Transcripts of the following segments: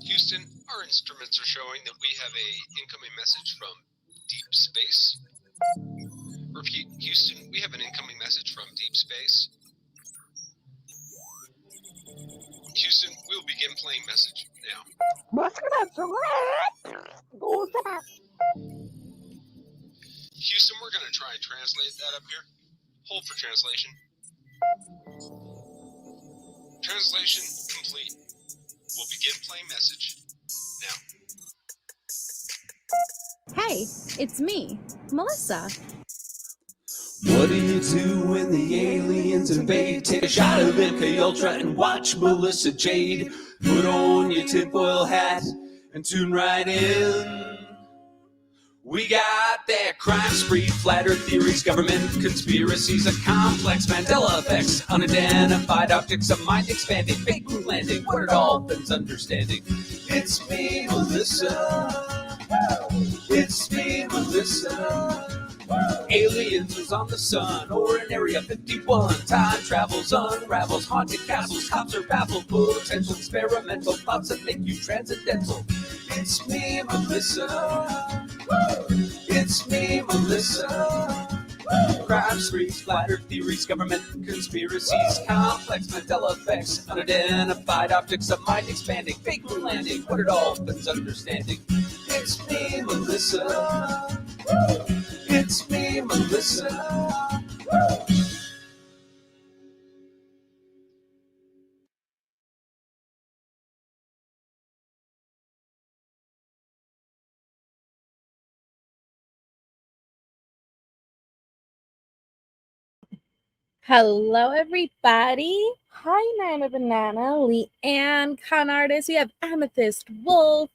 Houston, our instruments are showing that we have a incoming message from deep space. Repeat, Houston, we have an incoming message from deep space. Houston, we will begin playing message now. Houston, we're going to try and translate that up here. Hold for translation. Translation complete. We'll begin playing message now. Hey, it's me, Melissa. What do you do when the aliens invade? Take a shot of MK Ultra and watch Melissa Jade. Put on your tinfoil hat and tune right in. We got that crime spree, flat earth theories, government conspiracies, a complex Mandela effects, unidentified objects, a mind expanding, fake moon landing, what are dolphins understanding? It's me, Melissa. It's me, Melissa. Aliens is on the sun or in Area 51. Time travels, unravels, haunted castles, cops are baffled, potential experimental thoughts that make you transcendental. It's me, Melissa. It's me, Melissa. Crime sprees, flat earth theories, government conspiracies, complex Mandela effects, unidentified objects of mind expanding, fake moon landing, what are dolphins understanding? It's me, Melissa. It's me, Melissa. Hello, everybody. Hi, Nana Banana, Leanne, Con Artist. We have Amethyst, Wolf,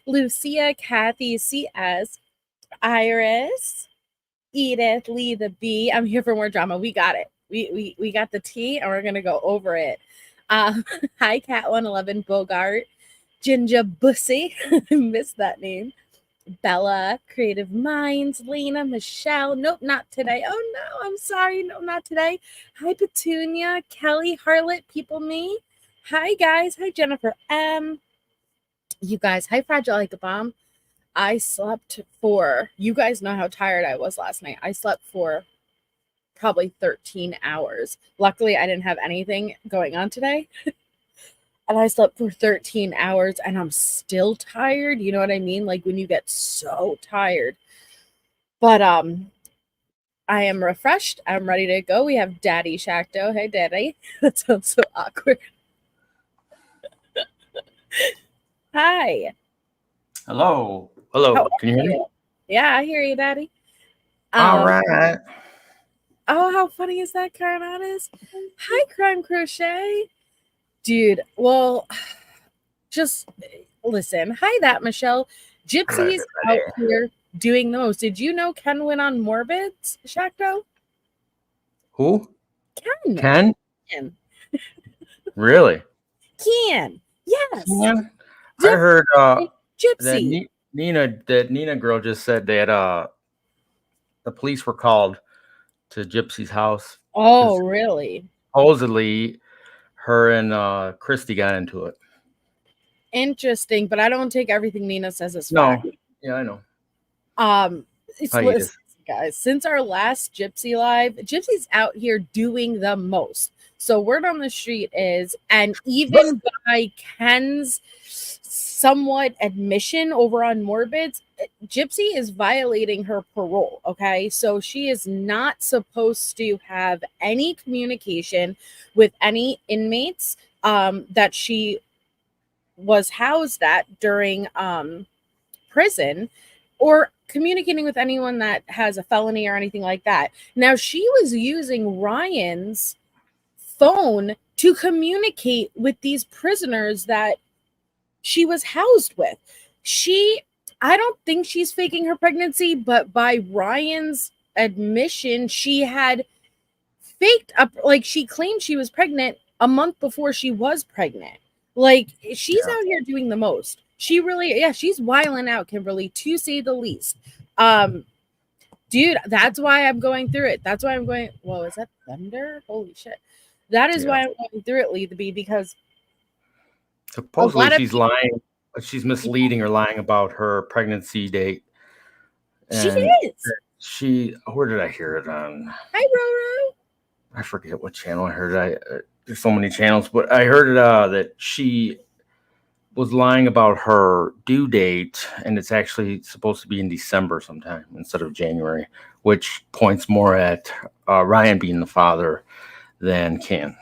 Lucia, Kathy, CS, Iris, Edith, Lee, the B. I'm here for more drama. We got it. We got the tea, and we're gonna go over it. Hi, Cat 111, Bogart, Ginger Bussy. I missed that name. Bella, Creative Minds, Lena, Michelle. Nope, not today. Oh no, I'm sorry. No, not today. Hi, Petunia, Kelly, Harlot, People Me. Hi, guys. Hi, Jennifer M. You guys. Hi, Fragile Like a Bomb. I slept for, you guys know how tired I was last night. I slept for probably 13 hours. Luckily, I didn't have anything going on today. And I slept for 13 hours and I'm still tired. You know what I mean? Like when you get so tired. But I am refreshed. I'm ready to go. We have Daddy Shacto. Hey, Daddy. That sounds so awkward. Hi. Hello. Hello. Can you hear me? Yeah, I hear you, Daddy. All right. Oh, how funny is that, Karen Honest? Hi, Crime Crochet. Dude, well, just listen. Hi, that Michelle. Gypsy's out here doing the most. Did you know Ken went on Morbids, Shacto? Who? Ken. Really? Ken. Yes. Ken? I heard Gypsy. that Nina girl just said that the police were called to Gypsy's house. Oh, really? Supposedly her and Christy got into it. Interesting, but I don't take everything Nina says as fact. No. Yeah, I know. Listen, guys, since our last Gypsy live, Gypsy's out here doing the most. So word on the street is, and even by Ken's somewhat admission over on Morbids, Gypsy is violating her parole, okay? So she is not supposed to have any communication with any inmates that she was housed at during prison, or communicating with anyone that has a felony or anything like that. Now, she was using Ryan's phone to communicate with these prisoners that she was housed with. I don't think she's faking her pregnancy, but by Ryan's admission, she had faked up, like she claimed she was pregnant a month before she was pregnant. Like she's out here doing the most. She really, she's wilding out, Kimberly, to say the least. Dude, that's why I'm going through it. That's why I'm going, whoa, is that thunder? Holy shit. That is why I'm going through it, Lee the Bee, because supposedly she's lying she's misleading or lying about her pregnancy date. She And is. Where did I hear it on? Hi, Roro. I forget what channel I heard it. There's so many channels, but I heard it that she was lying about her due date, and it's actually supposed to be in December sometime instead of January, which points more at Ryan being the father than Ken.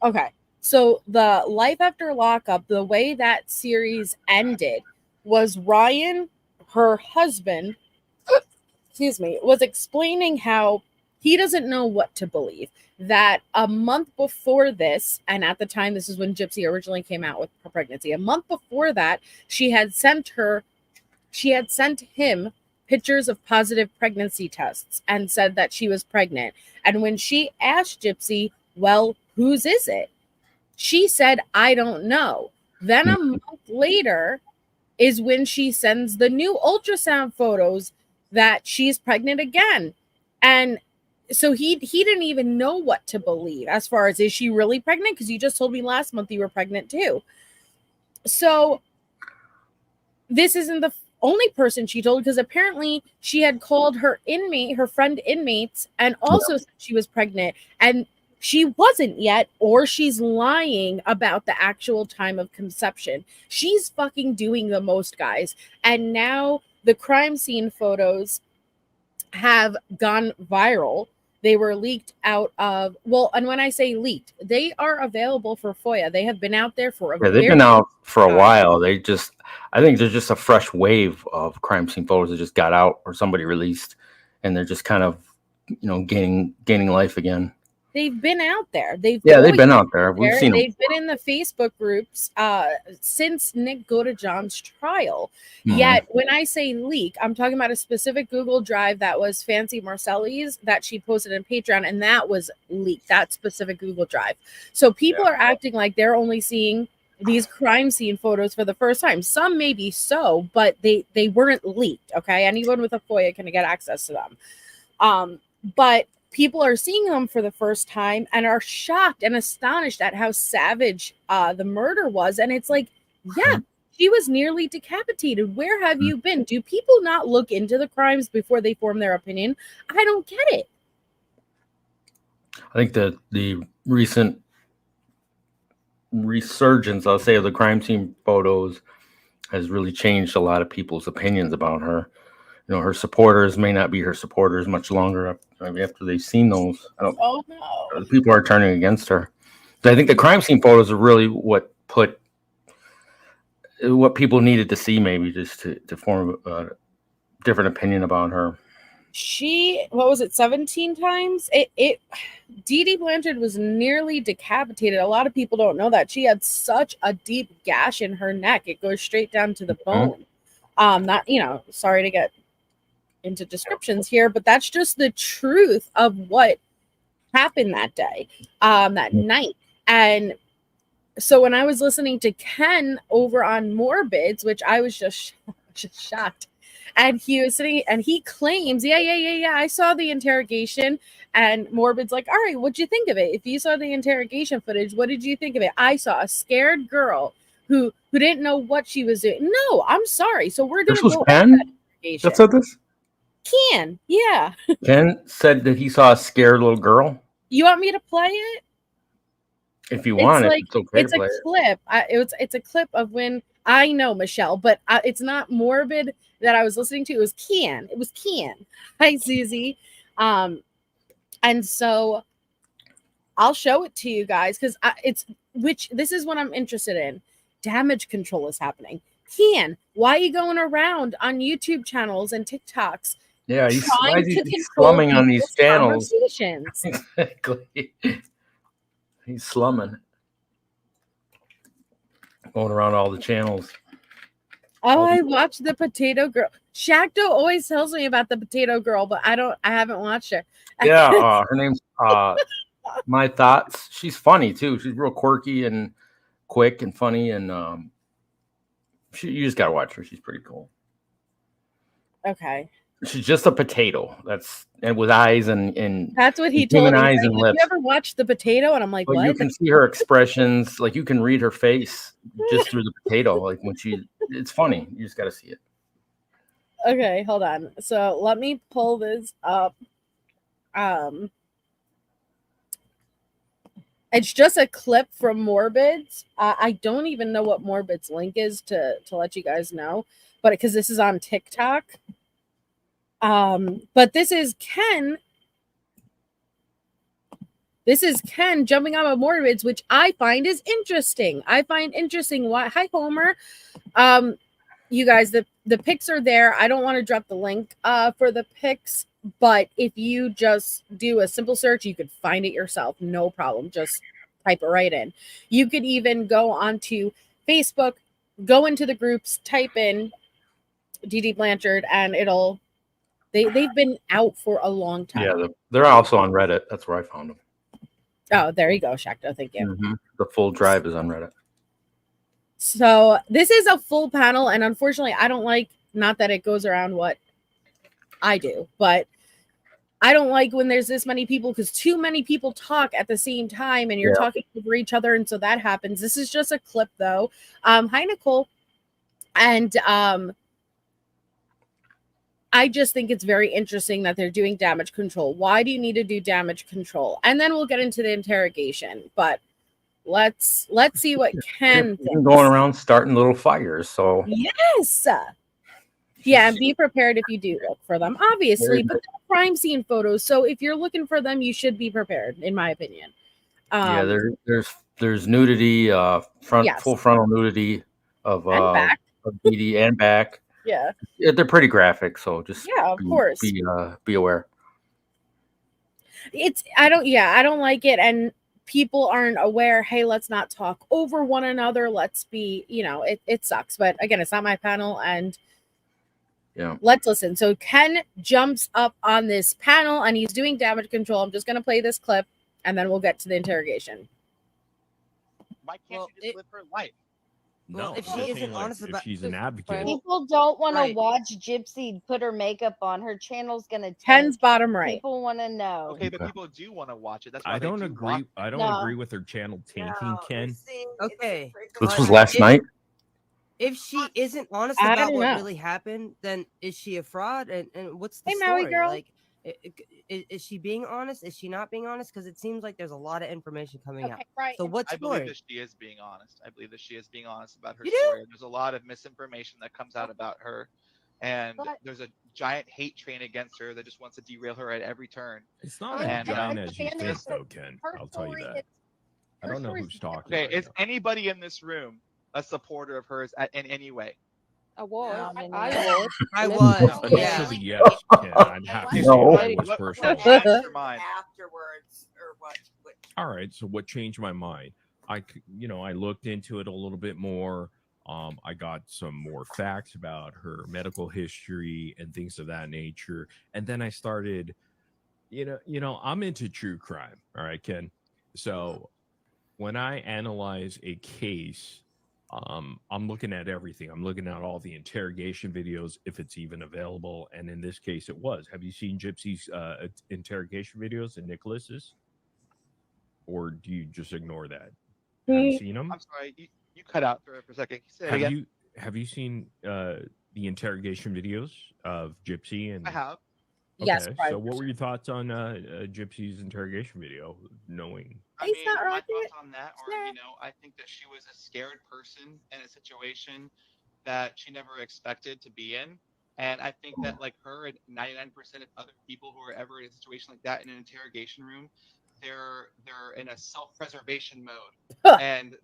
Okay, so the Life After Lockup, the way that series ended was Ryan, her husband, was explaining how he doesn't know what to believe. That a month before this, and at the time, this is when Gypsy originally came out with her pregnancy. A month before that, she had sent him pictures of positive pregnancy tests and said that she was pregnant. And when she asked Gypsy, well, whose is it? She said, I don't know. Then a month later is when she sends the new ultrasound photos that she's pregnant again. And so he didn't even know what to believe as far as, is she really pregnant? Because you just told me last month you were pregnant too. So this isn't the only person she told, because apparently she had called her friend inmates, and also said she was pregnant, and she wasn't yet, or she's lying about the actual time of conception. She's fucking doing the most, guys. And now the crime scene photos have gone viral. They were leaked out of, and when I say leaked, they are available for FOIA. They have been out there for they've been out for a while. I think there's just a fresh wave of crime scene photos that just got out or somebody released, and they're just kind of, gaining life again. They've been out there. They've been out there. We've seen them. They've been in the Facebook groups since Nick Godejohn's trial. Mm-hmm. Yet when I say leak, I'm talking about a specific Google Drive that was Fancy Marcelli's that she posted in Patreon, and that was leaked, that specific Google Drive. So people are acting like they're only seeing these crime scene photos for the first time. Some may be so, but they weren't leaked, okay? Anyone with a FOIA can get access to them. But people are seeing them for the first time and are shocked and astonished at how savage the murder was. And it's like, yeah, she was nearly decapitated. Where have you been? Do people not look into the crimes before they form their opinion? I don't get it. I think that the recent resurgence, I'll say, of the crime scene photos has really changed a lot of people's opinions about her. Her supporters may not be her supporters much longer after they've seen those. Oh, no. People are turning against her. I think the crime scene photos are really what people needed to see, maybe just to form a different opinion about her. She, 17 times? Dee Dee Blanchard was nearly decapitated. A lot of people don't know that. She had such a deep gash in her neck. It goes straight down to the bone. Sorry to get into descriptions here, but that's just the truth of what happened that day, that night. And so when I was listening to Ken over on Morbids, which I was just shocked, and he was sitting and he claims, yeah, I saw the interrogation. And Morbid's like, all right, what'd you think of it? If you saw the interrogation footage, what did you think of it? I saw a scared girl who didn't know what she was doing. No, I'm sorry. So we're going to go. Ken that said this? Ken, yeah. Ken said that he saw a scared little girl. You want me to play it? If you want it, it's okay. It's a clip. It's a clip of when, I know, Michelle, but it's not Morbid that I was listening to. It was Ken. Hi, Susie. And so I'll show it to you guys because this is what I'm interested in. Damage control is happening. Ken, why are you going around on YouTube channels and TikToks? Yeah, he's slumming on these channels. Exactly. He's slumming. Going around all the channels. Oh, I watched the Potato Girl. Shakto always tells me about the Potato Girl, but I haven't watched her. Yeah, her name's My Thoughts. She's funny too. She's real quirky and quick and funny, and you just gotta watch her. She's pretty cool. Okay. She's just a potato. And with eyes and That's what he human told me. eyes He's and like, "Have lips. you ever watched The Potato?" And I'm like, But what? you can see her expressions, like you can read her face just through the potato. Like when it's funny. You just got to see it. Okay, hold on. So let me pull this up. It's just a clip from Morbid's. I don't even know what Morbid's link is to let you guys know, but because this is on TikTok. But this is Ken. This is Ken jumping on Morbid's, which I find is interesting. I find interesting why. Hi, Homer. You guys, the pics are there. I don't want to drop the link for the pics, but if you just do a simple search, you could find it yourself. No problem. Just type it right in. You could even go onto Facebook, go into the groups, type in DD Blanchard, and they've been out for a long time. Yeah, they're also on Reddit. That's where I found them. Oh, there you go, Shakto. Thank you. Mm-hmm. The full drive is on Reddit. So this is a full panel, and unfortunately, I don't like, not that it goes around what I do, but I don't like when there's this many people, because too many people talk at the same time and you're talking over each other, and so that happens. This is just a clip, though. Hi, Nicole. And I just think it's very interesting that they're doing damage control. Why do you need to do damage control? And then we'll get into the interrogation. But let's see what Ken thinks. Going around starting little fires. So yes, yeah, and be prepared if you do look for them, obviously. But they're crime scene photos, so if you're looking for them, you should be prepared, in my opinion. Yeah, there's nudity, full frontal nudity of back. Of BD and back. Yeah, they're pretty graphic, so just of course be aware. I don't like it, and people aren't aware. Hey, let's not talk over one another. Let's be, it sucks. But again, it's not my panel, and let's listen. So Ken jumps up on this panel, and he's doing damage control. I'm just gonna play this clip, and then we'll get to the interrogation. Why can't she just live her life? Well, No, if she isn't honest about, if she's an advocate. People don't want to watch Gypsy put her makeup on. Her channel's gonna tank. Ken's bottom right. People want to know. Okay, but people do want to watch it. That's why I don't agree. I don't agree with her channel tanking, Ken. Okay, this was last night. If she isn't honest about what really happened, then is she a fraud? And what's the story? Maui girl. Like, is she being honest? Is she not being honest? Because it seems like there's a lot of information coming out. Right. So what I story? believe that she is being honest. I believe that she is being honest about her story. There's a lot of misinformation that comes out about her, and there's a giant hate train against her that just wants to derail her at every turn. It's not as giant as you think, though, Ken. I'll tell you that. I don't know who's talking. Okay, is anybody in this room a supporter of hers in any way? I was. I was. Initially, yes, Ken. I'm happy to say I was personally. Afterwards, or what? All right. So what changed my mind? I looked into it a little bit more. I got some more facts about her medical history and things of that nature, and then I started. I'm into true crime. All right, Ken. So when I analyze a case, I'm looking at everything. I'm looking at all the interrogation videos, if it's even available. And in this case, it was. Have you seen Gypsy's interrogation videos and Nicholas's? Or do you just ignore that? Have you seen them? I'm sorry, you cut out for a second. Have you seen the interrogation videos of Gypsy? And I have. Okay, yes. So what were your thoughts on Gypsy's interrogation video? Knowing. I mean, my thoughts on that are, I think that she was a scared person in a situation that she never expected to be in. And I think that like her and 99% of other people who are ever in a situation like that in an interrogation room, they're in a self-preservation mode. And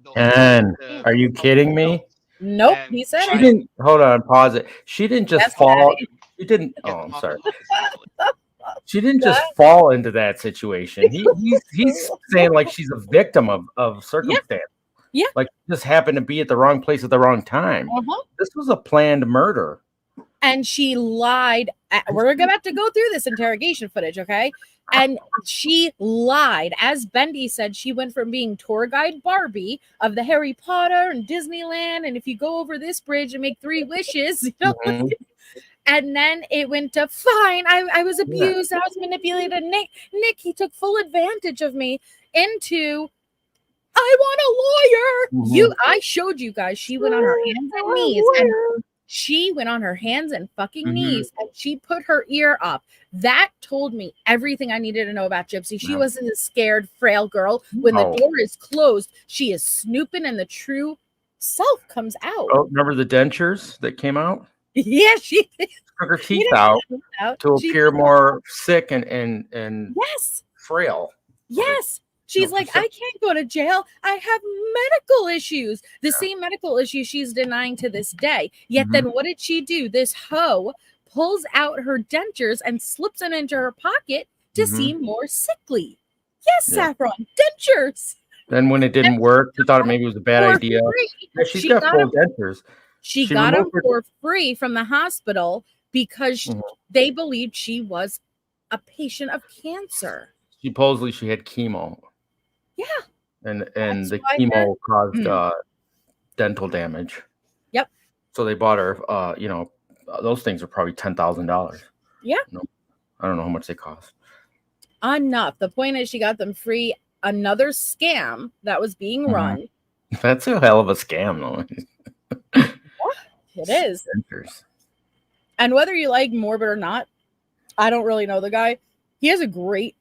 are you kidding me? Nope, he said she didn't. Hold on, pause it. She didn't just fall. She didn't. Oh, I'm sorry. She didn't just fall into that situation. He's saying like she's a victim of circumstance. Yeah. Like just happened to be at the wrong place at the wrong time. This was a planned murder. And she lied. We're about to go through this interrogation footage, okay? And she lied. As Bendy said, she went from being tour guide Barbie of the Harry Potter and Disneyland. And if you go over this bridge and make 3 wishes, And then it went to fine. I was abused. I was manipulated. Nick, he took full advantage of me into I want a lawyer. I showed you guys. She went on her hands and knees, and she went on her hands and fucking knees, and she put her ear up. That told me everything I needed to know about Gypsy. She wasn't a scared, frail girl. When the door is closed, she is snooping, and the true self comes out. Oh, remember the dentures that came out? Yeah, she took her teeth out to appear more sick and yes, frail. Yes. She's like, I can't go to jail. I have medical issues. The same medical issues she's denying to this day. Yet then what did she do? This hoe pulls out her dentures and slips them into her pocket to seem more sickly. Yes, Saffron, dentures. Then when it didn't work, she thought maybe it was a bad idea. Yeah, she's got full dentures. She got them for free from the hospital because they believed she was a patient of cancer. Supposedly she had chemo. Yeah. And the chemo caused dental damage. Yep. So they bought her, those things are probably $10,000. Yeah. No, I don't know how much they cost. Enough. The point is she got them free. Another scam that was being run. That's a hell of a scam, though. It is. And whether you like morbid or not, I don't really know the guy. He has a great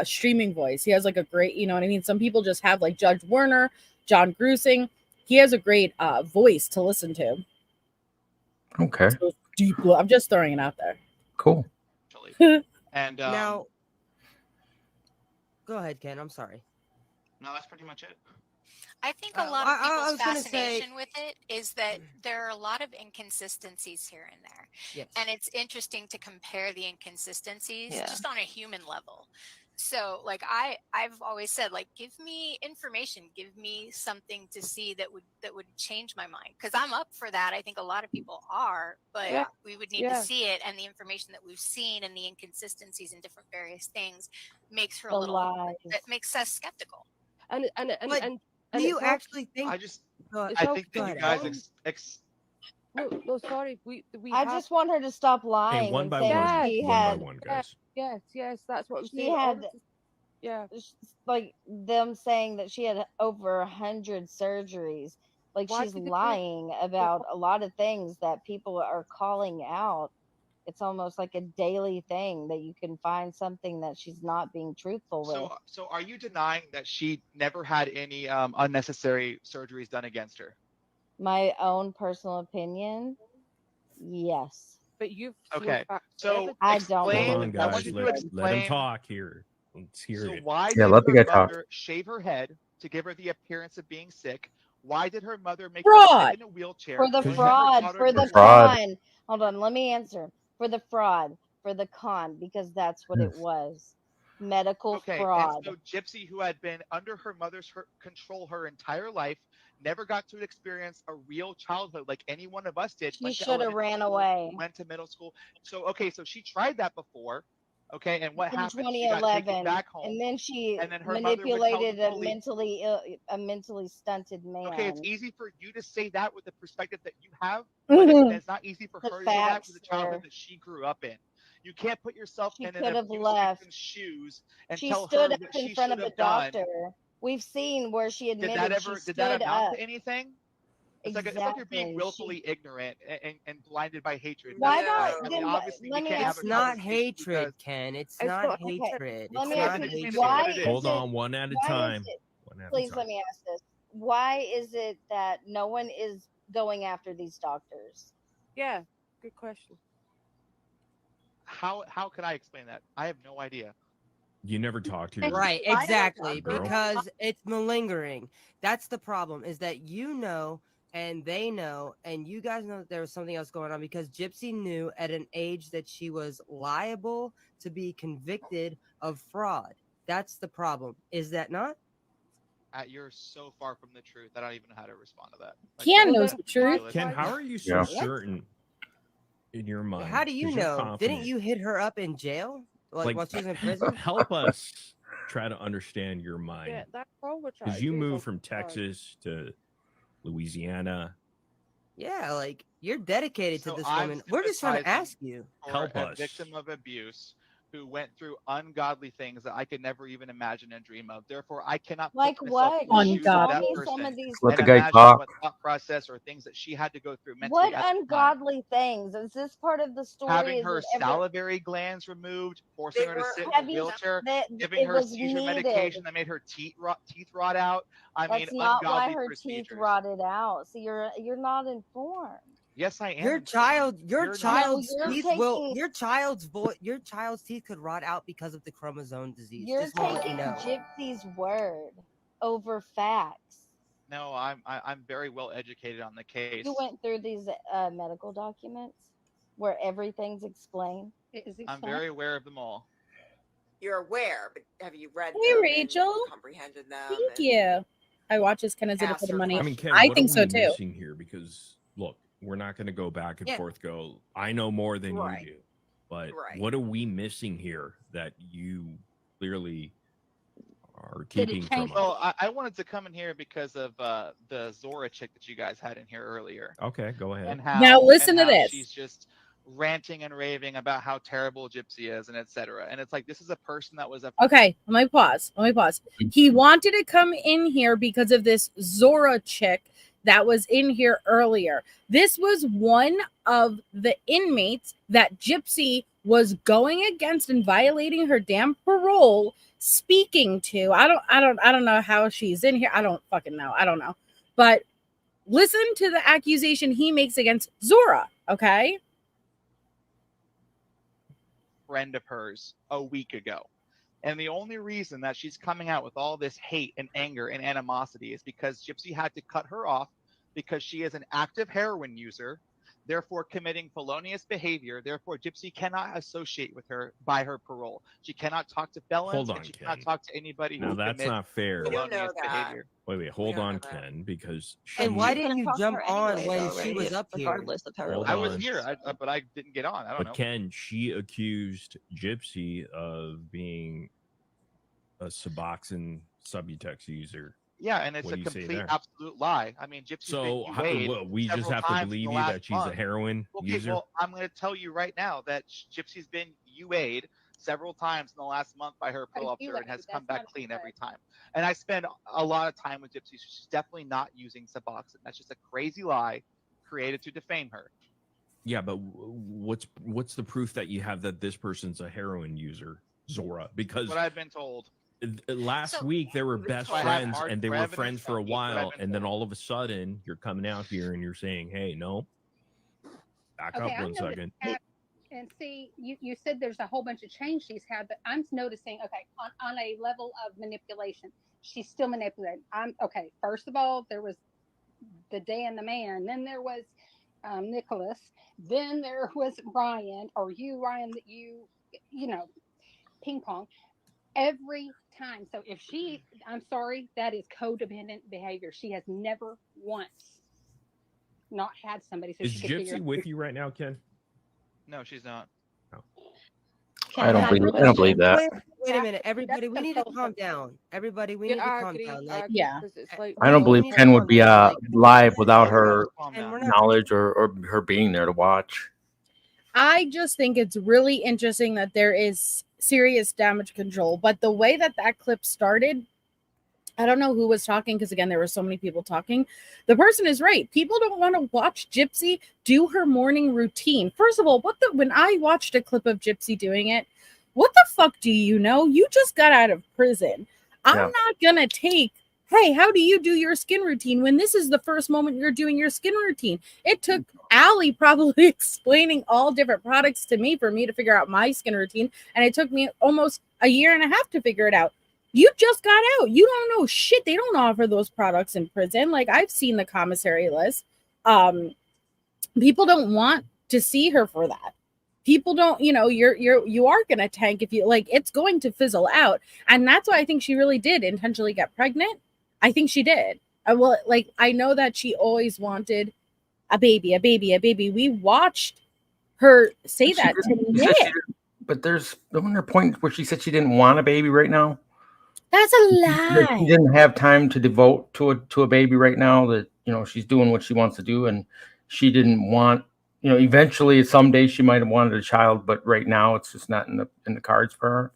streaming voice. He has like a great, you know what I mean? Some people just have like Judge Werner, John Grusing. He has a great voice to listen to. Okay. So deep. I'm just throwing it out there. Cool. And now, go ahead, Ken. I'm sorry. No, that's pretty much it. I think a lot of people's fascination with it is that there are a lot of inconsistencies here and there. Yes. And it's interesting to compare the inconsistencies just on a human level. So like I've always said, like, give me information, give me something to see that would change my mind. Because I'm up for that. I think a lot of people are, but we would need to see it, and the information that we've seen and the inconsistencies in different various things makes her that makes us skeptical. And do you actually think? I think that you guys No, sorry. I just want her to stop lying. Hey, one by one, guys. Yes, that's what I'm she saying. had, like them saying that she had over 100 surgeries. Like she's lying about a lot of things that people are calling out. It's almost like a daily thing that you can find something that she's not being truthful with. So are you denying that she never had any unnecessary surgeries done against her? My own personal opinion, yes. But you've so I don't. Hold on, guys. Let him talk here. Let's hear it. Why did let the guy talk. mother shave her head to give her the appearance of being sick? Why did her mother make fraud her sit in a wheelchair? For the fraud, for the fraud. con. Hold on, let me answer. For the fraud, for the con, because that's what it was. Medical fraud. And so Gypsy, who had been under her mother's control her entire life, never got to experience a real childhood like any one of us did. She should have ran away. Went to middle school. So she tried that before. Okay, and what happened? 2011, she got taken back home, and then she her manipulated a mentally stunted man. Okay, it's easy for you to say that with the perspective that you have, but it's not easy for her to say that with the childhood that she grew up in. You can't put yourself in an abuse victim's shoes and tell her what she should have done. We've seen where she admitted did that amount to anything? It's like you're being willfully ignorant and blinded by hatred. Why not? It's not hatred, Ken. It's not hatred. Let me ask you, why? Hold on, one at a time. Please let me ask this. Why is it that no one is going after these doctors? Yeah, good question. How could I explain that? I have no idea. You never talk to your right, exactly, girl. because it's malingering. That's the problem, is that you know and they know, and you guys know that there was something else going on, because Gypsy knew at an age that she was liable to be convicted of fraud. That's the problem. Is that not? You're so far from the truth that I don't even know how to respond to that. Ken knows the truth. Ken, how are you so certain in your mind? How do you know? Didn't you hit her up in jail? Like while she was in prison? Help us try to understand your mind. Yeah, that's all we're trying because you moved from Texas to Louisiana. Yeah, like You're dedicated to So this I'm woman. We're just trying to sympathizing ask you. for Help a us. victim of abuse who went through ungodly things that I could never even imagine and dream of. Therefore, I cannot Like put myself what? in Can the you shoes of tell that me person some of these Let and the guy imagine talk. what thought process or things that she had to go through mentally What at the time. ungodly things? Is this part of the story? Having Is her it ever salivary glands removed, forcing her to sit in have a you wheelchair, that giving it her was seizure needed? medication that made her teeth rot out. I mean, That's not why ungodly her teeth procedures. rotted out. So you're not informed. Yes, I am. Your informed. child, your You're not. child's No, you're teeth will, your child's teeth could rot out because of the chromosome disease. You're Just want to let taking you know. Gypsy's word over facts. No, I'm very well educated on the case. You went through these medical documents where everything's explained. I'm very aware of them all. You're aware, but have you read Hey, them Rachel. and comprehended them? Thank you. I watch this kind of it Ask for the her money. I mean, Ken, I what think are so we too. missing here? Because look, we're not going to go back and Yeah. forth. Go, I know more than Right. you do, but Right. what are we missing here that you clearly are Did it keeping change- from us? Well, I wanted to come in here because of the Zora chick that you guys had in here earlier, Okay, go ahead. and how Now listen and to how this. she's just ranting and raving about how terrible Gypsy is and etc. And it's like, this is a person that was a Okay, let me pause. He wanted to come in here because of this Zora chick that was in here earlier. This was one of the inmates that Gypsy was going against and violating her damn parole, speaking to. I don't know how she's in here. I don't fucking know. I don't know. But listen to the accusation he makes against Zora, okay? friend of hers a week ago. And the only reason that she's coming out with all this hate and anger and animosity is because Gypsy had to cut her off because she is an active heroin user, therefore committing felonious behavior. Therefore, Gypsy cannot associate with her by her parole. She cannot talk to felons. Hold on, and she cannot Ken. talk to anybody Now who that's commits not fair. You know felonious that. behavior. Wait, hold don't on, know that. Ken, because And she- why She's didn't gonna you talk to jump her on anyway, when though, she was right? up here? Regardless of her. Hold I was on. here, but I didn't get on. I don't But know. Ken, she accused Gypsy of being a Suboxone Subutex user. Yeah, and it's What a do you say complete, there? absolute lie. I mean, Gypsy's So been how, UA'd well, we just several have to times in believe the you last that she's a month. heroin Okay, user? well, I'm going to tell you right now that Gypsy's been UA'd several times in the last month by her parole officer and has come back clean every time. And I spend a lot of time with Gypsy. So she's definitely not using Suboxone. That's just a crazy lie created to defame her. Yeah, but what's the proof that you have that this person's a heroin user, Zora? Because What I've been told. last So- week they were best I have friends hard and they were evidence friends for a of what I've while, been and then told. all of a sudden you're coming out here and you're saying, "Hey, no, back Okay, up I one know that second." and see, you said there's a whole bunch of change she's had, but I'm noticing, okay, on a level of manipulation, she's still manipulating. Okay, first of all, there was the Dan the man, then there was Nicholas, then there was Ryan, or you, Ryan, that you know, ping pong every time. So if I'm sorry, that is codependent behavior. She has never once not had somebody so Is she could figure Gypsy with you right now, Ken? No, she's not. I don't believe that. Wait a minute, everybody. We That's need to so calm down. Everybody, we Yeah, need to I calm agree. down. I Like, agree, Yeah. 'cause it's like, I don't we believe need to Ken would calm be down. Like, live without her Calm and down. we're not. knowledge or her being there to watch. I just think it's really interesting that there is serious damage control, but the way that clip started, I don't know who was talking because again there were so many people talking. The person is right. People don't want to watch Gypsy do her morning routine. First of all, when I watched a clip of Gypsy doing it, what the fuck do you know? You just got out of prison. I'm not gonna take, hey, how do you do your skin routine when this is the first moment you're doing your skin routine? It took Allie probably explaining all different products to me for me to figure out my skin routine, and it took me almost a year and a half to figure it out. You just got out. You don't know shit. They don't offer those products in prison. Like, I've seen the commissary list. People don't want to see her for that. People don't, you are gonna tank if you like, it's going to fizzle out. And that's why I think she really did intentionally get pregnant. I think she did. I know that she always wanted a baby. We watched her say that to Nick. But there's a point where she said she didn't want a baby right now. That's a lie. She didn't have time to devote to a baby right now. That she's doing what she wants to do, and she didn't want, eventually someday she might have wanted a child, but right now it's just not in the cards for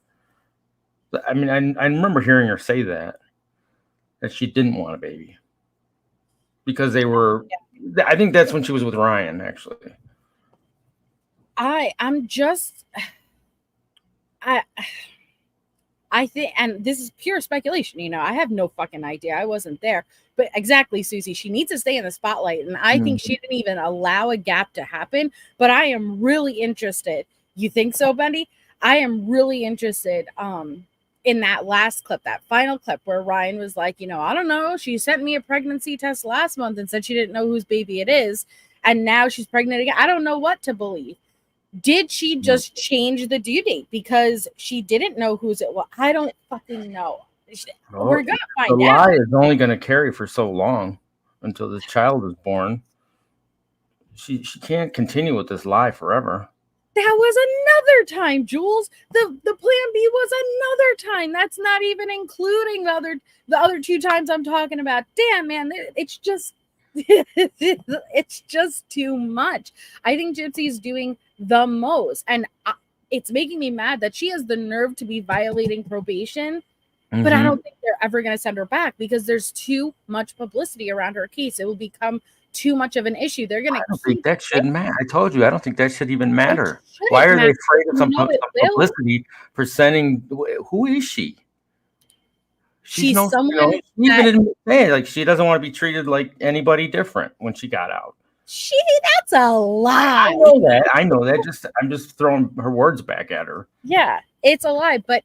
her. I mean, I remember hearing her say that she didn't want a baby because they were. Yeah. I think that's when she was with Ryan, actually. I'm just, I think, and this is pure speculation, I have no fucking idea. I wasn't there. But exactly, Susie, she needs to stay in the spotlight. And I think she didn't even allow a gap to happen. But I am really interested. You think so, Bendy? I am really interested in that last clip, that final clip where Ryan was like, I don't know. She sent me a pregnancy test last month and said she didn't know whose baby it is. And now she's pregnant again. I don't know what to believe. Did she just change the due date because she didn't know whose it was? I don't fucking know. We're gonna find out. The lie is only going to carry for so long until the child is born. She can't continue with this lie forever. That was another time, Jules. The plan B was another time. That's not even including the other 2 times I'm talking about. Damn, man, it's just it's just too much. I think Gypsy's doing the most, and it's making me mad that she has the nerve to be violating probation. But I don't think they're ever going to send her back because there's too much publicity around her case. It will become too much of an issue. They're going to. I don't think that shouldn't matter. I told you, I don't think that should even matter. Why are they afraid of some publicity for sending? Who is she? She's someone like she doesn't want to be treated like anybody different when she got out. That's a lie. I know that. I'm just throwing her words back at her. Yeah, it's a lie, but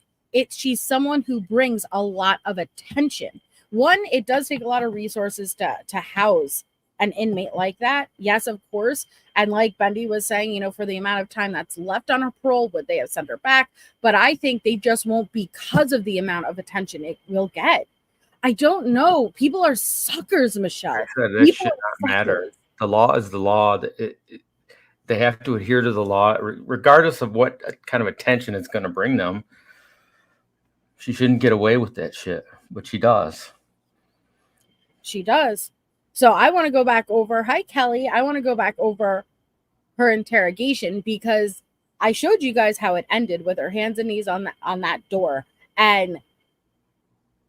she's someone who brings a lot of attention. One, it does take a lot of resources to house an inmate like that. Yes, of course. And like Bendy was saying, for the amount of time that's left on her parole, would they have sent her back? But I think they just won't because of the amount of attention it will get. I don't know. People are suckers, Michelle. That should not matter. The law is the law. They have to adhere to the law, regardless of what kind of attention it's going to bring them. She shouldn't get away with that shit, but she does. She does. So I want to go back over. Hi, Kelly. I want to go back over her interrogation because I showed you guys how it ended with her hands and knees on that door. And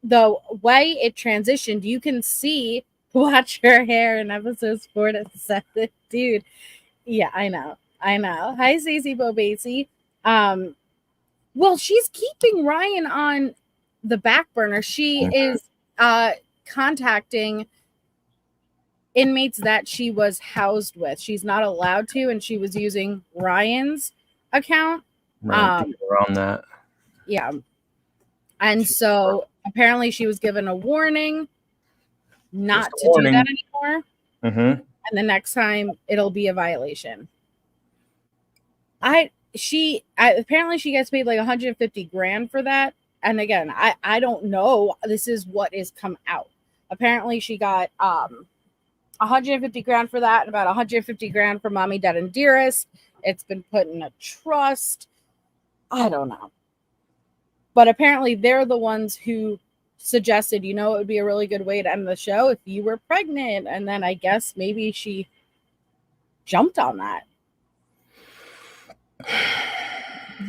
the way it transitioned, you can see, watch her hair in episodes 4 to 7. Dude. Yeah, I know. Hi, Stacey Bobasi. Well, she's keeping Ryan on the back burner. She is contacting inmates that she was housed with. She's not allowed to, and she was using Ryan's account. Right, around that. Yeah. And so apparently she was given a warning not to do that anymore. And the next time it'll be a violation. Apparently she gets paid like 150 grand for that. And again, I don't know. This is what is come out. Apparently she got 150 grand for that and about 150 grand for Mommy, Dad, and Dearest. It's been put in a trust. I don't know. But apparently they're the ones who suggested, it would be a really good way to end the show if you were pregnant. And then I guess maybe she jumped on that.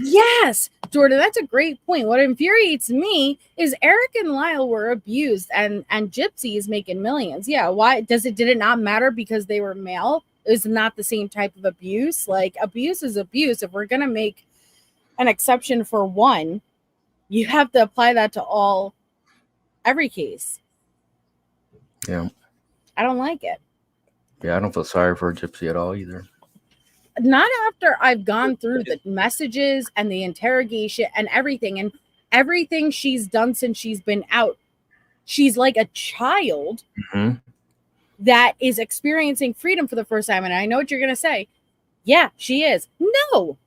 Yes, Jordan, that's a great point. What infuriates me is Eric and Lyle were abused and Gypsy is making millions. Yeah, why did it not matter because they were male? It's not the same type of abuse. Like, abuse is abuse. If we're gonna make an exception for one, you have to apply that to every case. Yeah. I don't like it. Yeah, I don't feel sorry for Gypsy at all either. Not after I've gone through the messages and the interrogation and everything she's done since she's been out. She's like a child that is experiencing freedom for the first time. And I know what you're going to say. Yeah, she is. No,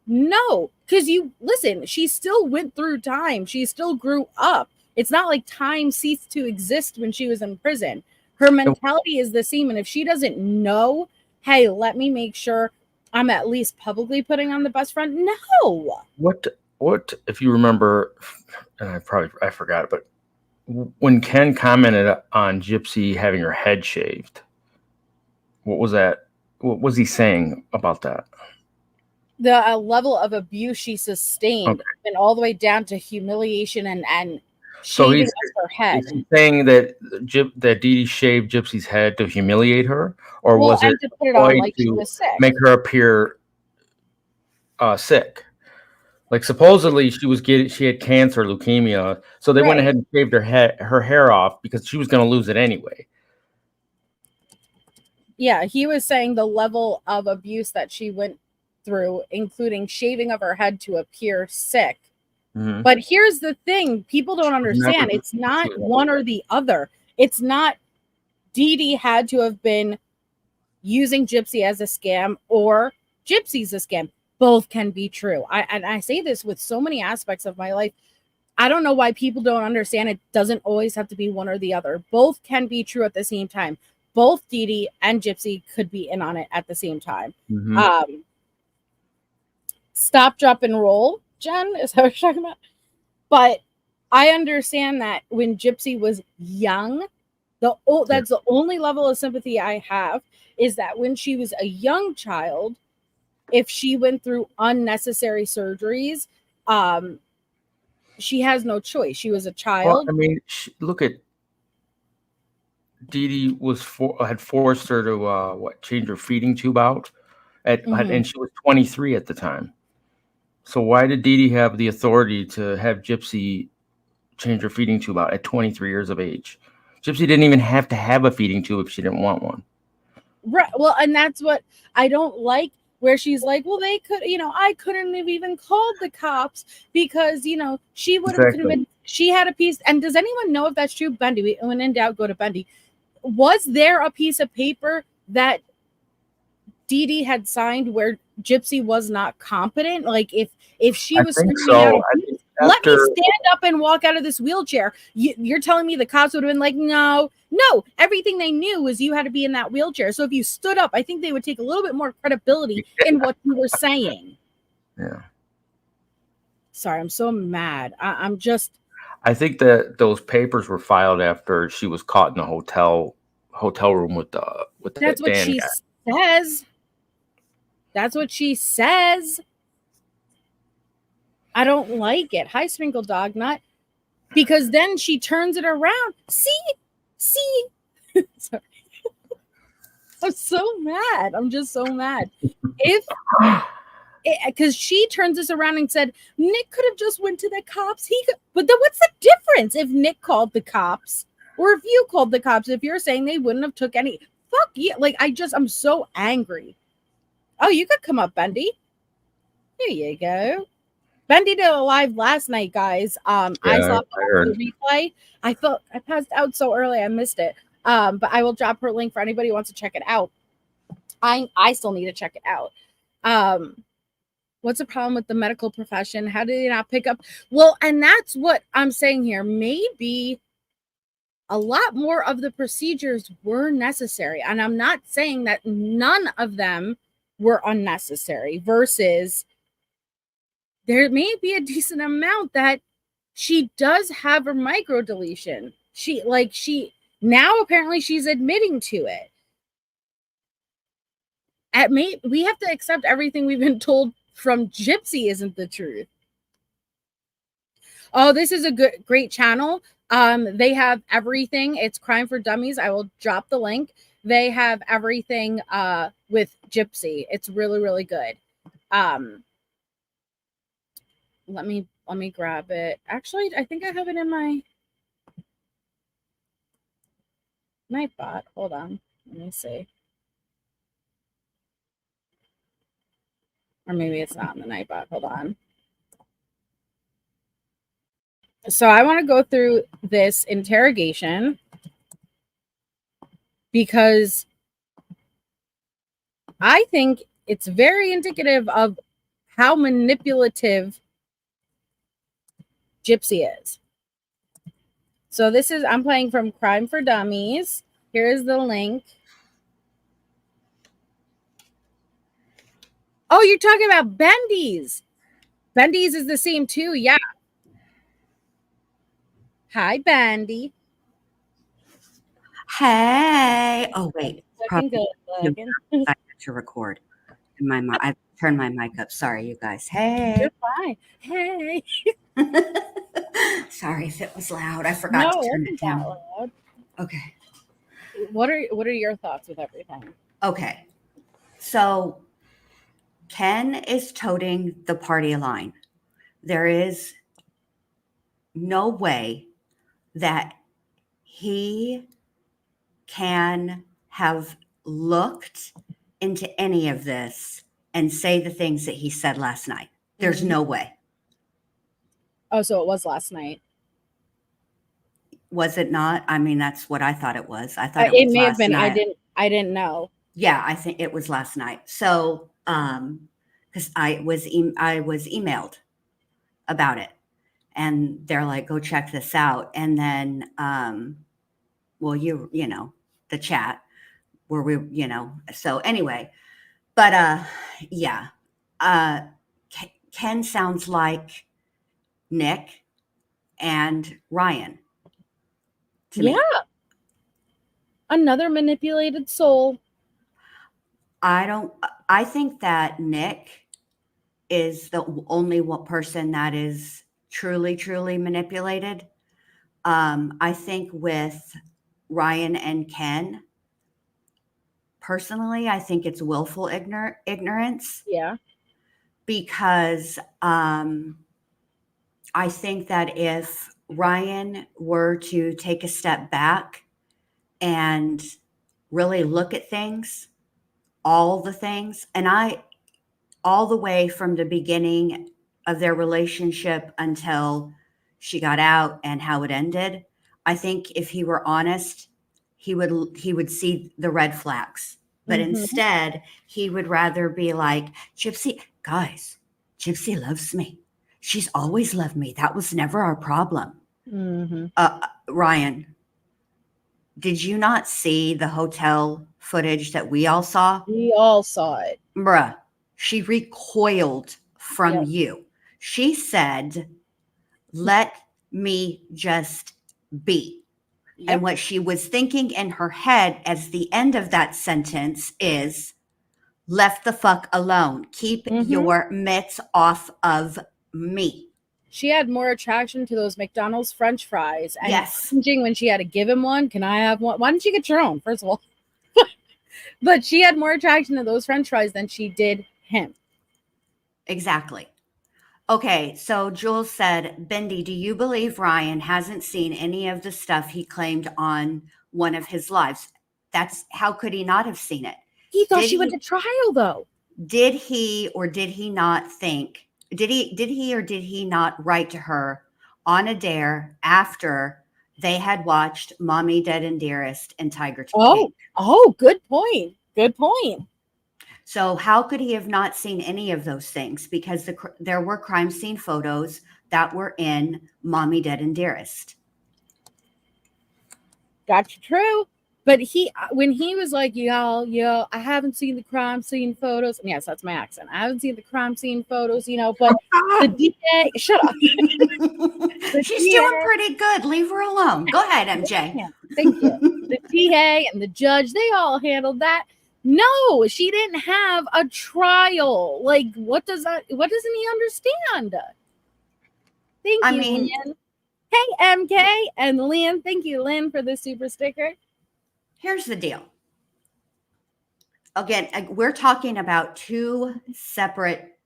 because she still went through time. She still grew up. It's not like time ceased to exist when she was in prison. Her mentality is the same. And if she doesn't know, hey, let me make sure I'm at least publicly putting on the best front. No. What if you remember, and I forgot it, but when Ken commented on Gypsy having her head shaved, what was that? What was he saying about that? The level of abuse she sustained, Okay. and all the way down to humiliation and So shaving he's of her head. is he saying that that Dee Dee shaved Gypsy's head to humiliate her, or Well, was it and to put it on like she to was sick. make her appear sick? Like supposedly she had cancer, leukemia, so they went Right. ahead and shaved her hair off because she was going to lose it anyway. Yeah, he was saying the level of abuse that she went through, including shaving of her head to appear sick. Mhm. But here's the thing, people don't Never- understand. It's not one or the other. It's not Dee Dee had to have been using Gypsy as a scam or Gypsy's a scam. Both can be true. I say this with so many aspects of my life. I don't know why people don't understand. It doesn't always have to be one or the other. Both can be true at the same time. Both Dee Dee and Gypsy could be in on it at the same time. Mhm. Stop, drop, and roll, Jen, is that what you're talking about? But I understand that when Gypsy was young, that's the only level of sympathy I have, is that when she was a young child, if she went through unnecessary surgeries, she has no choice. She was a Well, child. I mean, look at Dee Dee had forced her to change her feeding tube out and she was 23 at the time. So why did Dee Dee have the authority to have Gypsy change her feeding tube out at 23 years of age? Gypsy didn't even have to have a feeding tube if she didn't want one. Right. Well, and that's what I don't like, where she's like, well, they could, I couldn't have even called the cops because, she would have Exactly. she had a piece. And does anyone know if that's true? Bendy, when in doubt, go to Bendy. Was there a piece of paper that Dee Dee had signed where Gypsy was not competent? Like if she was think screaming out, so. I think let me after- stand up and walk out of this wheelchair. You're telling me the cops would have been like, no. Everything they knew was you had to be in that wheelchair. So if you stood up, I think they would take a little bit more credibility in what you were saying. Yeah. Sorry, I'm so mad. I think that those papers were filed after she was caught in a hotel room with That's what Dan she guy. says. That's what she says. I don't like it. Hi, Sprinkle Dog Nut. Because then she turns it around. See? Sorry. I'm so mad. I'm just so mad. Because she turns this around and said, Nick could have just went to the cops. But then what's the difference if Nick called the cops or if you called the cops? If you're saying they wouldn't have took any, fuck yeah. Like, I'm so angry. Oh, you could come up, Bendy. There you go. Bendy did a live last night, guys. I saw the replay. I passed out so early, I missed it. But I will drop her link for anybody who wants to check it out. I still need to check it out. What's the problem with the medical profession? How did they not pick up? Well, and that's what I'm saying here. Maybe a lot more of the procedures were necessary. And I'm not saying that none of them were unnecessary versus there may be a decent amount that she does have a micro deletion. Now apparently she's admitting to it. We have to accept everything we've been told from Gypsy isn't the truth. Oh, this is a great channel. They have everything. It's Crime for Dummies. I will drop the link. They have everything with Gypsy. It's really, really good. Let me grab it. Actually, I think I have it in my Nightbot. Hold on. Let me see. Or maybe it's not in the Nightbot. Hold on. So I want to go through this interrogation because I think it's very indicative of how manipulative Gypsy is. So I'm playing from Crime for Dummies. Here's the link. Oh, you're talking about Bendy's. Bendy's is the same too. Yeah. Hi, Bendy. Hey. Oh, wait. to record. And I turned my mic up. Sorry, you guys. Hey. You're fine. Hey. Sorry if it was loud. I forgot to turn it down. Loud. Okay. What are your thoughts with everything? Okay. So Ken is toting the party line. There is no way that he can have looked into any of this and say the things that he said last night. There's no way. Oh, so it was last night. Was it not? I mean, that's what I thought it was. I thought it was may have last been. night. I didn't know. Yeah, I think it was last night. So, because I was emailed about it, and they're like, "Go check this out." And then, well, you know, the chat where we, you know. So anyway, but yeah, Ken sounds like Nick and Ryan. Yeah. Another manipulated soul. I think that Nick is the only one person that is truly, truly manipulated. I think with Ryan and Ken, personally, I think it's willful ignorance. Yeah. Because I think that if Ryan were to take a step back and really look at things, all the things, and all the way from the beginning of their relationship until she got out and how it ended, I think if he were honest, he would see the red flags. But instead, he would rather be like, Gypsy, guys, Gypsy loves me. She's always loved me. That was never our problem. Ryan, did you not see the hotel footage that we all saw? We all saw it. Bruh, she recoiled from you. She said, let me just be. And what she was thinking in her head as the end of that sentence is, left the fuck alone. Keep your mitts off of me. She had more attraction to those McDonald's French fries. And yes. When she had to give him one, can I have one? Why didn't you get your own, first of all? But she had more attraction to those French fries than she did him. Exactly. Okay, so Jules said, Bendy, do you believe Ryan hasn't seen any of the stuff he claimed on one of his lives? How could he not have seen it? He thought she went to trial, though. Did he or did he not think? Did he or did he not write to her on a dare after they had watched Mommy Dead and Dearest and Tiger King? Oh, good point. Good point. So how could he have not seen any of those things? Because there were crime scene photos that were in Mommy Dead and Dearest. Gotcha, true. But when he was like, yo, I haven't seen the crime scene photos. And yes, that's my accent. I haven't seen the crime scene photos, but the DA, shut up. She's doing pretty good. Leave her alone. Go ahead, MJ. Thank you. The DA and the judge, they all handled that. No, she didn't have a trial. Like, what doesn't he understand? Thank you, Lynn. Hey, MK and Lynn. Thank you, Lynn, for the super sticker. Here's the deal. Again, we're talking about two separate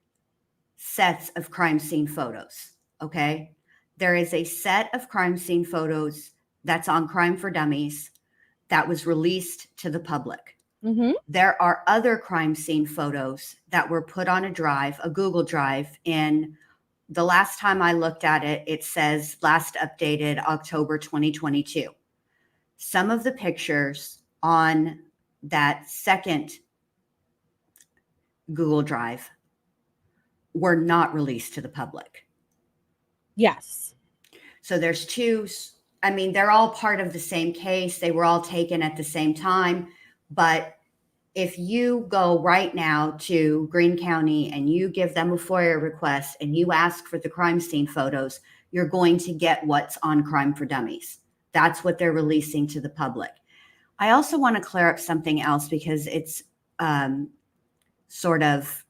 sets of crime scene photos, okay? There is a set of crime scene photos that's on Crime for Dummies that was released to the public. There are other crime scene photos that were put on a Google Drive. In the last time I looked at it, it says last updated October 2022. Some of the pictures on that second Google Drive were not released to the public. Yes. So there's two. I mean, they're all part of the same case. They were all taken at the same time. But if you go right now to Greene County and you give them a FOIA request and you ask for the crime scene photos, you're going to get what's on Crime for Dummies. That's what they're releasing to the public. I also want to clear up something else because it's sort of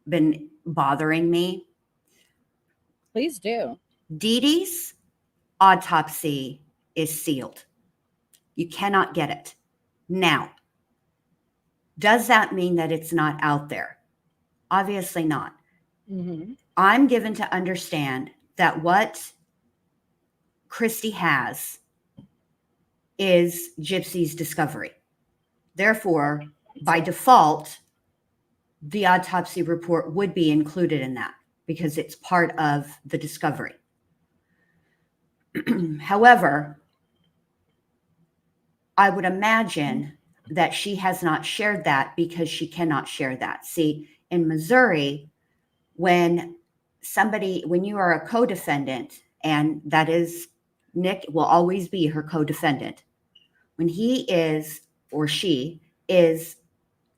been bothering me. Please do. Dee Dee's autopsy is sealed. You cannot get it. Now, does that mean that it's not out there? Obviously not. Mm-hmm. I'm given to understand that what Christy has is Gypsy's discovery. Therefore, by default, the autopsy report would be included in that because it's part of the discovery. However, I would imagine that she has not shared that because she cannot share that. See, in Missouri, when you are a co-defendant, and that is, Nick will always be her co-defendant, when he is or she is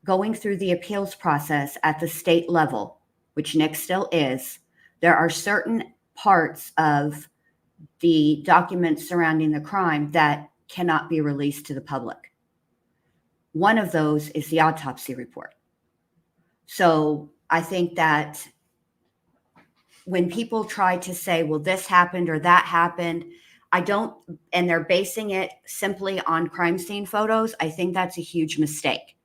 going through the appeals process at the state level, which Nick still is, there are certain parts of the documents surrounding the crime that cannot be released to the public. One of those is the autopsy report. So I think that when people try to say, well, this happened or that happened, and they're basing it simply on crime scene photos, I think that's a huge mistake.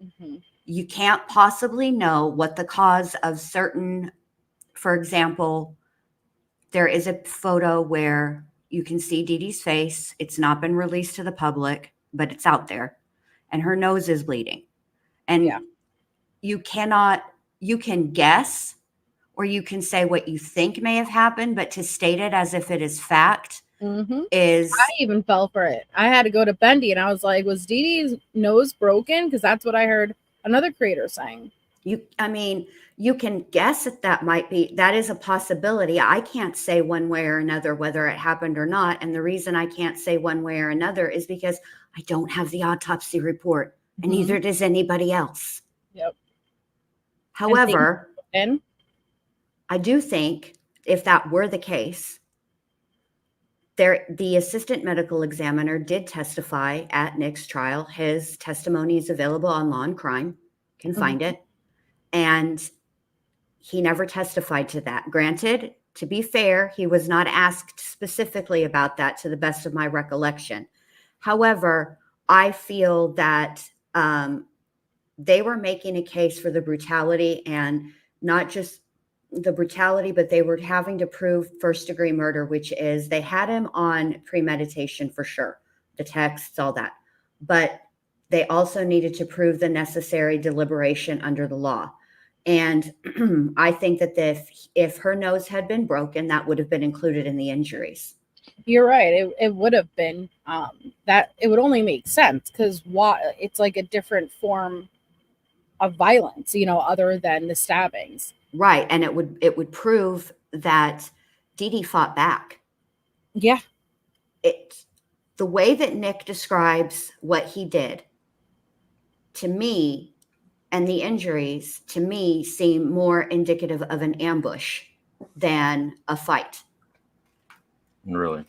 Mm-hmm. You can't possibly know what the cause of certain, for example, there is a photo where you can see Dee Dee's face. It's not been released to the public, but it's out there, and her nose is bleeding. And you can guess, or you can say what you think may have happened, but to state it as if it is fact is... I even fell for it. I had to go to Bendy, and I was like, was Dee Dee's nose broken? Because that's what I heard another creator saying. You can guess that is a possibility. I can't say one way or another whether it happened or not. And the reason I can't say one way or another is because I don't have the autopsy report, and neither does anybody else. Yep. However, I do think if that were the case, the assistant medical examiner did testify at Nick's trial. His testimony is available on Law and Crime. Can find it. And he never testified to that. Granted, to be fair, he was not asked specifically about that to the best of my recollection. However, I feel that they were making a case for the brutality, and not just the brutality, but they were having to prove first-degree murder, which is they had him on premeditation for sure, the texts, all that. But they also needed to prove the necessary deliberation under the law. And I think that if her nose had been broken, that would have been included in the injuries. You're right. It would have been that it would only make sense because it's like a different form of violence, other than the stabbings. Right. And it would prove that Dee Dee fought back. Yeah. The way that Nick describes what he did, to me, and the injuries, to me, seem more indicative of an ambush than a fight. Really?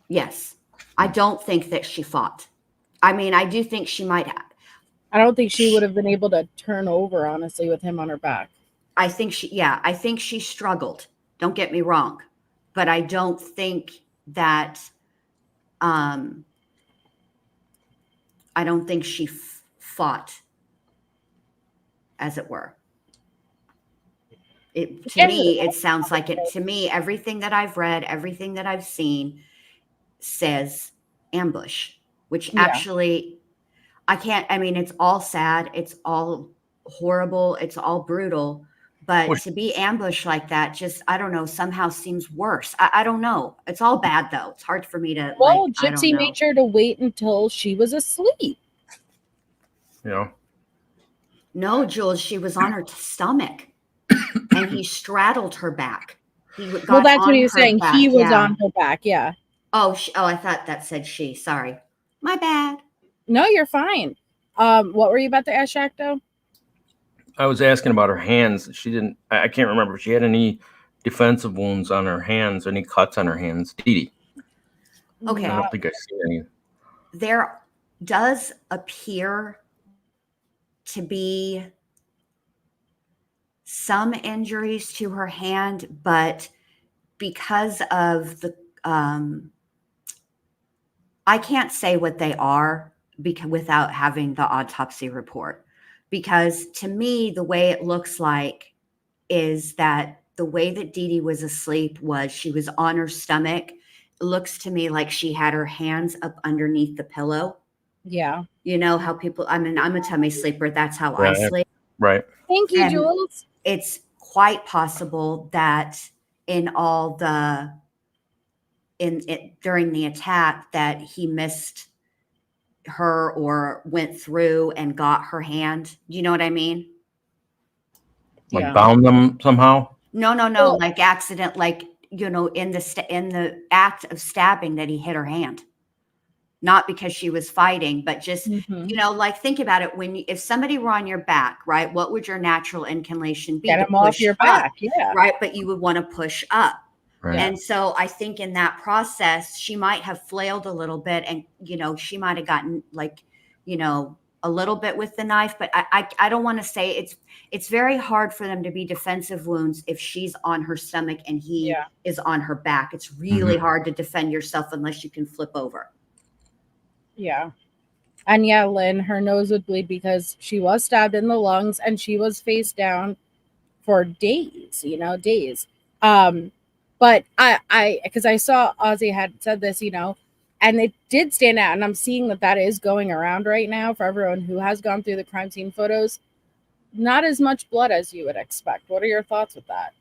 Yes. I don't think that she fought. I do think she might have. I don't think she would have been able to turn over, honestly, with him on her back. I think she struggled. Don't get me wrong. But I don't think that, I don't think she fought, as it were. To me, it sounds like it. To me, everything that I've read, everything that I've seen says ambush, which actually, I can't, it's all sad. It's all horrible. It's all brutal. But to be ambushed like that, just, I don't know, somehow seems worse. I don't know. It's all bad, though. It's hard for me to. Well, Gypsy made sure to wait until she was asleep. Yeah. No, Jules, she was on her stomach, and he straddled her back. Well, that's what he was saying. He was on her back. Yeah. Oh, I thought that said she. Sorry, my bad. No, you're fine. What were you about to ask, Shacto? I was asking about her hands. She didn't. I can't remember if she had any defensive wounds on her hands, any cuts on her hands. Dee Dee. Okay. I don't think I've seen any. There does appear to be some injuries to her hand, but because of the, I can't say what they are because without having the autopsy report, because to me, the way it looks like is that the way that Dee Dee was asleep was she was on her stomach. It looks to me like she had her hands up underneath the pillow. Yeah. You know how people, I mean, I'm a tummy sleeper. That's how I Right. sleep. Right. Thank you, And Jules. it's quite possible that in all the, in it during the attack that he missed her or went through and got her hand. You know what I mean? Like Yeah. bound them somehow. No, Well- like accident, like, you know, in the act of stabbing that he hit her hand. Not because she was fighting, but just, Mhm. you know, like think about it. When if somebody were on your back, right, what would your natural inclination be? Get To them off push your up, back. Yeah. right? But you would want to push up. Right. And so I think in that process, she might have flailed a little bit and, you know, she might have gotten like, you know, a little bit with the knife, but I don't want to say it's very hard for them to be defensive wounds if she's on her stomach and he is on her back. It's really hard to defend yourself unless you can flip over. Yeah. And yeah, Lynn, her nose would bleed because she was stabbed in the lungs and she was face down for days, you know, days. But I because I saw Ozzy had said this, you know, and it did stand out. And I'm seeing that is going around right now for everyone who has gone through the crime scene photos. Not as much blood as you would expect. What are your thoughts with that?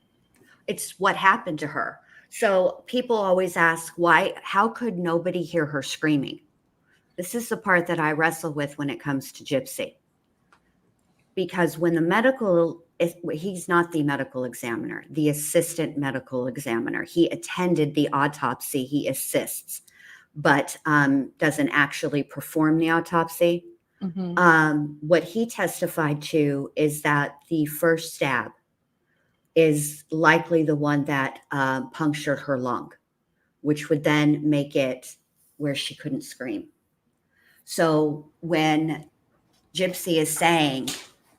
It's what happened to her. So people always ask why, how could nobody hear her screaming? This is the part that I wrestle with when it comes to Gypsy. Because when the medical, he's not the medical examiner, the assistant medical examiner. He attended the autopsy, he assists, but doesn't actually perform the autopsy. What he testified to is that the first stab is likely the one that punctured her lung, which would then make it where she couldn't scream. So when Gypsy is saying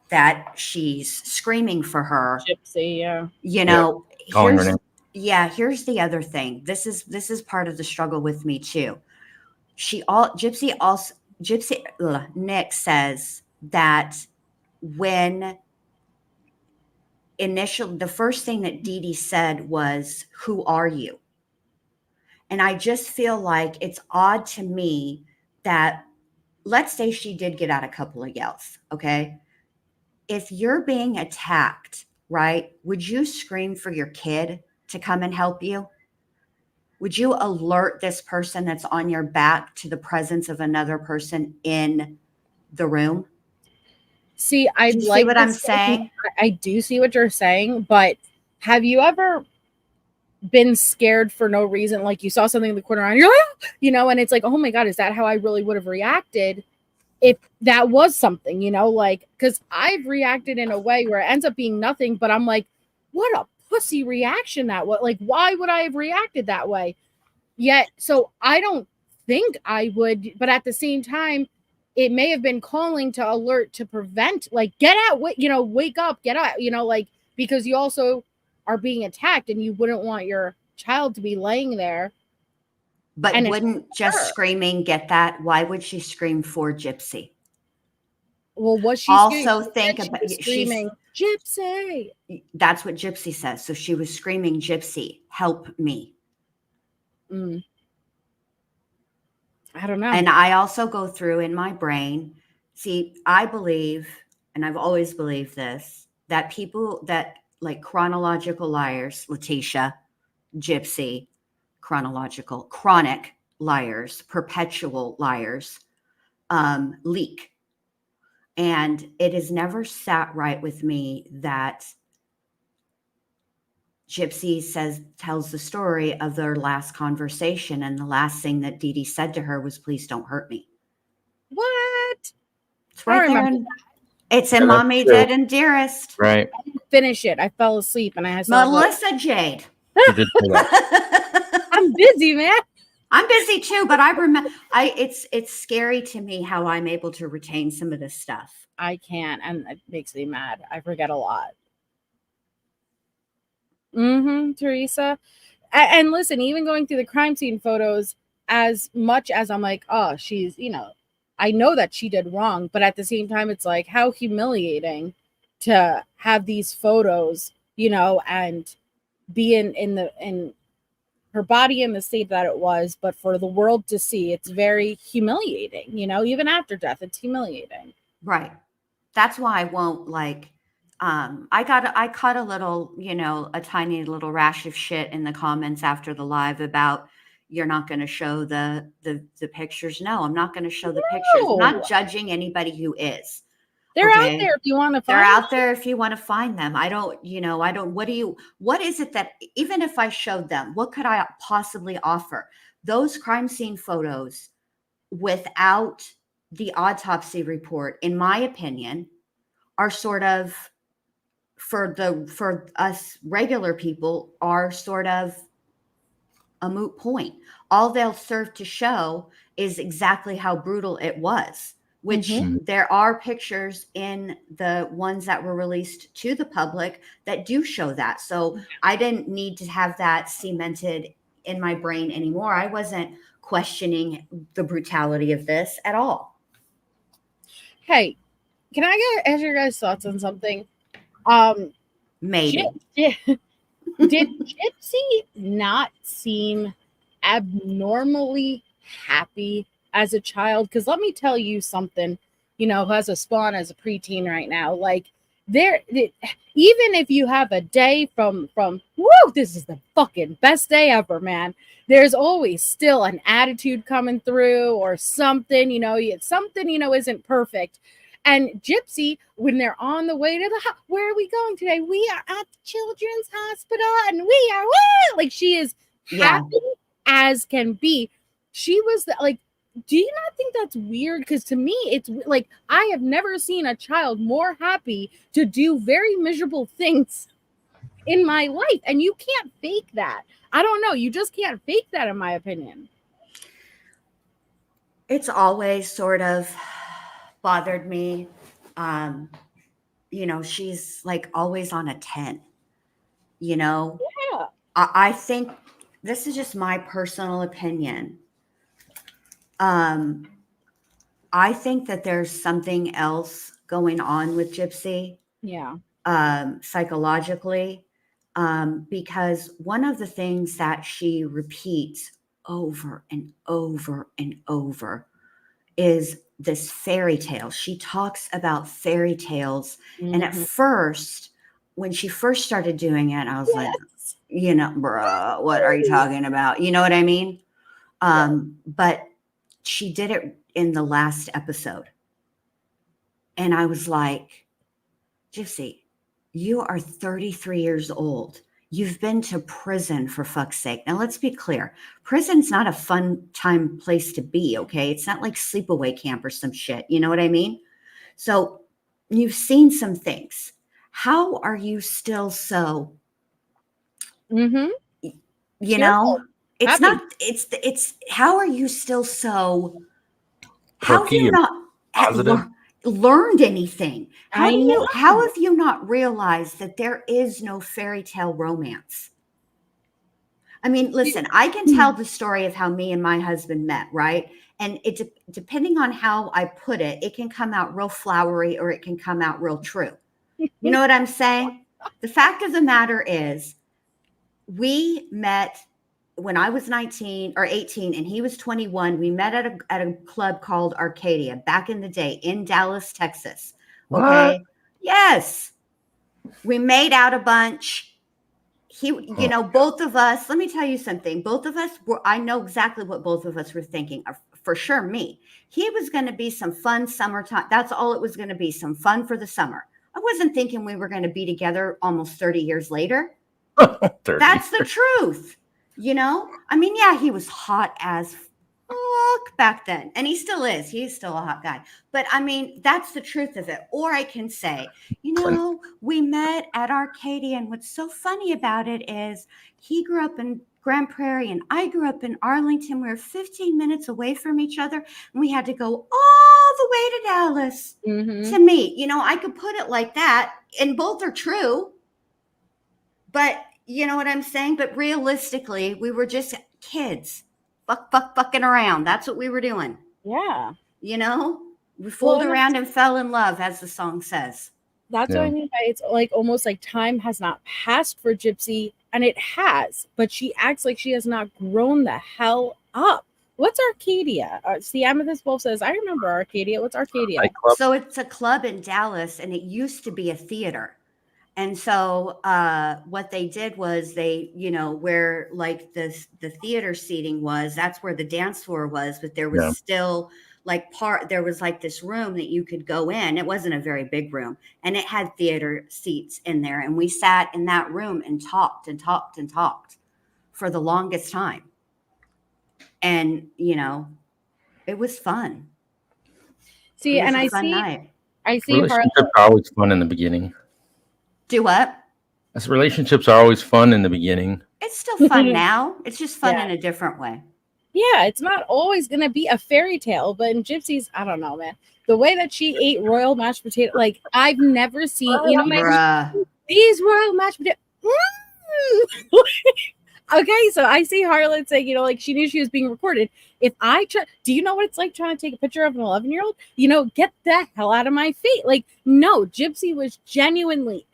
that she's screaming for her, Gypsy, yeah, you know, calling her name. Here's the other thing. This is part of the struggle with me too. Nick says that when the first thing that Dee Dee said was, "Who are you?" And I just feel like it's odd to me that, let's say she did get out a couple of yells, okay? If you're being attacked, right, would you scream for your kid to come and help you? Would you alert this person that's on your back to the presence of another person in the room? See, I Do you like see what I'm saying? I do see what you're saying, but have you ever been scared for no reason? Like you saw something in the corner and you're like, you know, and it's like, oh my God, is that how I really would have reacted if that was something, you know, like, because I've reacted in a way where it ends up being nothing, but I'm like, what a pussy reaction that was. Like, why would I have reacted that way? Yet, so I don't think I would, but at the same time, it may have been calling to alert to prevent, like, get out, you know, wake up, get out, you know, like, because you also are being attacked and you wouldn't want your child to be laying there. But wouldn't just screaming get that? Why would she scream for Gypsy? Well, what she also think about screaming, Gypsy. That's what Gypsy says. So she was screaming, Gypsy, help me. I don't know. And I also go through in my brain. See, I believe, and I've always believed this, that people that like chronological liars, Letitia, Gypsy, chronic liars, perpetual liars, leak. And it has never sat right with me that Gypsy tells the story of their last conversation. And the last thing that Dee Dee said to her was, please don't hurt me. What? It's right there. It's in Mommy Dead and Dearest. Right. I didn't finish it. I fell asleep and I had Melissa Jade. You did say that. I'm busy, man. I'm busy too, but I remember. It's scary to me how I'm able to retain some of this stuff. I can't, and it makes me mad. I forget a lot. Teresa. And listen, even going through the crime scene photos, as much as I'm like, oh, she's, I know that she did wrong, but at the same time, it's like, how humiliating to have these photos, and be in her body in the state that it was, but for the world to see, it's very humiliating, even after death, it's humiliating. Right. That's why I won't I caught a little, a tiny little rash of shit in the comments after the live about you're not going to show the pictures. No, I'm not going to show the pictures. I'm not judging anybody who is. They're out there if you want to find them. They're out there if you want to find them. What is it that, even if I showed them, what could I possibly offer? Those crime scene photos without the autopsy report, in my opinion, are sort of, for us regular people, are sort of a moot point. All they'll serve to show is exactly how brutal it was, which there are pictures in the ones that were released to the public that do show that. So I didn't need to have that cemented in my brain anymore. I wasn't questioning the brutality of this at all. Hey, can I ask your guys' thoughts on something? Maybe. Did Gypsy not seem abnormally happy as a child? Because let me tell you something, who has a spawn as a preteen right now. Like, even if you have a day from woo, this is the fucking best day ever, man. There's always still an attitude coming through or something, something, isn't perfect. And Gypsy, when they're on the way to where are we going today? We are at the Children's Hospital, and we are like, she is happy as can be. She was like, do you not think that's weird? Because to me, it's like, I have never seen a child more happy to do very miserable things in my life, and you can't fake that. I don't know. You just can't fake that, in my opinion. It's always sort of bothered me. She's like always on a 10, Yeah. I think this is just my personal opinion. I think that there's something else going on with Gypsy. Yeah. Psychologically, because one of the things that she repeats over and over and over is this fairy tale. She talks about fairy tales. And at first, when she first started doing it, I was like, bruh, what are you talking about? You know what I mean? But she did it in the last episode. And I was like, Gypsy, you are 33 years old. You've been to prison, for fuck's sake. Now, let's be clear. Prison's not a fun time place to be, okay? It's not like sleepaway camp or some shit. You know what I mean? So you've seen some things. How are you still so, it's happy. not, it's, how are you still so, how have you not positive? Learned anything? How have you not realized that there is no fairy tale romance? I mean, listen, I can tell the story of how me and my husband met, right? And it depending on how I put it, it can come out real flowery or it can come out real true. You know what I'm saying? The fact of the matter is, we met when I was 19 or 18 and he was 21. We met at a club called Arcadia back in the day in Dallas, Texas. Okay. What? Yes. We made out a bunch. Both of us, let me tell you something. Both of us I know exactly what both of us were thinking. For sure, me. He was going to be some fun summertime. That's all it was going to be, some fun for the summer. I wasn't thinking we were going to be together almost 30 years later. That's the truth. I mean, yeah, he was hot as fuck back then. And he still is. He's still a hot guy. But I mean, that's the truth of it. Or I can say, we met at Arcadia. And what's so funny about it is he grew up in Grand Prairie and I grew up in Arlington. We were 15 minutes away from each other. And we had to go all the way to Dallas to meet. I could put it like that. And both are true. But You know what I'm saying? But realistically, we were just kids, fucking around. That's what we were doing. Yeah. You know, we fooled around and fell in love, as the song says. That's what I mean by it's like almost like time has not passed for Gypsy, and it has, but she acts like she has not grown the hell up. What's Arcadia? See, Amethyst Wolf says, I remember Arcadia. What's Arcadia? So it's a club in Dallas, and it used to be a theater. And so what they did was they, you know, where like the theater seating was, that's where the dance floor was, but there was still like there was like this room that you could go in. It wasn't a very big room, and it had theater seats in there. And we sat in that room and talked and talked and talked for the longest time. And, you know, it was fun. See, and I see relationships are always fun in the beginning. Do what? As relationships are always fun in the beginning. It's still fun now. It's just fun in a different way. Yeah, it's not always going to be a fairy tale, but in Gypsy's, I don't know, man. The way that she ate royal mashed potato, like I've never seen, you know, these royal mashed potatoes. Okay, so I see Harlot saying, you know, like she knew she was being recorded. If I try, do you know what it's like trying to take a picture of an 11-year-old? You know, get the hell out of my face. Like, no, Gypsy was genuinely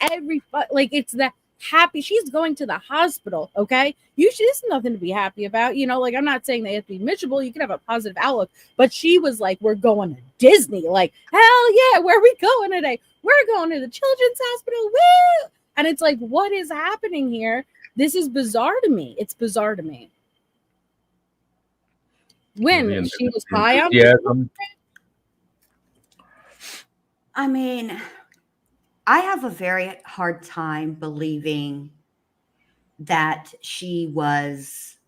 like it's the happy. She's going to the hospital. Okay, there's nothing to be happy about. You know, like I'm not saying they have to be miserable. You can have a positive outlook, but she was like, we're going to Disney. Like, hell yeah, where are we going today? We're going to the children's hospital. Woo! And it's like, what is happening here? This is bizarre to me. It's bizarre to me. When she was high on I mean, I have a very hard time believing that she was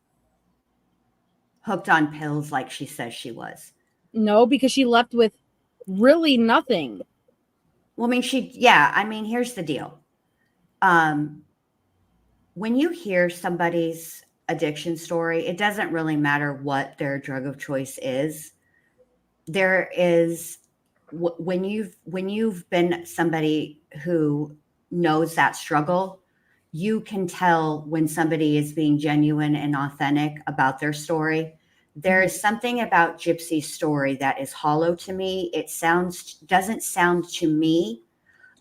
hooked on pills like she says she was. No, because she left with really nothing. Well, I mean, here's the deal. When you hear somebody's addiction story, it doesn't really matter what their drug of choice is. There is, when you've been somebody who knows that struggle, you can tell when somebody is being genuine and authentic about their story. There is something about Gypsy's story that is hollow to me. It doesn't sound to me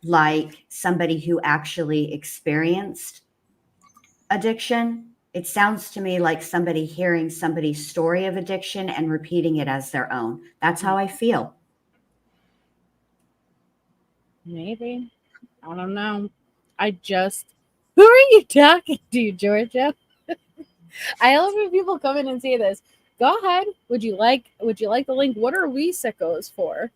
like somebody who actually experienced addiction. It sounds to me like somebody hearing somebody's story of addiction and repeating it as their own. That's how I feel. Maybe. I don't know. Who are you talking to, Georgia? I love when people come in and say this. Go ahead. Would you like the link? What are we sickos for?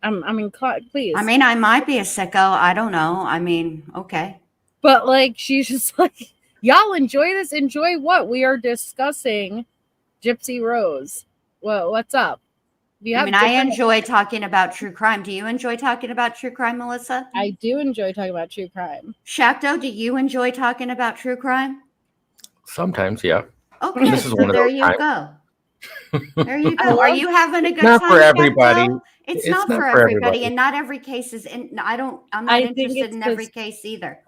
I mean, please. I mean, I might be a sicko. I don't know. I mean, okay. But like, she's just like, y'all enjoy this. Enjoy what? We are discussing Gypsy Rose. Well, what's up? I enjoy talking about true crime. Do you enjoy talking about true crime, Melissa? I do enjoy talking about true crime. Shacto, do you enjoy talking about true crime? Sometimes, yeah. Okay, this is so one of there those you times. go. There you go. Are you having a good Not time? for everybody. Shacto? It's not for everybody, and not every case is. I'm not interested in every case either.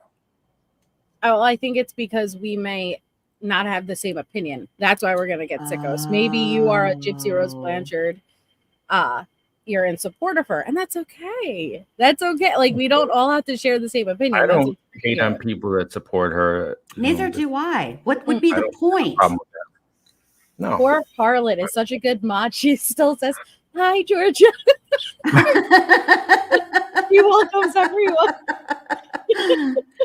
Oh, I think it's because we may not have the same opinion. That's why we're gonna get sickos. Maybe you are a Gypsy Rose Blanchard. You're in support of her, and that's okay. That's okay. Like, we don't all have to share the same opinion. I don't hate on people that support her. Neither do I. What would be the point? No. Poor Harlot is such a good mod. She still says, "Hi, Georgia." She welcomes everyone.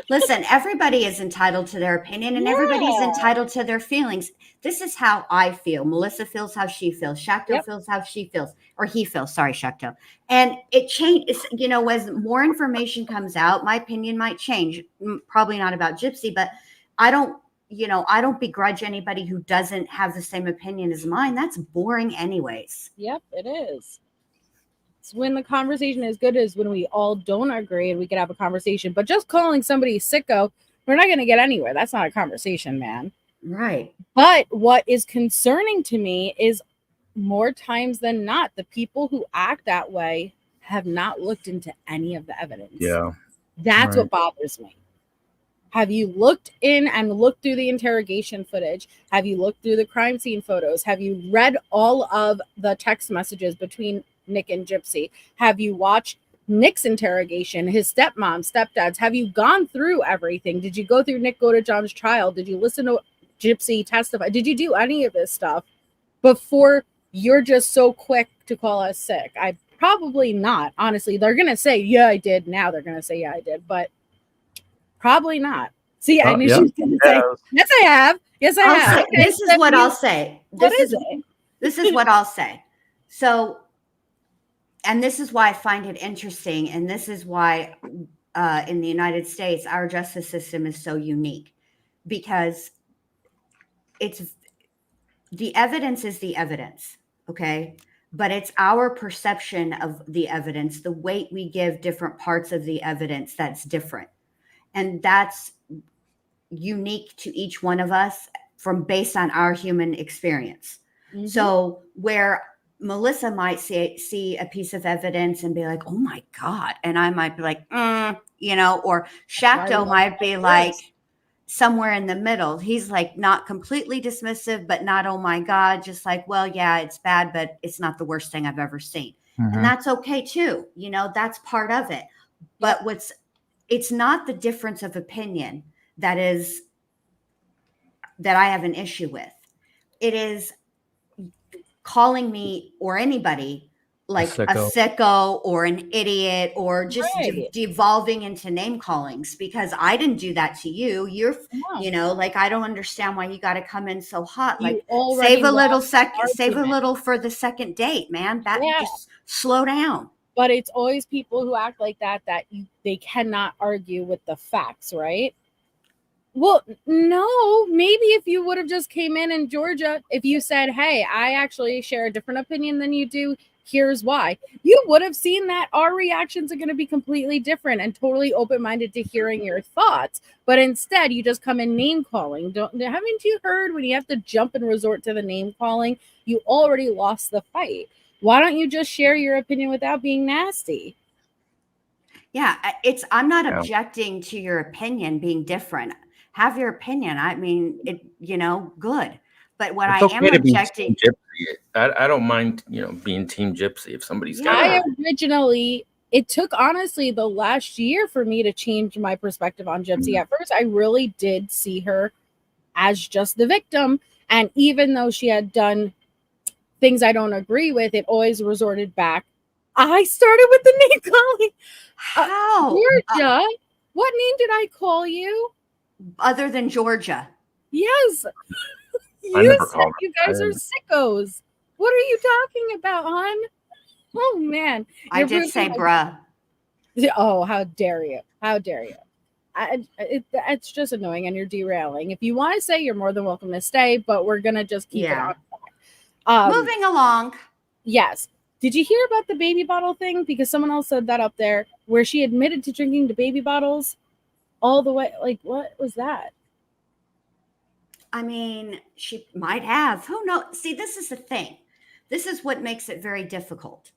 Listen, everybody is entitled to their opinion, and everybody's entitled to their feelings. This is how I feel. Melissa feels how she feels. Shacto feels how she feels, or he feels. Sorry, Shacto. And it changes. You know, as more information comes out, my opinion might change. Probably not about Gypsy, but I don't begrudge anybody who doesn't have the same opinion as mine. That's boring, anyways. Yep, it is. It's when the conversation is good is when we all don't agree and we can have a conversation. But just calling somebody sicko, we're not going to get anywhere. That's not a conversation, man. Right. But what is concerning to me is more times than not, the people who act that way have not looked into any of the evidence. Yeah. That's what bothers me. Have you looked in and looked through the interrogation footage? Have you looked through the crime scene photos? Have you read all of the text messages between Nick and Gypsy? Have you watched Nick's interrogation, his stepmom, stepdads? Have you gone through everything? Did you go through Nick go to John's trial? Did you listen to Gypsy testify? Did you do any of this stuff before you're just so quick to call us sick? I probably not. Honestly, they're going to say, yeah, I did. Now they're going to say, yeah, I did. But probably not. See, I knew she was going to say, yes, I have. Yes, I have. Okay, this is what I'll say. This is what I'll say. So, and this is why I find it interesting. And this is why in the United States, our justice system is so unique, because the evidence is the evidence. Okay. But it's our perception of the evidence, the weight we give different parts of the evidence that's different. And that's unique to each one of us based on our human experience. Mm-hmm. So where Melissa might see a piece of evidence and be like, oh my God. And I might be like, or Shacto might be like somewhere in the middle. He's like not completely dismissive, but not, oh my God, just like, well, yeah, it's bad, but it's not the worst thing I've ever seen. Mm-hmm. And that's okay too. That's part of it. But it's not the difference of opinion that I have an issue with. It is calling me or anybody like a sicko or an idiot, or just devolving into name callings, because I didn't do that to you. You're, like, I don't understand why you got to come in so hot. Like, save a little for the second date, man. Just slow down. But it's always people who act like that they cannot argue with the facts, right? Well, no, maybe if you would have just came in Georgia, if you said, hey, I actually share a different opinion than you do, here's why, you would have seen that our reactions are going to be completely different and totally open-minded to hearing your thoughts. But instead, you just come in name calling. Haven't you heard when you have to jump and resort to the name calling, you already lost the fight? Why don't you just share your opinion without being nasty? Yeah, I'm not objecting to your opinion being different. Have your opinion. I mean, good. But what I am objecting to, I don't mind, being Team Gypsy if somebody's got it took honestly the last year for me to change my perspective on Gypsy. Mm-hmm. At first, I really did see her as just the victim. And even though she had done things I don't agree with, it always resorted back. I started with the name calling. How? Georgia, what name did I call you? Other than Georgia. Yes. You guys are sickos. What are you talking about, hon? Oh, man. I did say bruh. Oh, how dare you? How dare you? It's just annoying, and you're derailing. If you want to stay, you're more than welcome to stay, but we're going to just keep it on. Moving along. Yes. Did you hear about the baby bottle thing? Because someone else said that up there, where she admitted to drinking the baby bottles all the way. Like, what was that? I mean, she might have. Who knows? See, this is the thing. This is what makes it very difficult.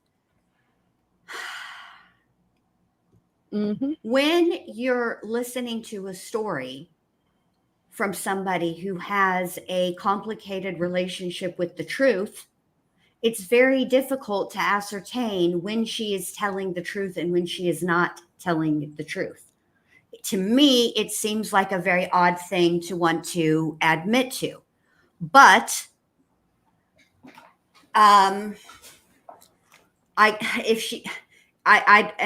Mm-hmm. When you're listening to a story from somebody who has a complicated relationship with the truth, it's very difficult to ascertain when she is telling the truth and when she is not telling the truth. To me, it seems like a very odd thing to want to admit to. But I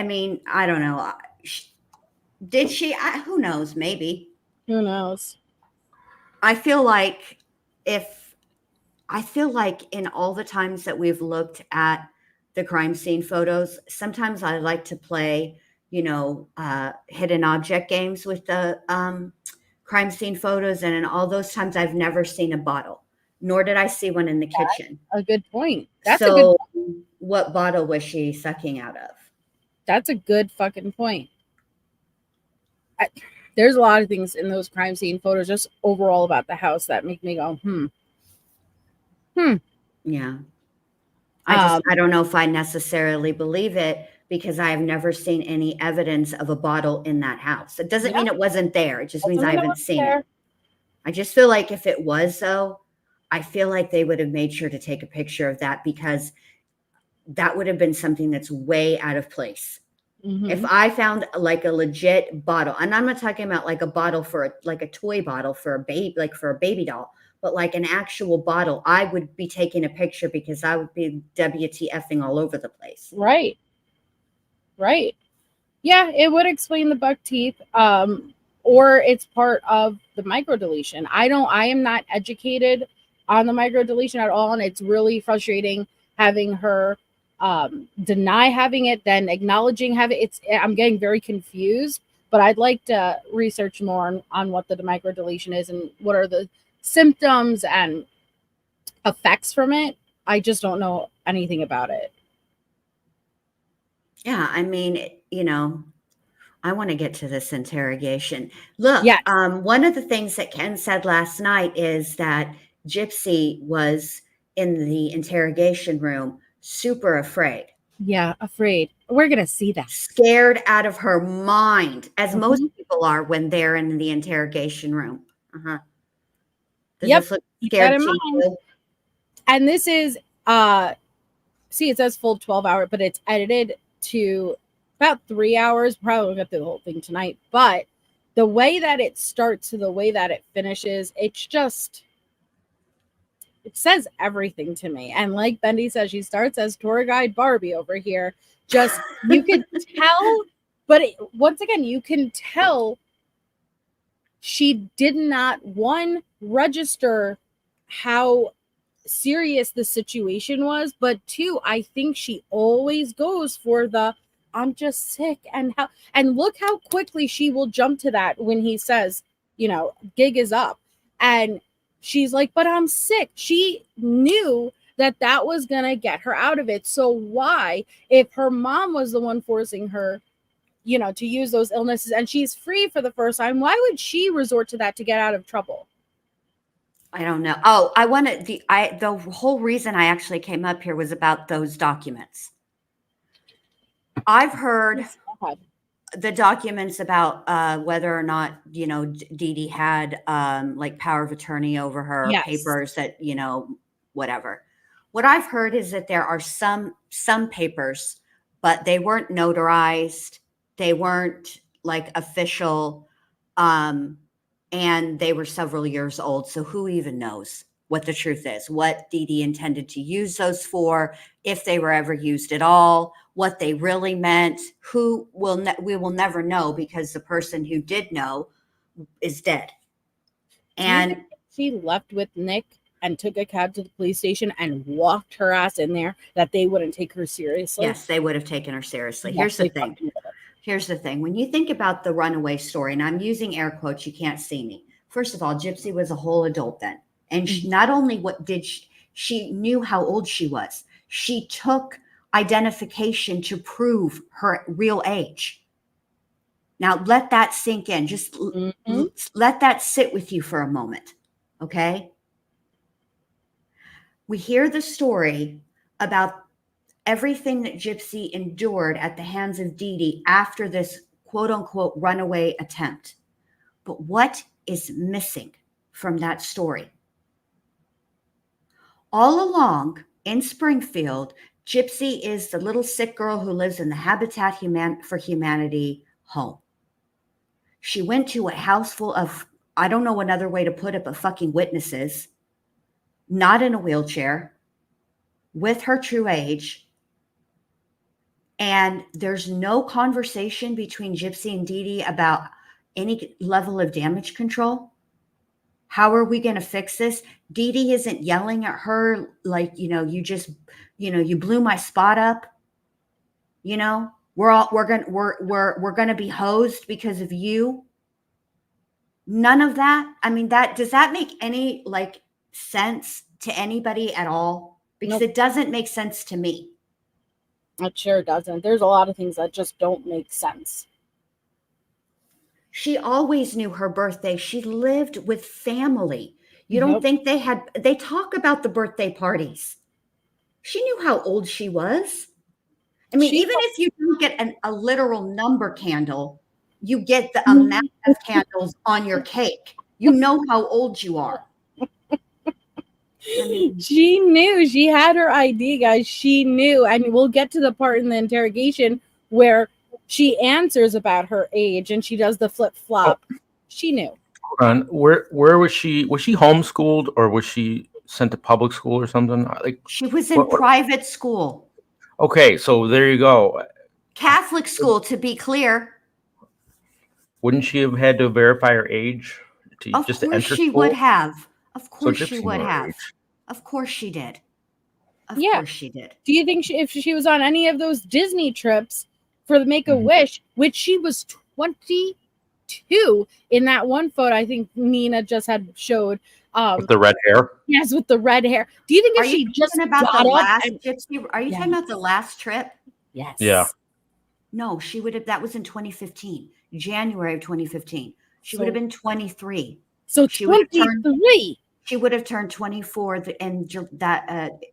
mean, I don't know. Did she? Who knows? Maybe. Who knows? I feel like in all the times that we've looked at the crime scene photos, sometimes I like to play, hidden object games with the crime scene photos. And in all those times, I've never seen a bottle, nor did I see one in the kitchen. A good point. That's a good point. What bottle was she sucking out of? That's a good fucking point. There's a lot of things in those crime scene photos, just overall about the house, that make me go, Yeah. I don't know if I necessarily believe it, because I have never seen any evidence of a bottle in that house. It doesn't mean it wasn't there. It just means I haven't seen it. I just feel like if it was, though, I feel like they would have made sure to take a picture of that, because that would have been something that's way out of place. If I found like a legit bottle, and I'm not talking about like a bottle for like a toy bottle for a baby, like for a baby doll, but like an actual bottle, I would be taking a picture, because I would be WTFing all over the place. Right. Yeah, it would explain the buck teeth. Or it's part of the microdeletion. I am not educated on the microdeletion at all, and it's really frustrating having her deny having it, then acknowledging having it. I'm getting very confused, but I'd like to research more on what the microdeletion is and what are the symptoms and effects from it. I just don't know anything about it. Yeah, I mean, you know, I want to get to this interrogation. Look, one of the things that Ken said last night is that Gypsy was in the interrogation room super afraid. Yeah, afraid. We're going to see that. Scared out of her mind, as most people are when they're in the interrogation room. Does this look scared to you? And this is, see, it says full 12 hour, but it's edited to about 3 hours. Probably won't get through the whole thing tonight, but the way that it starts to the way that it finishes, it's just, it says everything to me. And like Bendy says, she starts as tour guide Barbie over here. Just, you can tell, but once again, you can tell she did not, one, register how serious the situation was, but two, I think she always goes for the I'm just sick, and look how quickly she will jump to that when he says, you know, gig is up, and she's like, but I'm sick. She knew that was gonna get her out of it. So why, if her mom was the one forcing her, you know, to use those illnesses and she's free for the first time, why would she resort to that to get out of trouble? I don't know. Oh, I wanted the whole reason I actually came up here was about those documents. I've heard the documents about whether or not, you know, Dee Dee had like power of attorney over her, papers that, you know, whatever. What I've heard is that there are some papers, but they weren't notarized. They weren't like official. And they were several years old. So who even knows what the truth is, what Dee Dee intended to use those for, if they were ever used at all, what they really meant. We will never know, because the person who did know is dead. And she left with Nick and took a cab to the police station and walked her ass in there, that they wouldn't take her seriously. Yes, they would have taken her seriously. Here's the thing. Here's the thing. When you think about the runaway story, and I'm using air quotes, you can't see me. First of all, Gypsy was a whole adult then. And she, not only she knew how old she was. She took identification to prove her real age. Now let that sink in. Just let that sit with you for a moment. Okay. We hear the story about everything that Gypsy endured at the hands of Dee Dee after this quote unquote runaway attempt. But what is missing from that story? All along in Springfield, Gypsy is the little sick girl who lives in the Habitat for Humanity home. She went to a house full of, I don't know another way to put it, but fucking witnesses, not in a wheelchair, with her true age. And there's no conversation between Gypsy and Dee Dee about any level of damage control. How are we going to fix this? Dee Dee isn't yelling at her like, you know, you blew my spot up. You know, we're going to be hosed because of you. None of that. I mean, does that make any like sense to anybody at all? Because it doesn't make sense to me. It sure doesn't. There's a lot of things that just don't make sense. She always knew her birthday. She lived with family. You don't think they talk about the birthday parties. She knew how old she was. I mean, even if you don't get a literal number candle. You get the amount of candles on your cake. You know how old you are. She knew. She had her ID, guys. She knew. And we'll get to the part in the interrogation where she answers about her age and she does the flip-flop. She knew. Hold on. Where was she? Was she homeschooled or was she sent to public school or something? Like she was in private school. Okay, so there you go. Catholic school, to be clear. Wouldn't she have had to verify her age to Of just to course enter she school? would have. Of course So she Gypsy would knew her have. age. Of course she did. Of Yeah. course she did. Do you think if she was on any of those Disney trips for the Make-A-Wish, which she was 22 in that one photo I think Nina just had showed. With the red hair? Yes, with the red hair. Do you think if she just talking about got the up last and- Gypsy? Are you Yes. talking about the last trip? Yes. Yeah. No, she would have. That was in 2015, January of 2015. She So- would have been 23. So She would have turned 23. She would have turned 24 in July.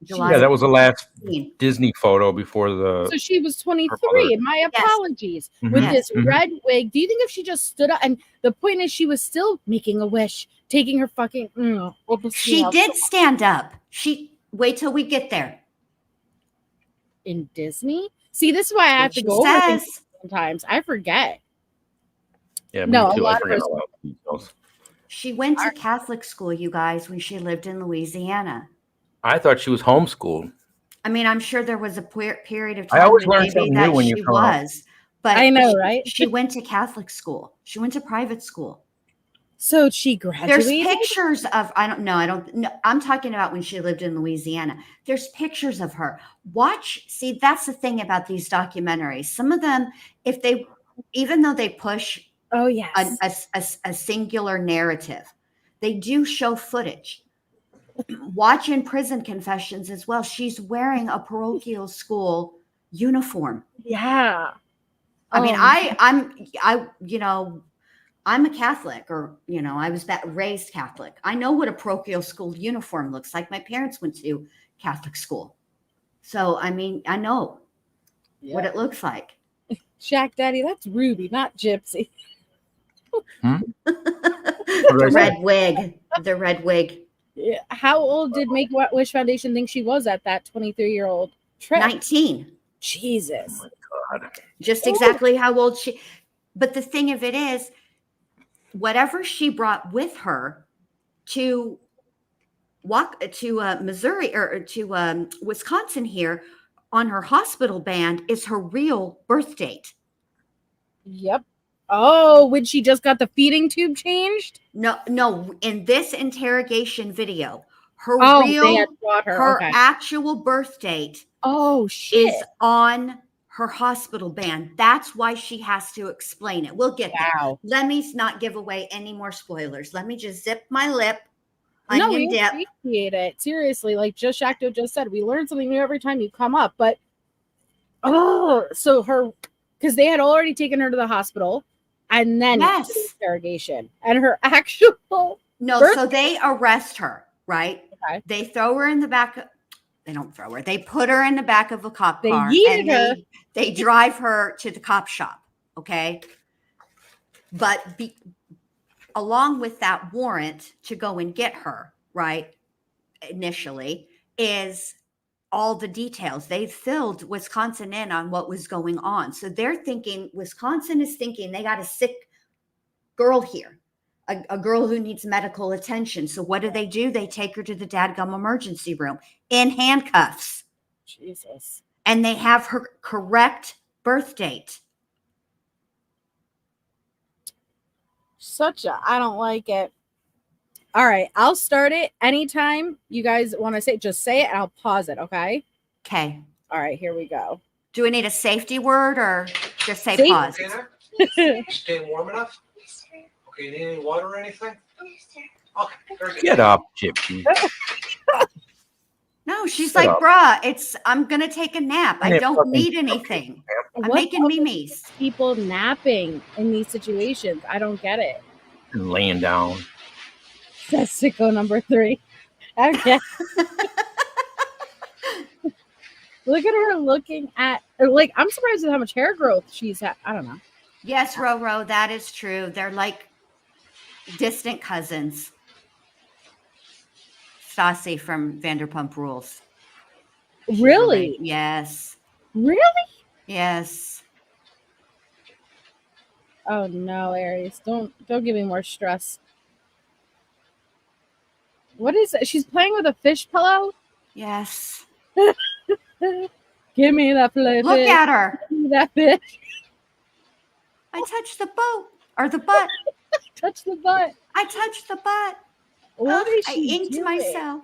Yeah, that was the last 15. Disney photo before the. So she was mother. 23. My apologies. Mhm. With Yes. this Mhm. red wig. Do you think if she just stood up, and the point is she was still making a wish, taking her fucking She did stand up. Wait till we get there. in Disney? See, this is why I have to She go over things says. sometimes. I forget. Yeah, No, me a too. I lot of forget us- a lot of details. She went to Catholic school, you guys, when she lived in Louisiana. I thought she was homeschooled. I mean, I'm sure there was a period of I time always when learn maybe something new that when you she come out. was, but I know, she, right? she went to Catholic school. She went to private school. So she There's graduated. pictures of, I don't know. I'm talking about when she lived in Louisiana. There's pictures of her. See, that's the thing about these documentaries. Some of them, even though they push Oh yes. a singular narrative, they do show footage. Watch In Prison Confessions as well. She's wearing a parochial school uniform. Yeah. I mean, I'm a Catholic, or I was raised Catholic. I know what a parochial school uniform looks like. My parents went to Catholic school, so I mean, I know what it looks like. Shaq Daddy, that's Ruby, not Gypsy. The red wig. Yeah. How old did Make-A-Wish Foundation think she was at that 23-year-old trip? 19. Jesus. God. Just exactly how old she. But the thing of it is, whatever she brought with her to Missouri or to Wisconsin here on her hospital band is her real birth date. Yep. Oh, when she just got the feeding tube changed? No. In this interrogation video, They had brought her. Okay. actual birth date. Oh shit. Is on her hospital band. That's why she has to explain it. We'll get there. Let me not give away any more spoilers. Let me just zip my lip. No, we appreciate it. Seriously, like just Shakto just said, we learn something new every time you come up. But so because they had already taken her to the hospital, and then the interrogation, and her actual so they arrest her, right? Okay. They throw her in the back. They don't throw her. They put her in the back of a cop car, yeeted and her. they drive her to the cop shop. Okay, but along with that warrant to go and get her, right? Initially, is all the details. They filled Wisconsin in on what was going on. So Wisconsin is thinking they got a sick girl here, a girl who needs medical attention. So what do? They take her to the dadgum emergency room in handcuffs. Jesus. And they have her correct birth date. I don't like it. All right, I'll start it anytime you guys want to say it. Just say it and I'll pause it, okay? Okay. All right, here we go. Do we need a safety word or just say Safe- pause? Stay warm enough? Okay, you need any water or anything? Okay, very good. Get up, Gypsy. No, she's Shut like, up. bruh, I'm going to take a nap. I Yeah, don't fucking- need anything. I'm What making up memes. with people napping in these situations? I don't get it. And laying down. That's sicko number 3. Okay. Look at her looking at, like, I'm surprised at how much hair growth she's had. I don't know. Yes, Roro, that is true. They're like distant cousins. Stassi from Vanderpump Rules. She's Really? related. Yes. Really? Yes. Oh no, Aries. Don't give me more stress. What is it? She's playing with a fish pillow? Yes. Give me that fish. Look at her. Give me that fish. I touched the boat or the butt. Touch the butt. I touched the butt. What is I she inked doing? myself.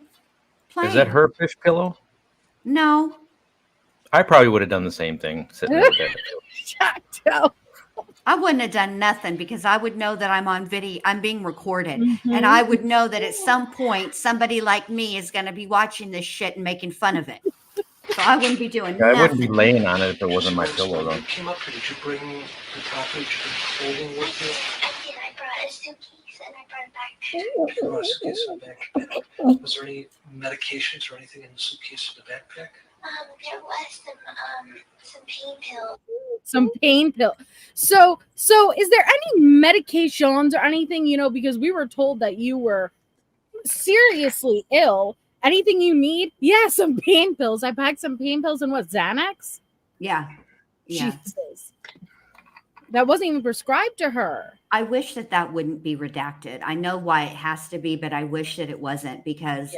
Is that her fish pillow? No. I probably would have done the same thing. Sitting there. Shocked out. I wouldn't have done nothing because I would know that I'm on video. I'm being recorded. Mhm. And I would know that at some point, somebody like me is going to be watching this shit and making fun of it. So I wouldn't be doing I nothing. wouldn't be laying on it if it wasn't my pillow, though. You came up here, did you bring the property holding with you? I did. I brought a suitcase and I brought a backpack. You brought a suitcase and a backpack. Was there any medications or anything in the suitcase or the backpack? There was some pain pills. Some pain pill. So is there any medications or anything, because we were told that you were seriously ill. Anything you need? Yeah, some pain pills. I packed some pain pills and what, Xanax? Yeah. Yeah. Jesus. That wasn't even prescribed to her. I wish that wouldn't be redacted. I know why it has to be, but I wish that it wasn't because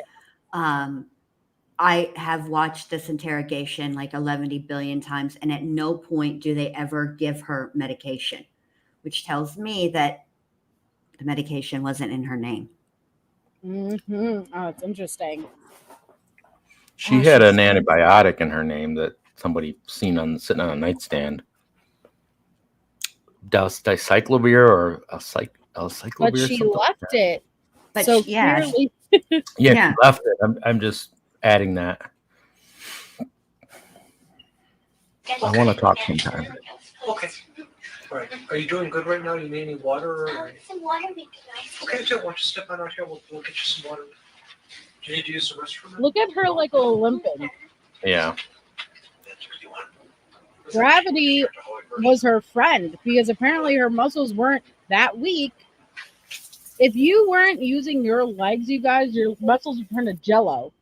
I have watched this interrogation like 11 billion times, and at no point do they ever give her medication, which tells me that the medication wasn't in her name. Mm-hmm. Oh, it's interesting. She had an antibiotic in her name that somebody seen sitting on a nightstand. Dicyclovir or Alcyclovir. But she left it. But so yeah, clearly, yeah, she left it. I'm just adding that. I want to talk sometime. Okay. All right. Are you doing good right now? You need any water? Or Some water would be nice. Okay, so why don't you step on out here? We'll get you some water. Do you need to use the restroom? look at her like a limping. Yeah. Gravity was her friend because apparently her muscles weren't that weak. If you weren't using your legs, you guys, your muscles would turn to jello.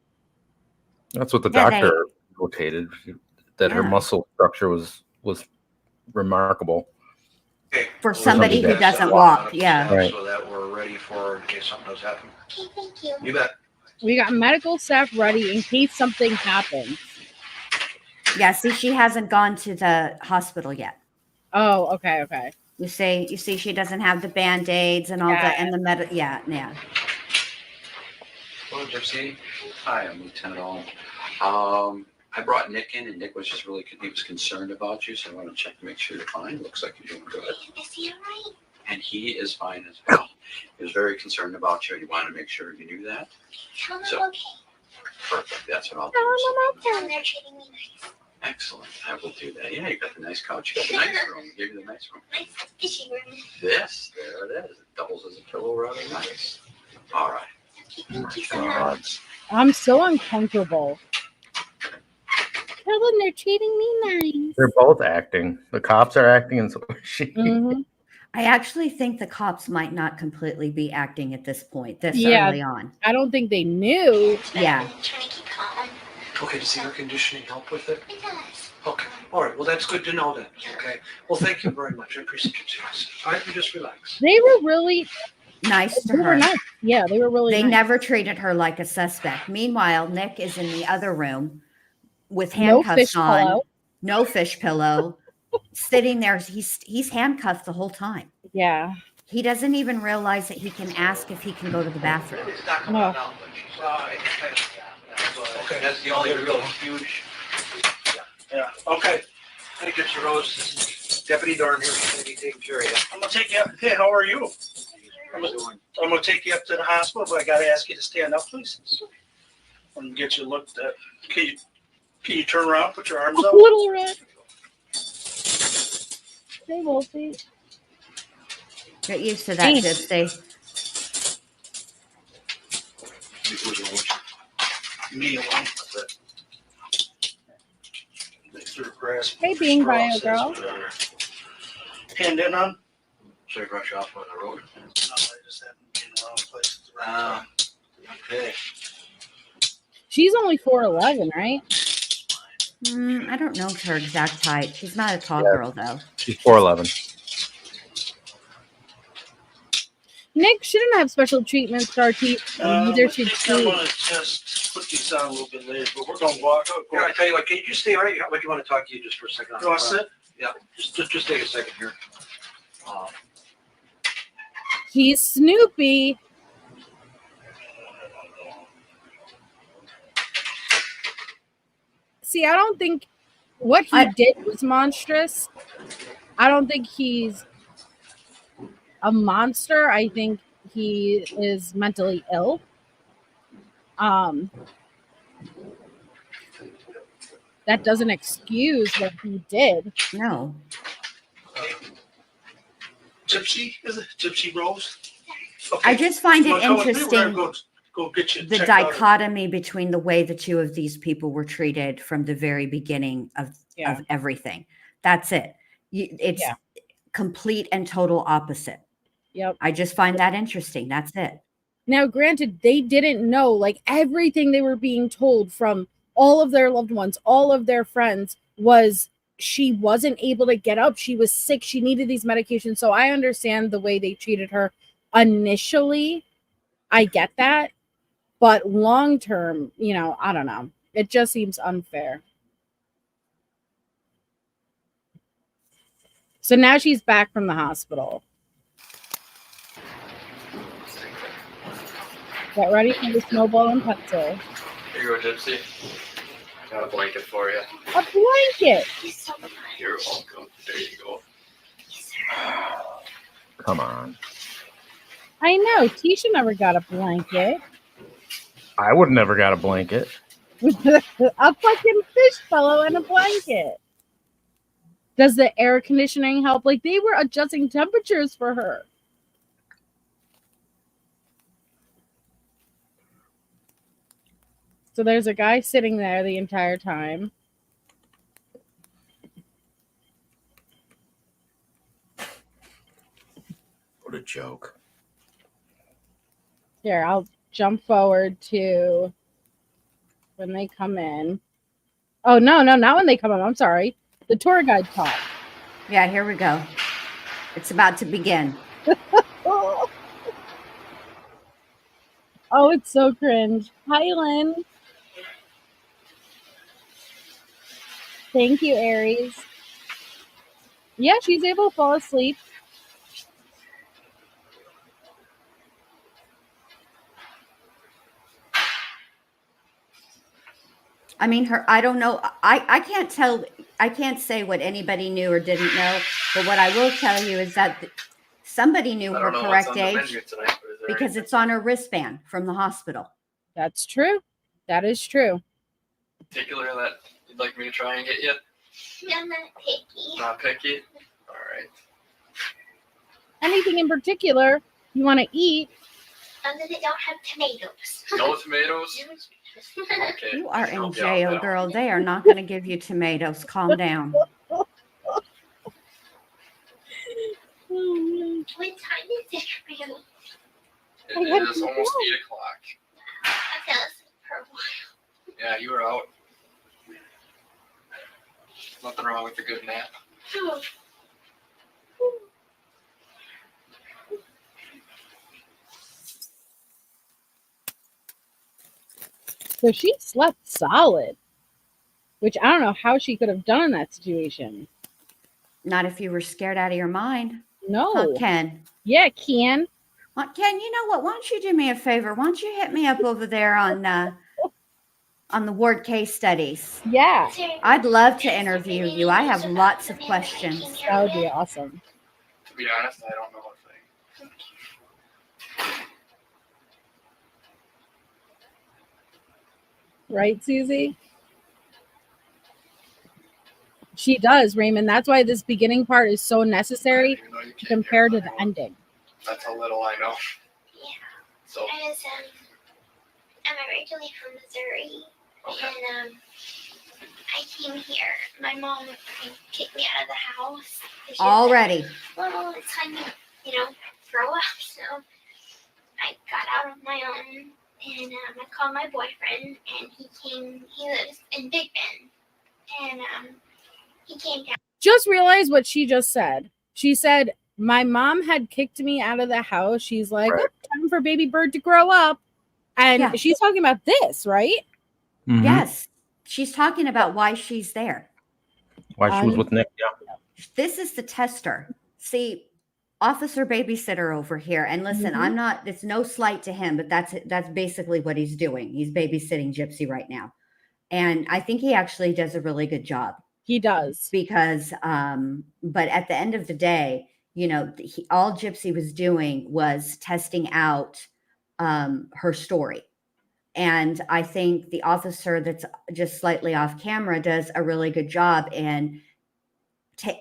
That's what the doctor rotated. That her muscle structure was remarkable. Okay. For somebody who doesn't walk, yeah. Right. So that we're ready for in case something does happen. Okay, thank you. You bet. We got medical staff ready in case something happens. Yeah, see, she hasn't gone to the hospital yet. Oh, okay. You see, she doesn't have the Band-Aids and all that, and the yeah. Hello, Gypsy. Hi, I'm Lieutenant All. I brought Nick in, and Nick was just he was concerned about you, so I want to check to make sure you're fine. Looks like you're doing good. Is he all right? And he is fine as well. He was very concerned about you. He wanted to make sure you knew that. Tell him So- I'm okay. Perfect. That's what I'll Tell him do. I'm okay. Tell him they're treating me nice. Excellent. I will do that. Yeah, you got the nice couch. You got the nice room. Give you the nice room. Nice fishing room. There it is. It doubles as a pillow. Rather nice. All right. Thank you so much. I'm so uncomfortable. Tell them they're treating me nice. They're both acting. The cops are acting, and so is she. Mm-hmm. I actually think the cops might not completely be acting at this point, this early on. I don't think they knew. Yeah. Trying to keep calm. Okay, does the air conditioning help with it? It does. Okay. All right. Well, that's good to know then. Okay. Well, thank you very much. I appreciate your service. All right, you just relax. They were really Nice to they were her. nice. Yeah, they were really They nice. never treated her like a suspect. Meanwhile, Nick is in the other room with No handcuffs fish on, pillow. no fish pillow, sitting there. He's handcuffed the whole time. Yeah. He doesn't even realize that he can ask if he can go to the bathroom. Oh. Okay, that's the only real huge. Yeah. Okay. Hey, Gypsy Rose. This is Deputy Dorn here. He's going to be taking care of you. I'm gonna take you up. Hey, how are you? I'm gonna take you up to the hospital, but I gotta ask you to stand up, please. I'm gonna get you looked at. Can you turn around? Put your arms up. Little red. They will be. Get used to that, Thanks. Gypsy. Me alone. grasp. Hey, for being straw, bio says girl. whatever. Hand in on? Should I brush off on the road? No, I just haven't been in the wrong place at the right time. Okay. She's only 4'11", right? I don't know her exact height. She's not a tall Yeah. girl, though. She's 4'11". Nick shouldn't have special treatment for our teeth, and neither I should think I'm she. gonna just put these on a little bit later, but we're gonna walk. Here, I tell you what, can you just stay right here? I want to talk to you just for a second. You want to sit? Yeah, just take a second here. He's Snoopy. See, I don't think what he did was monstrous. I don't think he's a monster. I think he is mentally ill. That doesn't excuse what he did. No. Gypsy, is it Gypsy Rose? Okay. I just find You it wanna come with me? We're gonna interesting Go get you the checked out. dichotomy between the way the two of these people were treated from the very beginning of everything. That's it. It's complete and total opposite. Yep. I just find that interesting. That's it. Now, granted, they didn't know, like, everything they were being told from all of their loved ones, all of their friends, was she wasn't able to get up. She was sick. She needed these medications. So I understand the way they treated her initially. I get that. But long term, I don't know. It just seems unfair. So now she's back from the hospital. Get ready for the snowball and pencil. Here you go, Gypsy. Got a blanket for you. A blanket. You're welcome. There you go. Come on. I know. Tisha never got a blanket. I would never got a blanket. A fucking fish pillow and a blanket. Does the air conditioning help? Like, they were adjusting temperatures for her. So there's a guy sitting there the entire time. What a joke. Here, I'll jump forward to when they come in. Oh, no, not when they come in. I'm sorry. The tour guide talk. Yeah, here we go. It's about to begin. Oh, it's so cringe. Hi, Lynn. Thank you, Aries. Yeah, she's able to fall asleep. I mean, I don't know. I can't tell. I can't say what anybody knew or didn't know. But what I will tell you is that somebody knew her correct age because it's on her wristband from the hospital. That's true. That is true. Particular that you'd like me to try and get you? I'm not picky. Not picky? All right. Anything in particular you want to eat? They don't have tomatoes. No tomatoes? Okay. You are in jail, girl. They are not going to give you tomatoes. Calm down. What time is it, really? It is almost 8 o'clock. I fell asleep for a while. Yeah, you were out. Nothing wrong with a good nap. Oh. So she slept solid, which I don't know how she could have done in that situation. Not if you were scared out of your mind. No. Huh, Ken. Yeah, Ken. Ken, you know what? Why don't you do me a favor? Why don't you hit me up over there on the ward case studies? Yeah. I'd love to interview you. I have lots of questions. That would be awesome. To be honest, I don't know a thing. Right, Susie? She does, Raymond. That's why this beginning part is so necessary compared to the ending. That's how little I know. Yeah. So. I'm originally from Missouri, and I came here. My mom kicked me out of the house. Already. Well, it's time to, grow up. So I got out on my own, and I called my boyfriend, and he came. He lives in Big Bend, and he came down. Just realize what she just said. She said, my mom had kicked me out of the house. She's like, oh, time for baby bird to grow up. And she's talking about this, right? Mhm. Yes. She's talking about why she's there. Why she was with Nick. Yeah. This is the tester. See, officer babysitter over here. And listen, I'm not, it's no slight to him, but that's basically what he's doing. He's babysitting Gypsy right now. And I think he actually does a really good job. He does. Because, but at the end of the day, all Gypsy was doing was testing out her story. And I think the officer that's just slightly off camera does a really good job. And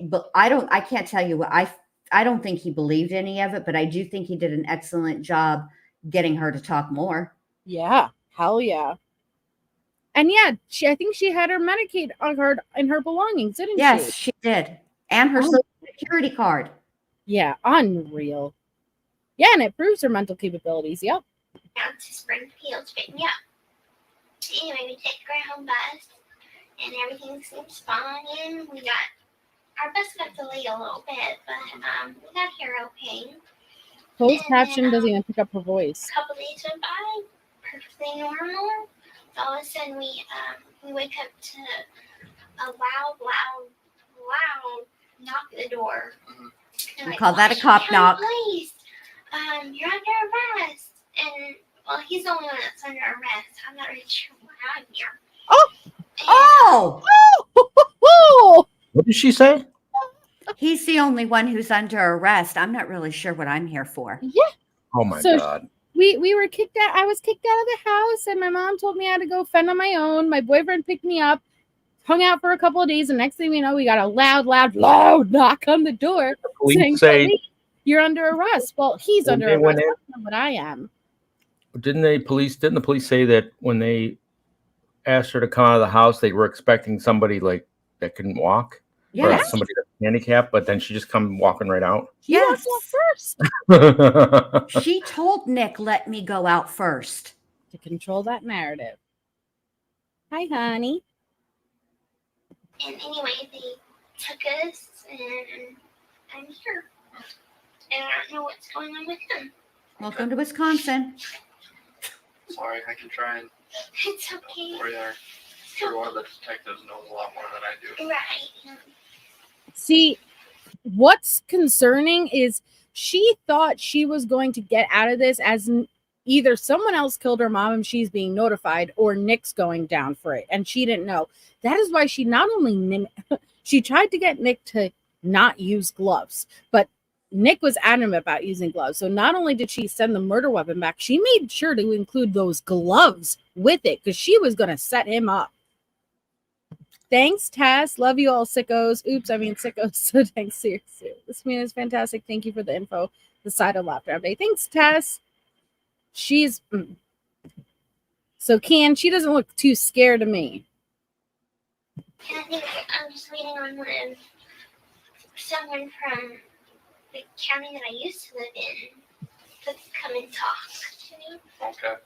but I can't tell you what I don't think he believed any of it, but I do think he did an excellent job getting her to talk more. Yeah, hell yeah. And yeah, I think she had her Medicaid card in her belongings, didn't she? Yes, she did. And her Social Security card. Yeah, unreal. Yeah, and it proves her mental capabilities. Yep. Down to Springfield to pick me up. Anyway, we take Greyhound bus, and everything seems fine. Our bus got delayed a little bit, but we got here okay. Closed caption doesn't even pick up her voice. A couple days went by, perfectly normal. All of a sudden, we wake up to a loud knock at the door. We call that a cop knock. Please, you're under arrest. And well, he's the only one that's under arrest. I'm not really sure why I'm here. Oh! What did she say? He's the only one who's under arrest. I'm not really sure what I'm here for. Yeah. Oh my God. We were kicked out. I was kicked out of the house, and my mom told me I had to go fend on my own. My boyfriend picked me up, hung out for a couple of days, and next thing we know, we got a loud knock on the door saying, "Police, you're under arrest." Well, he's under arrest. That's not what I am. Didn't the police say that when they asked her to come out of the house, they were expecting somebody like that couldn't walk? Yeah. Or somebody that's handicapped, but then she just come walking right out. Yes. First. She told Nick, let me go out first. To control that narrative. Hi, honey. And anyway, they took us, and I'm here. And I don't know what's going on with him. Welcome to Wisconsin. Sorry, I can try and. It's okay. Or yeah, sure, one of the detectives knows a lot more than I do. Right. See, what's concerning is she thought she was going to get out of this as either someone else killed her mom and she's being notified, or Nick's going down for it, and she didn't know. That is why she not only she tried to get Nick to not use gloves, but Nick was adamant about using gloves. So not only did she send the murder weapon back, she made sure to include those gloves with it because she was going to set him up. Thanks, Tess. Love you all, sickos. Oops, I mean sickos. So thanks, seriously. This mean is fantastic. Thank you for the info. The side of laughter update. Thanks, Tess. She's so she doesn't look too scared of me. And I think I'm just waiting on someone from the county that I used to live in to come and talk to me. Okay.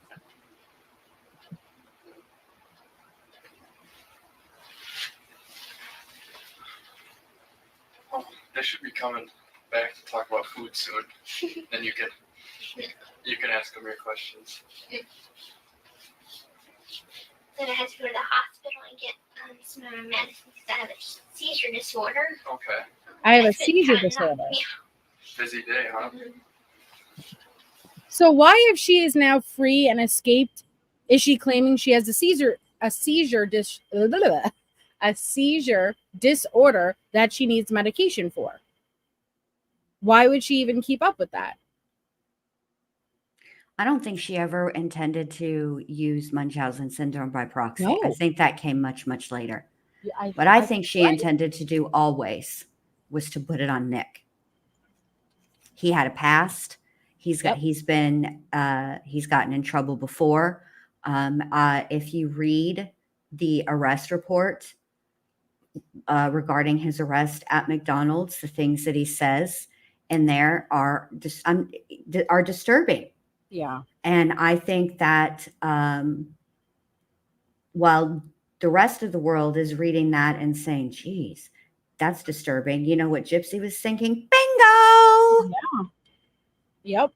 They should be coming back to talk about food soon. Then you can ask them your questions. Then I had to go to the hospital and get some of my medicine because I have a seizure disorder. Okay. I have a seizure disorder. Busy day, huh? So why, if she is now free and escaped, is she claiming she has a seizure disorder that she needs medication for? Why would she even keep up with that? I don't think she ever intended to use Munchausen syndrome by proxy. No. I think that came much, much later. Yeah, What I think she intended to do always was to put it on Nick. He had a past. He's gotten in trouble before. If you read the arrest report, regarding his arrest at McDonald's. The things that he says in there are disturbing. Yeah. And I think that while the rest of the world is reading that and saying, geez, that's disturbing, you know what Gypsy was thinking? Bingo! Yeah. Yep.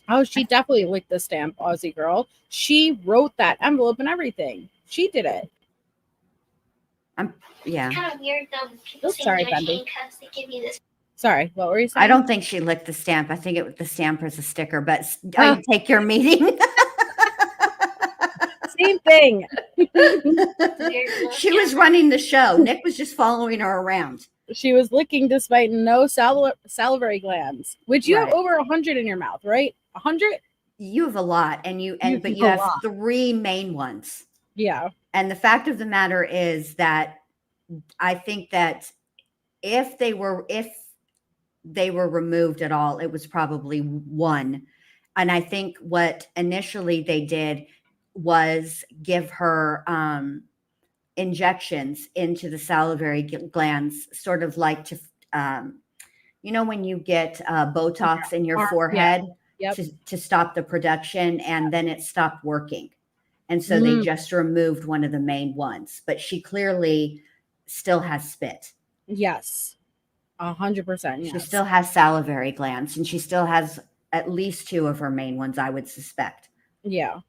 Oh, she definitely licked the stamp, Aussie girl. She wrote that envelope and everything. She did it. Yeah. It's kind of weird though. People Oops, say sorry, judge Bendy. handcuffs. They give you this. Sorry, what were you saying? I don't think she licked the stamp. I think the stamp was a sticker, but I take your meeting. Same thing. She was running the show. Nick was just following her around. She was licking despite no salivary glands, which you have Right. over 100 in your mouth, right? 100? You have a lot, but you have 3 main ones. Yeah. And the fact of the matter is that I think that if they were removed at all, it was probably 1. And I think what initially they did was give her injections into the salivary glands, sort of like to, when you get Botox in your forehead to stop the production, and then it stopped working. And so they just removed one of the main ones, but she clearly still has spit. Yes. 100%. Yes. She still has salivary glands, and she still has at least 2 of her main ones, I would suspect. Yeah.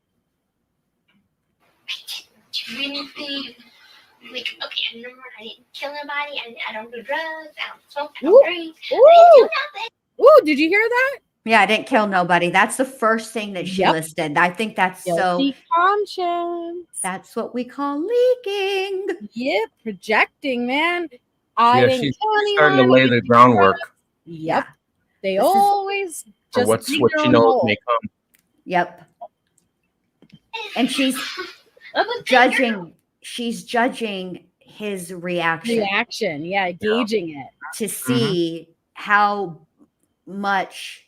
Anything like, okay, number 1, I didn't kill nobody. I don't do drugs. I don't smoke. I don't drink. I didn't do nothing. Ooh, did you hear that? Yeah, I didn't kill nobody. That's the first thing that she listed. I think that's Guilty conscience. That's what we call leaking. Yep, projecting, man. I Yeah, didn't she's kill anyone. starting to lay the groundwork. Yep. They This is- always For just what dig she their own knows hole. may come. Yep. And she's judging his reaction. Yeah, gauging it to see how much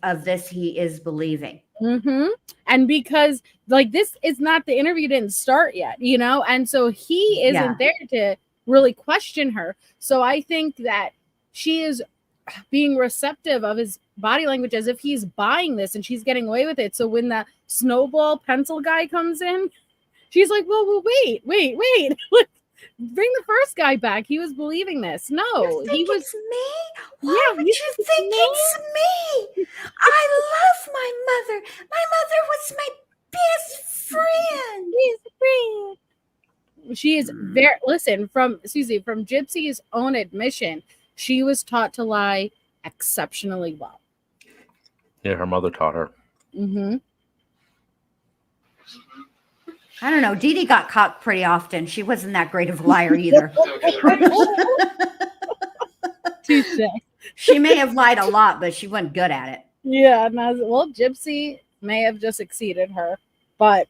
of this he is believing. Mm-hmm. And because like this is not, the interview didn't start yet, and so he isn't there to really question her. So I think that she is being receptive of his body language as if he's buying this and she's getting away with it. So when the snowball pencil guy comes in, she's like, well wait. Bring the first guy back. He was believing this. No, he was me. Why would you think it's me? I love my mother. My mother was my best friend. She is very, listen, from Gypsy's own admission, she was taught to lie exceptionally well. Yeah, her mother taught her. Mm-hmm. I don't know. Dee Dee got caught pretty often. She wasn't that great of a liar either. She may have lied a lot, but she wasn't good at it. Yeah, well, Gypsy may have just exceeded her, but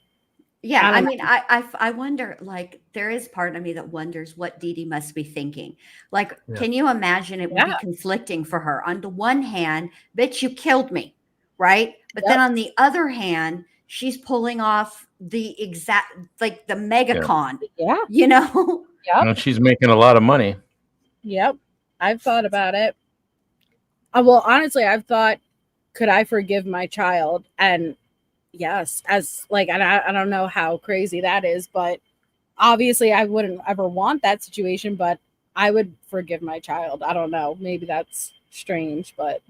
yeah, I mean, I wonder, like, there is part of me that wonders what Dee Dee must be thinking. Like, can you imagine it would be conflicting for her? On the one hand, bitch, you killed me, right? But then on the other hand, she's pulling off the exact, like, the mega con. Yeah. And she's making a lot of money. Yep. I've thought about it. Well, honestly, I've thought, could I forgive my child? And yes, as like, and I don't know how crazy that is, but obviously I wouldn't ever want that situation, but I would forgive my child. I don't know. Maybe that's strange, but.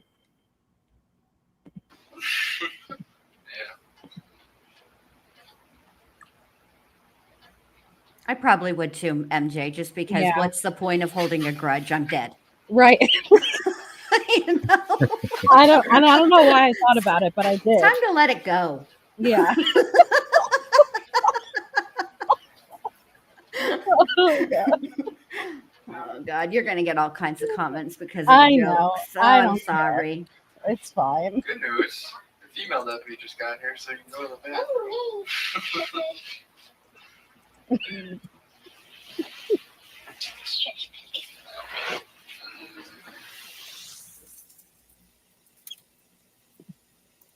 I probably would too, MJ, just because what's the point of holding a grudge? I'm dead. Right. I don't know why I thought about it, but I did. Time to let it go. Yeah. Oh God, you're gonna get all kinds of comments because of I the know. jokes. I'm sorry. It's fine. Good news. The female deputy just got here, so you can go to the bathroom.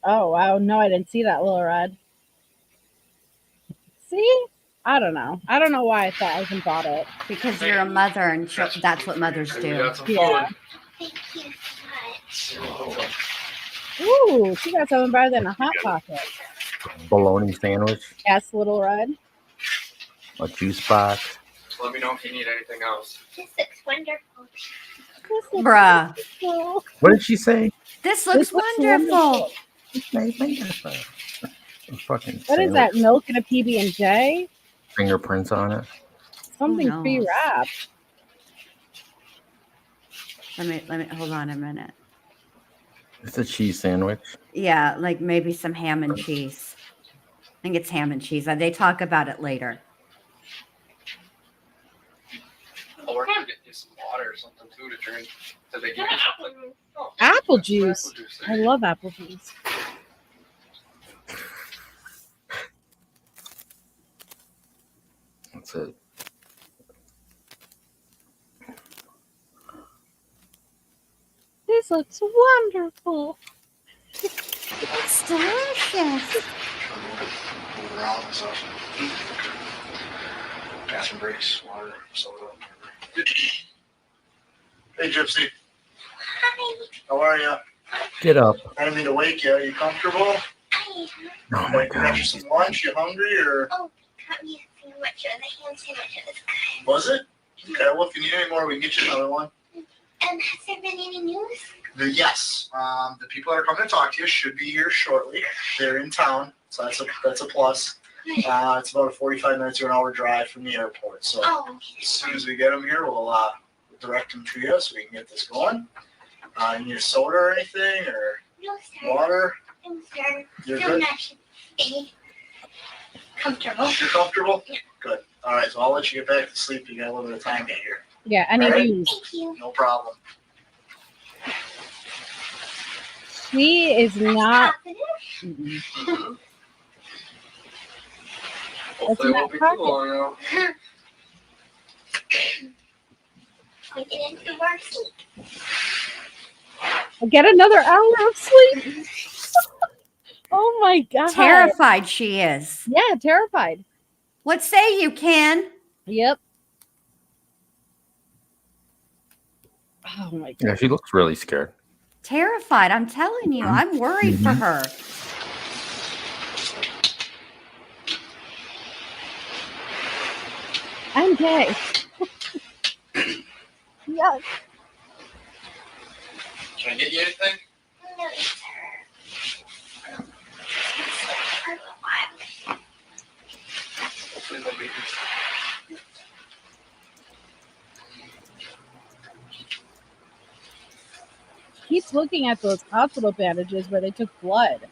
Oh wow, no, I didn't see that, Little Red. See, I don't know. I don't know why I thought I even bought it. Because you're a mother and that's what mothers do. Yeah. Thank you so much. Ooh, she got something better than a Hot Pocket. Bologna sandwich, Yes, Little Red. a juice box. Let me know if you need anything else. This looks wonderful. Bruh. What did she say? This looks wonderful. Fucking What is that? Milk and a PB&J? fingerprints on it. Something knows? pre-wrapped. Let me hold on a minute. It's a cheese sandwich. Yeah, like maybe some ham and cheese. I think it's ham and cheese. They talk about it later. I'll work to get you some water or something too to drink. Did they give you something? Apple juice. I love apple juice. That's it. This looks wonderful. It's delicious. Move around and stuff. Bathroom breaks, water, soda. Hey, Gypsy. Hi. How are you? Get up. I didn't mean to wake you. Are you comfortable? Hi. Oh my Got you some lunch? You hungry or Oh, got me a sandwich. The ham sandwich. It was good. was it? Okay. Well, if you need any more, we can get you another one. Has there been any news? Yes. The people that are coming to talk to you should be here shortly. They're in town, so that's a plus. It's about a 45 minutes to an hour drive from the airport. So as soon as we get them here, we'll direct them to you so we can get this going. You need a soda or anything or No, sir. water? No, sir. You're Still good? not stay comfortable. You're comfortable? Good. All right, so I'll let you get back to sleep. You got a little bit of time to get here. Yeah, any All right? news? Thank you. No problem. She is not. Hopefully it won't be too long now. We get into our sleep. Get another hour of sleep. Oh my god. Terrified she is. Yeah, terrified. What say you, Ken? Yep. Oh my god. Yeah, she looks really scared. Terrified. I'm telling you. I'm worried for her. I'm gay. Yuck. Can I get you anything? No, sir. Hopefully they'll be here. Keeps looking at those hospital bandages where they took blood.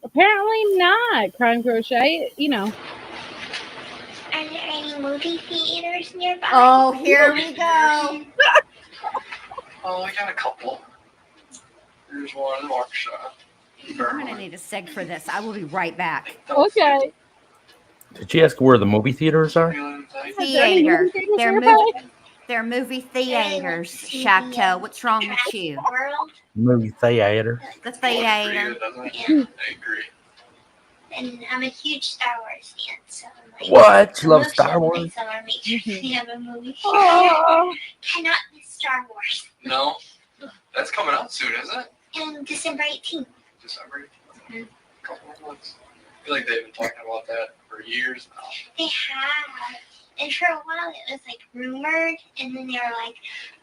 Apparently not, Crime Crochet. You know. Are there any movie theaters nearby? Oh, here we go. Oh, I got a couple. Here's one in Waukesha. I'm going to need a seg for this. I will be right back. Okay. Did she ask where the movie theaters are? Theater. They're movie theaters. Chateau. What's wrong with you? Movie theater. The theater. I agree. And I'm a huge Star Wars fan, so I'm like, What? You love I'm Star actually Wars? like summer, make sure they have a movie. Oh. Cannot miss Star Wars. No? That's coming out soon, isn't it? And December 18th. December? Couple of months. I feel like they've been talking about that for years now. They have. And for a while it was like rumored, and then they were like,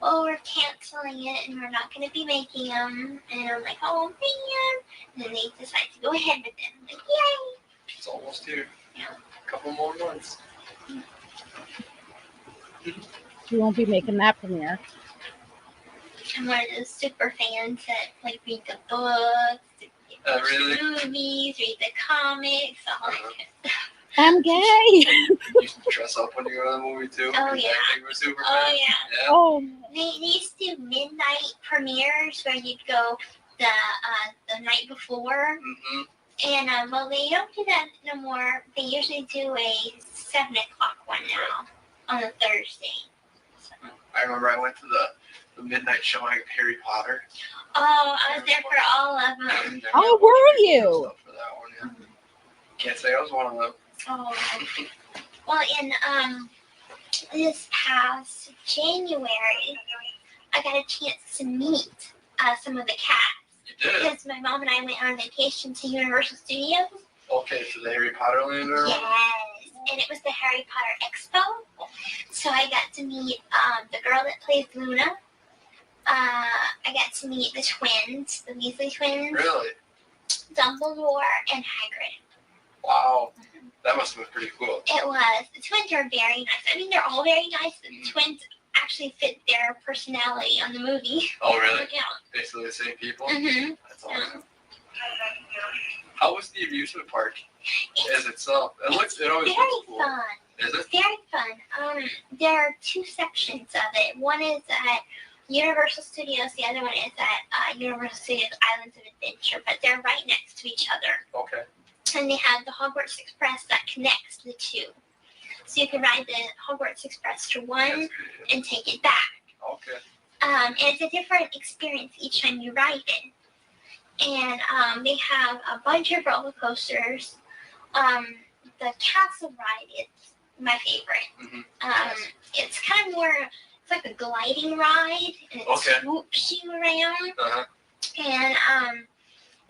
oh, we're canceling it and we're not going to be making them. And I'm like, oh man. And then they decided to go ahead with it. I'm like, yay. It's almost here. A couple more months. She won't be making that premiere. I'm one of those super fans that like read the books, watch Really? the movies, read the comics, all that kind of stuff. I'm gay. You used to dress up when you go to the movie too? Oh, Is yeah. that you were super Oh fan? yeah. Oh. They used to do midnight premieres where you'd go the night before. Mm-hmm. And well, they don't do that no more. They usually do a 7 o'clock one now on a Thursday. I remember I went to the midnight showing of Harry Potter. Oh, I was there for all of them. Oh, were you? For that one, yeah. Can't say I was one of them. Oh. Well, in this past January, I got a chance to meet some of the cast. You did? Because my mom and I went on vacation to Universal Studios. Okay, so the Harry Potter land or Yes, and it was the Harry Potter Expo. So I got to meet the girl that plays Luna. I got to meet the twins, the Weasley twins. Really? Dumbledore and Hagrid. Wow. That must have been pretty cool. It was. The twins are very nice. I mean, they're all very nice, but the twins actually fit their personality on the movie. Oh, really? Yeah. Basically the same people? Mm-hmm. That's awesome. How was the amusement park as itself? It always very looks cool. fun. Is it? Very fun. There are two sections of it. One is at Universal Studios. The other one is at Universal Studios Islands of Adventure, but they're right next to each other. Okay. And they have the Hogwarts Express that connects the two. So you can ride the Hogwarts Express to one and take it back. Okay. And it's a different experience each time you ride it. And they have a bunch of roller coasters. The castle ride is my favorite. It's kind of more, it's like a gliding ride, and it swoops you around. And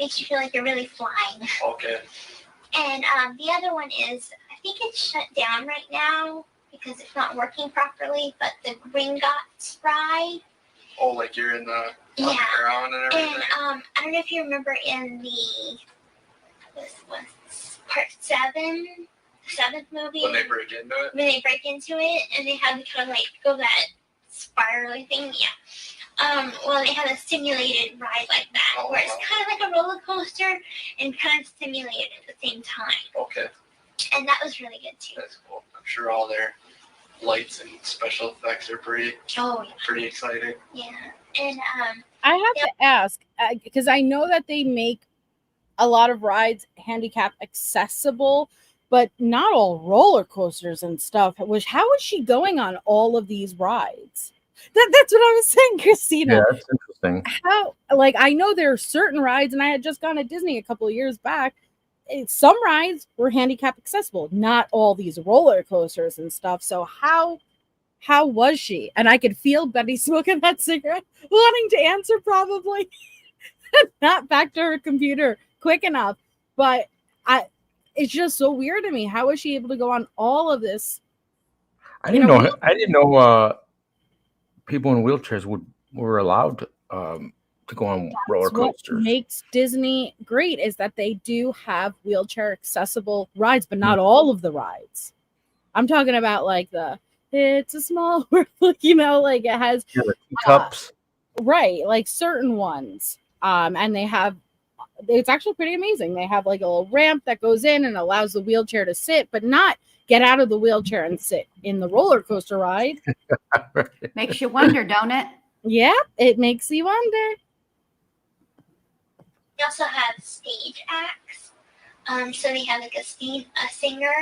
makes you feel like you're really flying. Okay. And the other one is, I think it's shut down right now because it's not working properly, but the Gringotts ride. Oh, like you're in the underground and everything? And I don't know if you remember in this was part 7, the 7th movie. When they break into it? When they break into it, and they have to kind of like go that spirally thing, well, they have a simulated ride like that, where it's kind of like a roller coaster and kind of simulated at the same time. Okay. And that was really good too. That's cool. I'm sure all their lights and special effects are pretty exciting. Yeah. And I have to ask, because I know that they make a lot of rides handicap accessible, but not all roller coasters and stuff. How is she going on all of these rides? That's what I was saying, Christina. Yeah, that's interesting. How, like, I know there are certain rides, and I had just gone to Disney a couple of years back. Some rides were handicap accessible, not all these roller coasters and stuff. So how was she? And I could feel Betty smoking that cigarette, wanting to answer probably, not back to her computer quick enough. But it's just so weird to me. How was she able to go on all of this? I didn't know people in wheelchairs were allowed to go on roller coasters. What makes Disney great is that they do have wheelchair accessible rides, but not all of the rides. I'm talking about like it's a small world, like it has the teacups. Right, like certain ones. And they have, it's actually pretty amazing. They have like a little ramp that goes in and allows the wheelchair to sit, but not get out of the wheelchair and sit in the roller coaster ride. Makes you wonder, don't it? Yeah, it makes you wonder. They also have stage acts. So they have like a singer,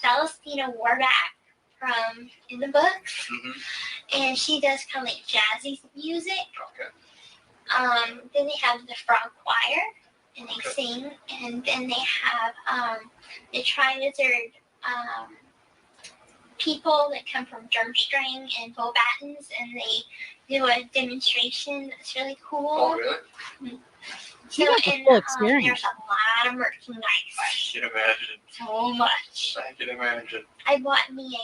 Celestina Warback from in the books, and she does kind of like jazzy music. Then they have the frog choir, and they sing, and then they have the Tri-Wizard people that come from Durmstrang and Beauxbatons, and they do a demonstration that's really cool. Oh, really? You got the full experience. There's a lot of merchandise. I can imagine. So much. I can imagine. I bought me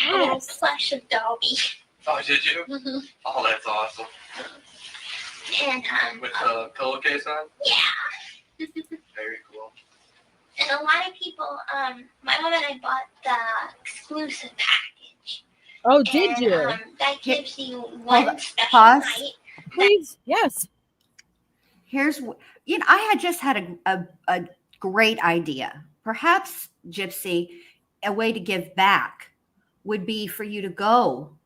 a little plush of Dobby. Oh, did you? Oh, that's awesome. And with the pillowcase on? Yeah. Very cool. And a lot of people, my mom and I bought the exclusive package. Oh, did you? That gives you one special Pause. night. Please, yes. Here's, I had just had a great idea. Perhaps, Gypsy, a way to give back would be for you to go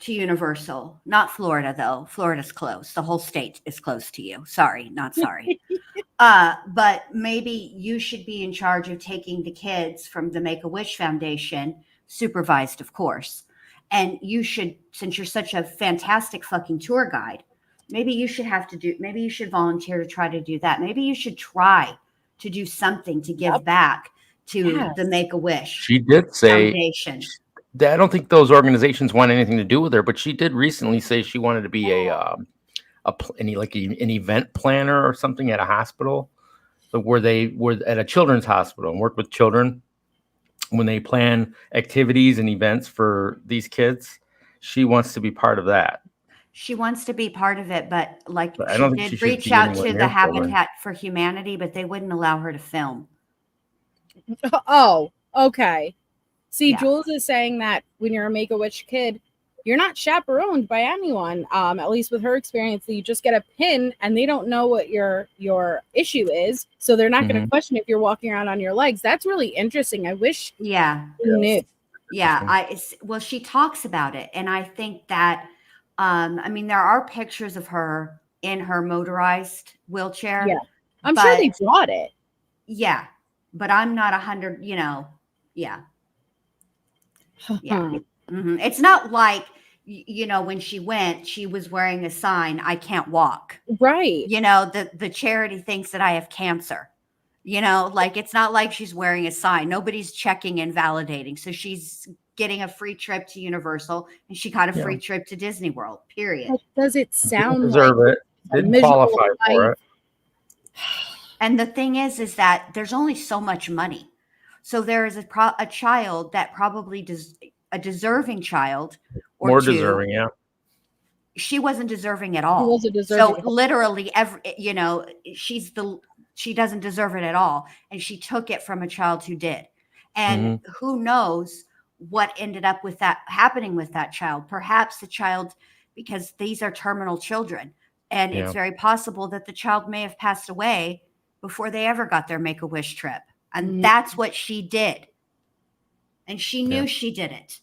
to Universal, not Florida, though. Florida's closed. The whole state is closed to you. Sorry, not sorry. But maybe you should be in charge of taking the kids from the Make-A-Wish Foundation, supervised, of course, And you should, since you're such a fantastic fucking tour guide, maybe you should volunteer to try to do that. Maybe you should try to do something to give back to the Make-A-Wish She did say Foundation. I don't think those organizations want anything to do with her, but she did recently say she wanted to be an event planner or something at a hospital, but where they were at a children's hospital and work with children when they plan activities and events for these kids. She wants to be part of that. She wants to be part of it, but I don't think she she did should reach be out anywhere to near the children. Habitat for Humanity, but they wouldn't allow her to film. Oh, okay. See, Yeah. Jules is saying that when you're a Make-A-Wish kid, you're not chaperoned by anyone. At least with her experience, that you just get a pin and they don't know what your issue is, so they're not going to question if you're walking around on your legs. That's really interesting. I wish we knew. Well, she talks about it, and I think that I mean, there are pictures of her in her motorized wheelchair. Yeah, I'm sure they brought it. Yeah, but I'm not 100. Yeah. Mhm. It's not like when she went, she was wearing a sign, "I can't walk." Right. The charity thinks that I have cancer. It's not like she's wearing a sign. Nobody's checking and validating. So she's getting a free trip to Universal, and she got a free trip to Disney World, period. But does it sound Deserve like it. Didn't qualify for it. And the thing is that there's only so much money. So there is a child that probably a deserving child or More two. deserving, yeah. She wasn't deserving at all. She wasn't deserving. So literally, she doesn't deserve it at all, and she took it from a child who did. And who knows what ended up with that happening with that child? Perhaps the child, because these are terminal children, and it's very possible that the child may have passed away before they ever got their Make-A-Wish trip, and that's what she did. And she knew she did it.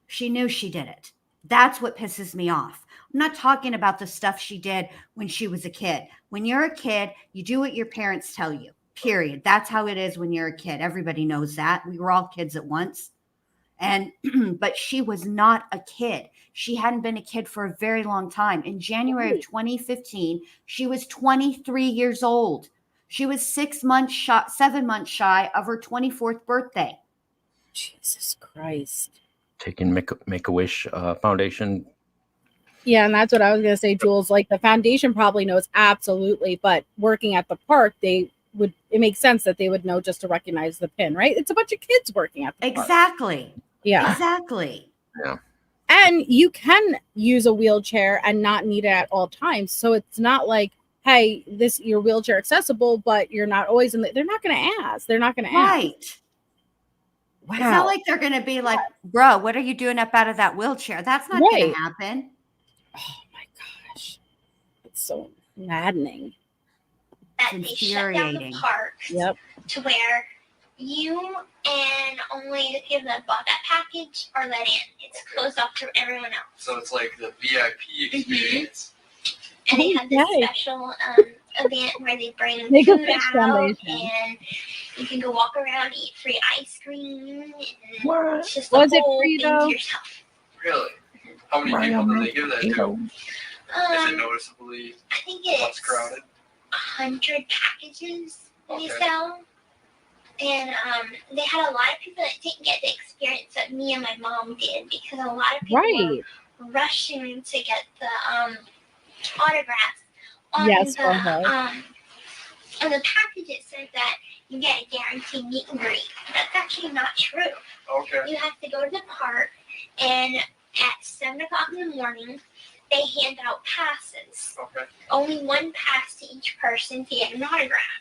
She knew she did it. That's what pisses me off. I'm not talking about the stuff she did when she was a kid. When you're a kid, you do what your parents tell you, period. That's how it is when you're a kid. Everybody knows that. We were all kids at once. But she was not a kid. She hadn't been a kid for a very long time. In January of 2015, she was 23 years old. She was 7 months shy of her 24th birthday. Jesus Christ. Taking Make-A-Wish Foundation. Yeah, and that's what I was going to say, Jules. Like, the foundation probably knows, absolutely, but working at the park, it makes sense that they would know just to recognize the pin, right? It's a bunch of kids working at the park. Exactly. Yeah. Exactly. Yeah. And you can use a wheelchair and not need it at all times. So it's not like, hey, your wheelchair accessible, but you're not always in they're not going to ask. They're not going to ask. Right. Wow. It's not like they're going to be like, bro, what are you doing up out of that wheelchair? That's not going to happen. Oh my gosh. It's so maddening. That they shut down the park to where you and only the people that bought that package are let in. It's closed off to everyone else. So it's like the VIP experience. And they have this special event where they bring food out, and you can go walk around, eat free ice cream. And it's just Was the it whole free thing though? to yourself. Really? How many people do they give that to? Is it noticeably I think less it's crowded? 100 packages they sell. And they had a lot of people that didn't get the experience that me and my mom did, because a lot of people were rushing to get the autographs. On the package, it says that you get a guaranteed meet and greet. That's actually not true. Okay. You have to go to the park, and at 7 o'clock in the morning, they hand out passes. Okay. Only one pass to each person to get an autograph.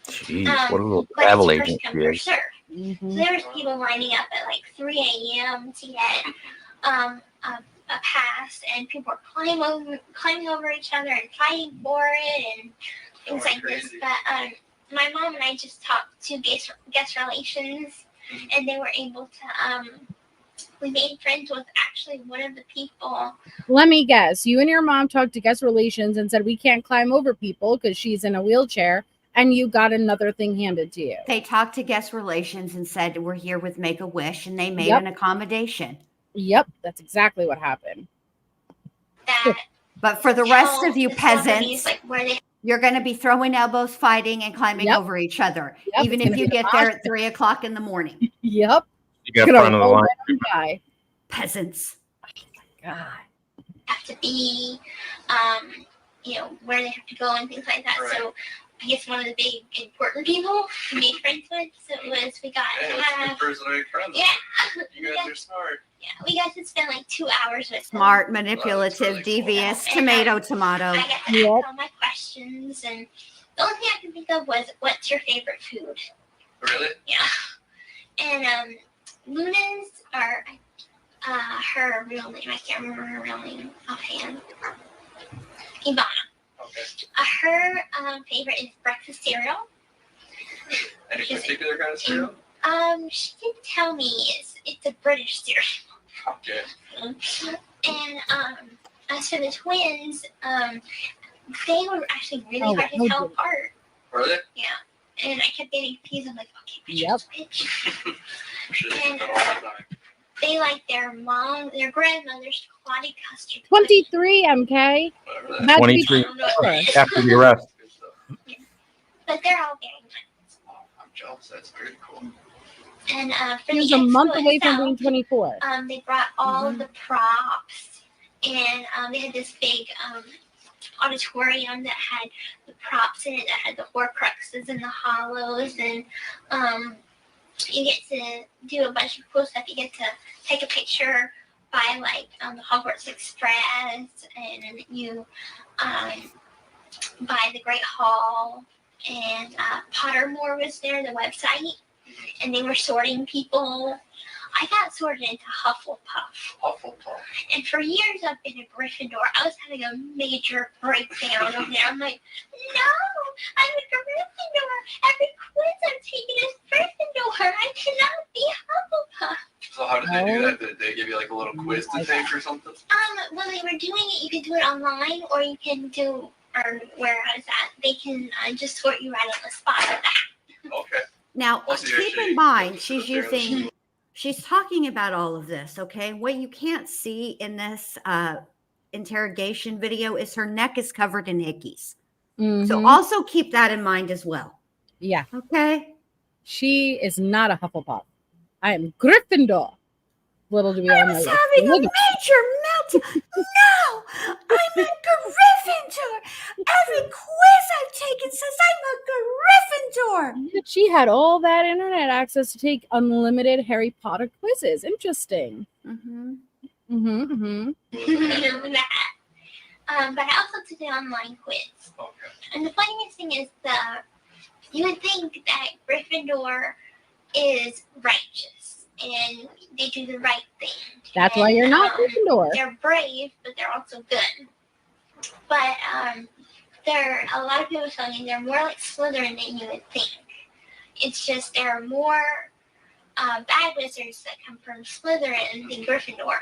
Jeez, what a little travel agent she is. So there's people lining up at like 3 a.m. to get a pass, and people are climbing over each other and fighting for it and things like this. But my mom and I just talked to guest relations, and they were able to we made friends with actually one of the people. Let me guess. You and your mom talked to guest relations and said we can't climb over people because she's in a wheelchair, and you got another thing handed to you. They talked to guest relations and said, we're here with Make-A-Wish, and they made an accommodation. Yep, that's exactly what happened. But for the rest of you the celebrities, peasants, like where they you're going to be throwing elbows, fighting, and climbing Yep. over each other, Yep, even it's if gonna you be the get there mosh at 3 o'clock in the morning. Yep. You got Gonna front of the roll line. right on by. Peasants. God. have to be, where they have to go and things like that. Right. So I guess one of the big important people we made friends with, so it was we got Hey, that's a good person to make friends with. yeah. You guys are smart. Yeah, we got to spend like 2 hours with them. Smart, manipulative, devious, tomato, tomato. I got to ask all my questions, and the only thing I can think of was, what's your favorite food? Really? Yeah. And Luna's, or her real name, I can't remember her real name offhand. Ivana. Okay. Her favorite is breakfast cereal. Any particular kind of cereal? She didn't tell me. It's a British cereal. Okay. And as for the twins, they were actually really hard to tell apart. Were they? Yeah. And I kept getting confused. I'm like, okay, which Yep. is which? I'm sure they And do that all the time. they like their grandmother's clotted custard. 23, MK. Whatever that About to be 23 24. after the arrest. But they're all very nice. I'm jealous. That's very cool. And for He was the a month expo away from itself, being 24. they brought all the props, and they had this big auditorium that had the props in it, that had the Horcruxes and the Hollows, and you get to do a bunch of cool stuff. You get to take a picture by like the Hogwarts Express, and you by the Great Hall, and Pottermore was there, the website, and they were sorting people. I got sorted into Hufflepuff. Hufflepuff. And for years I've been a Gryffindor. I was having a major breakdown over there. I'm like, no, I'm a Gryffindor. Every quiz I'm taking is Gryffindor. I cannot be Hufflepuff. So how did they do that? Did they give you like a little quiz to take or something? When they were doing it, you could do it online, or you can do, or where I was at, they can just sort you right on the spot with that. Okay. Now, Also, you keep actually in mind, get to she's sit there and using, she's talking about all of this, okay? What you can't see in this interrogation video is her neck is covered in hickeys. So also keep that in mind as well. Yeah. Okay. She is not a Hufflepuff. I am Gryffindor. Little do we all I know. was this. having a Look at- major meltdown. No, I'm a Gryffindor. Every quiz I've taken says I'm a Gryffindor. But she had all that internet access to take unlimited Harry Potter quizzes. Interesting. Mm-hmm. Mm-hmm. Mm-hmm. But I also took the online quiz. Okay. And the funniest thing is you would think that Gryffindor is righteous and they do the right thing. That's why you're not Gryffindor. They're brave, but they're also good. But there are a lot of people telling me they're more like Slytherin than you would think. It's just there are more bad wizards that come from Slytherin than Gryffindor.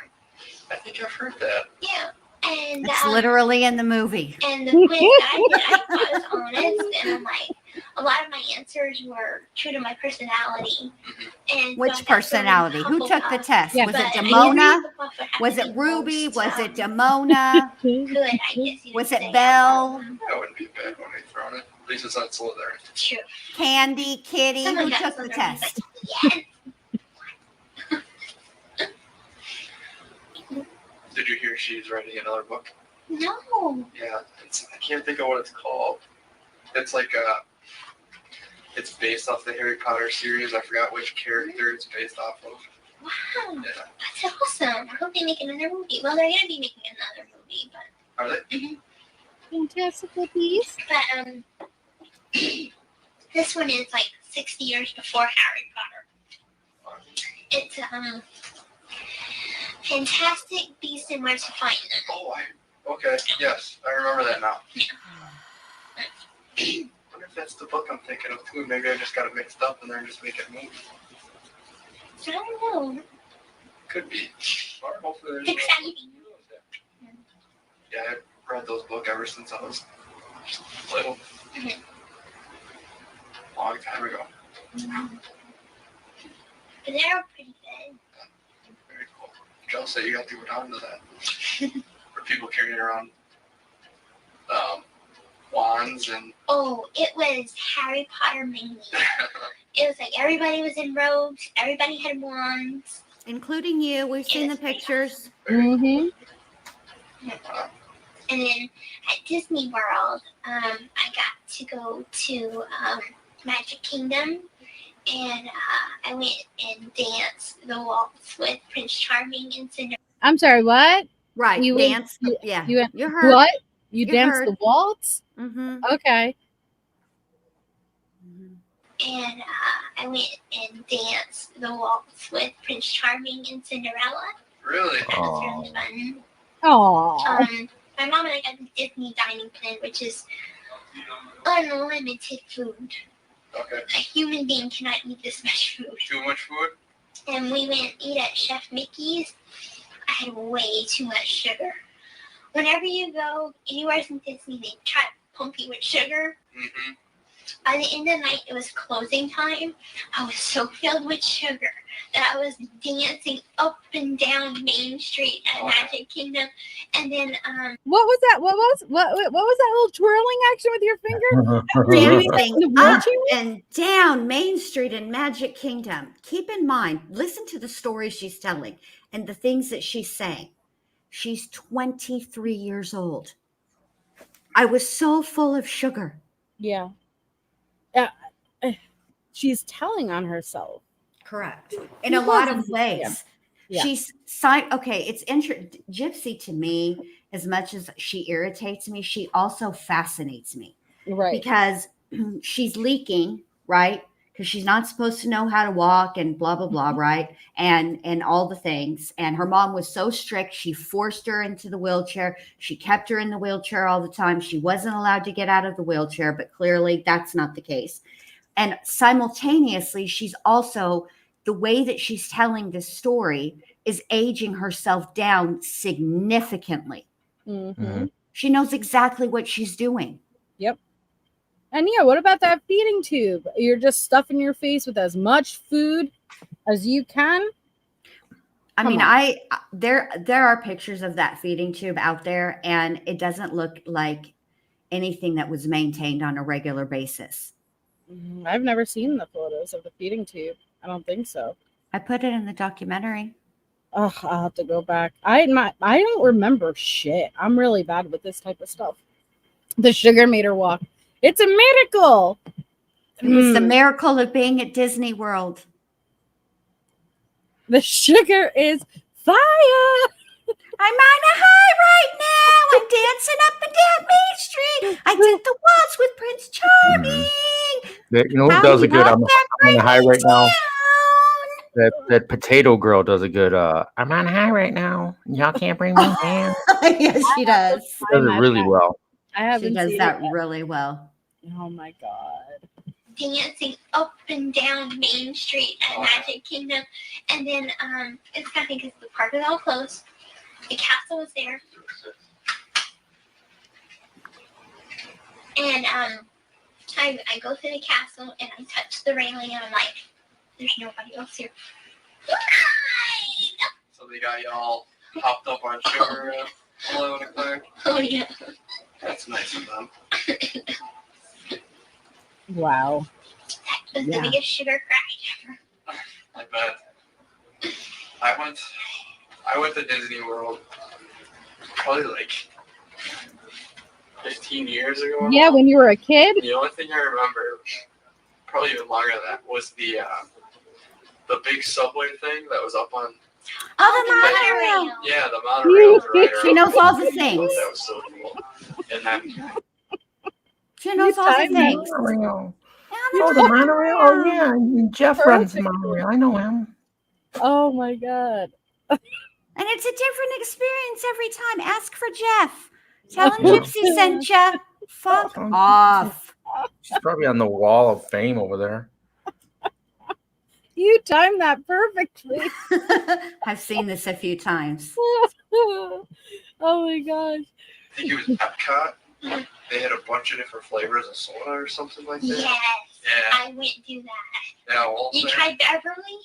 I think I've heard that. Yeah. And It's literally in the movie. And the quiz that I did, I thought was honest, and I'm like, a lot of my answers were true to my personality. And Which so I got sorted personality? into Who took the Hufflepuff. test? Yeah, Was But it I Demona? knew Hufflepuff would have Was to it be Ruby? most, Was it Demona? good, I guess you Was would it say. Belle? That wouldn't be a bad one to throw in it. At least it's not Slytherin. True. Candy? Kitty? Someone Who got took the Slytherin, test? but yes. Did you hear she's writing another book? No. Yeah, I can't think of what it's called. It's like it's based off the Harry Potter series. I forgot which character it's based off of. Wow. Yeah. That's awesome. I hope they make another movie. Well, they're going to be making another movie, but. Are they? Fantastic piece. But this one is like 60 years before Harry Potter. It's Fantastic Beasts and Where to Find Them. Oh, okay. Yes, I remember that now. I wonder if that's the book I'm thinking of too. Maybe I just got it mixed up and they're just making a movie. I don't know. Could be. Or hopefully It's there's exciting. Yeah, I've read those books ever since I was little. Long time ago. But they're pretty good. Very cool. Jealous that you got to go down to that. Or people carrying around wands and. Oh, it was Harry Potter mainly. It was like everybody was in robes, everybody had wands. Including you. We've seen the pictures. Mm-hmm. And then at Disney World, I got to go to Magic Kingdom, and I went and danced the waltz with Prince Charming and Cinderella. I'm sorry, what? Right, You dance. You, Yeah, You, you heard. What? You You danced heard. the waltz? Mm-hmm. Okay. And I went and danced the waltz with Prince Charming and Cinderella. Really? That was really fun. Aww. My mom and I got the Disney dining plan, which is unlimited food. Okay. A human being cannot eat this much food. Too much food? And we went and eat at Chef Mickey's. I had way too much sugar. Whenever you go anywhere in Disney, they try to pump you with sugar. Mm-hmm. By the end of the night, it was closing time. I was so filled with sugar that I was dancing up and down Main Street at Magic Kingdom. And then, What was that? What was that little twirling action with your finger? Dancing up and down Main Street in Magic Kingdom. Keep in mind, listen to the story she's telling and the things that she's saying. She's 23 years old. I was so full of sugar. Yeah. She's telling on herself. Correct. In a lot of ways. Yeah. She's okay. It's Gypsy to me, as much as she irritates me, she also fascinates me. Right. Because she's leaking, right? Because she's not supposed to know how to walk and blah, blah, blah, right? And all the things. And her mom was so strict. She forced her into the wheelchair. She kept her in the wheelchair all the time. She wasn't allowed to get out of the wheelchair, but clearly that's not the case. And simultaneously, she's also, the way that she's telling this story is aging herself down significantly. Mm-hmm. She knows exactly what she's doing. Yep. And yeah, what about that feeding tube? You're just stuffing your face with as much food as you can. I mean, there are pictures of that feeding tube out there, and it doesn't look like anything that was maintained on a regular basis. I've never seen the photos of the feeding tube. I don't think so. I put it in the documentary. Oh, I'll have to go back. I don't remember shit. I'm really bad with this type of stuff. The sugar made her walk. It's a miracle. It was the miracle of being at Disney World. The sugar is fire. I'm on a high right now. I'm dancing up and down Main Street. I did the waltz with Prince Charming. You know who does a good? I'm on a high right now. That potato girl does a good. I'm on a high right now. Y'all can't bring me down. Yes, she does. She does it really well. She does that really well. Oh my god. Dancing up and down Main Street at Magic Kingdom. And then it's kind of because the park was all closed. The castle was there. And I go through the castle and I touch the railing and I'm like, there's nobody else here. So they got you all hopped up on sugar at 11 o'clock? Oh, yeah. That's nice of them. Wow. That was the biggest sugar crash ever. I bet. I went to Disney World probably like 15 years ago. Yeah, when you were a kid? The only thing I remember, probably even longer than that, was the big subway thing that was up on. Oh, the monorail. Yeah, the monorail. She knows all the things. That was so cool. And then she knows all the things. Oh, the monorail? Oh, yeah. Jeff runs the monorail. I know him. Oh, my God. And it's a different experience every time. Ask for Jeff. Tell him Gypsy sent you. Fuck off. She's probably on the wall of fame over there. You timed that perfectly. I've seen this a few times. Oh my gosh. I think it was Epcot. They had a bunch of different flavors of soda or something like that. Yes. Yeah. I went through that. Yeah, well, You tried Beverly?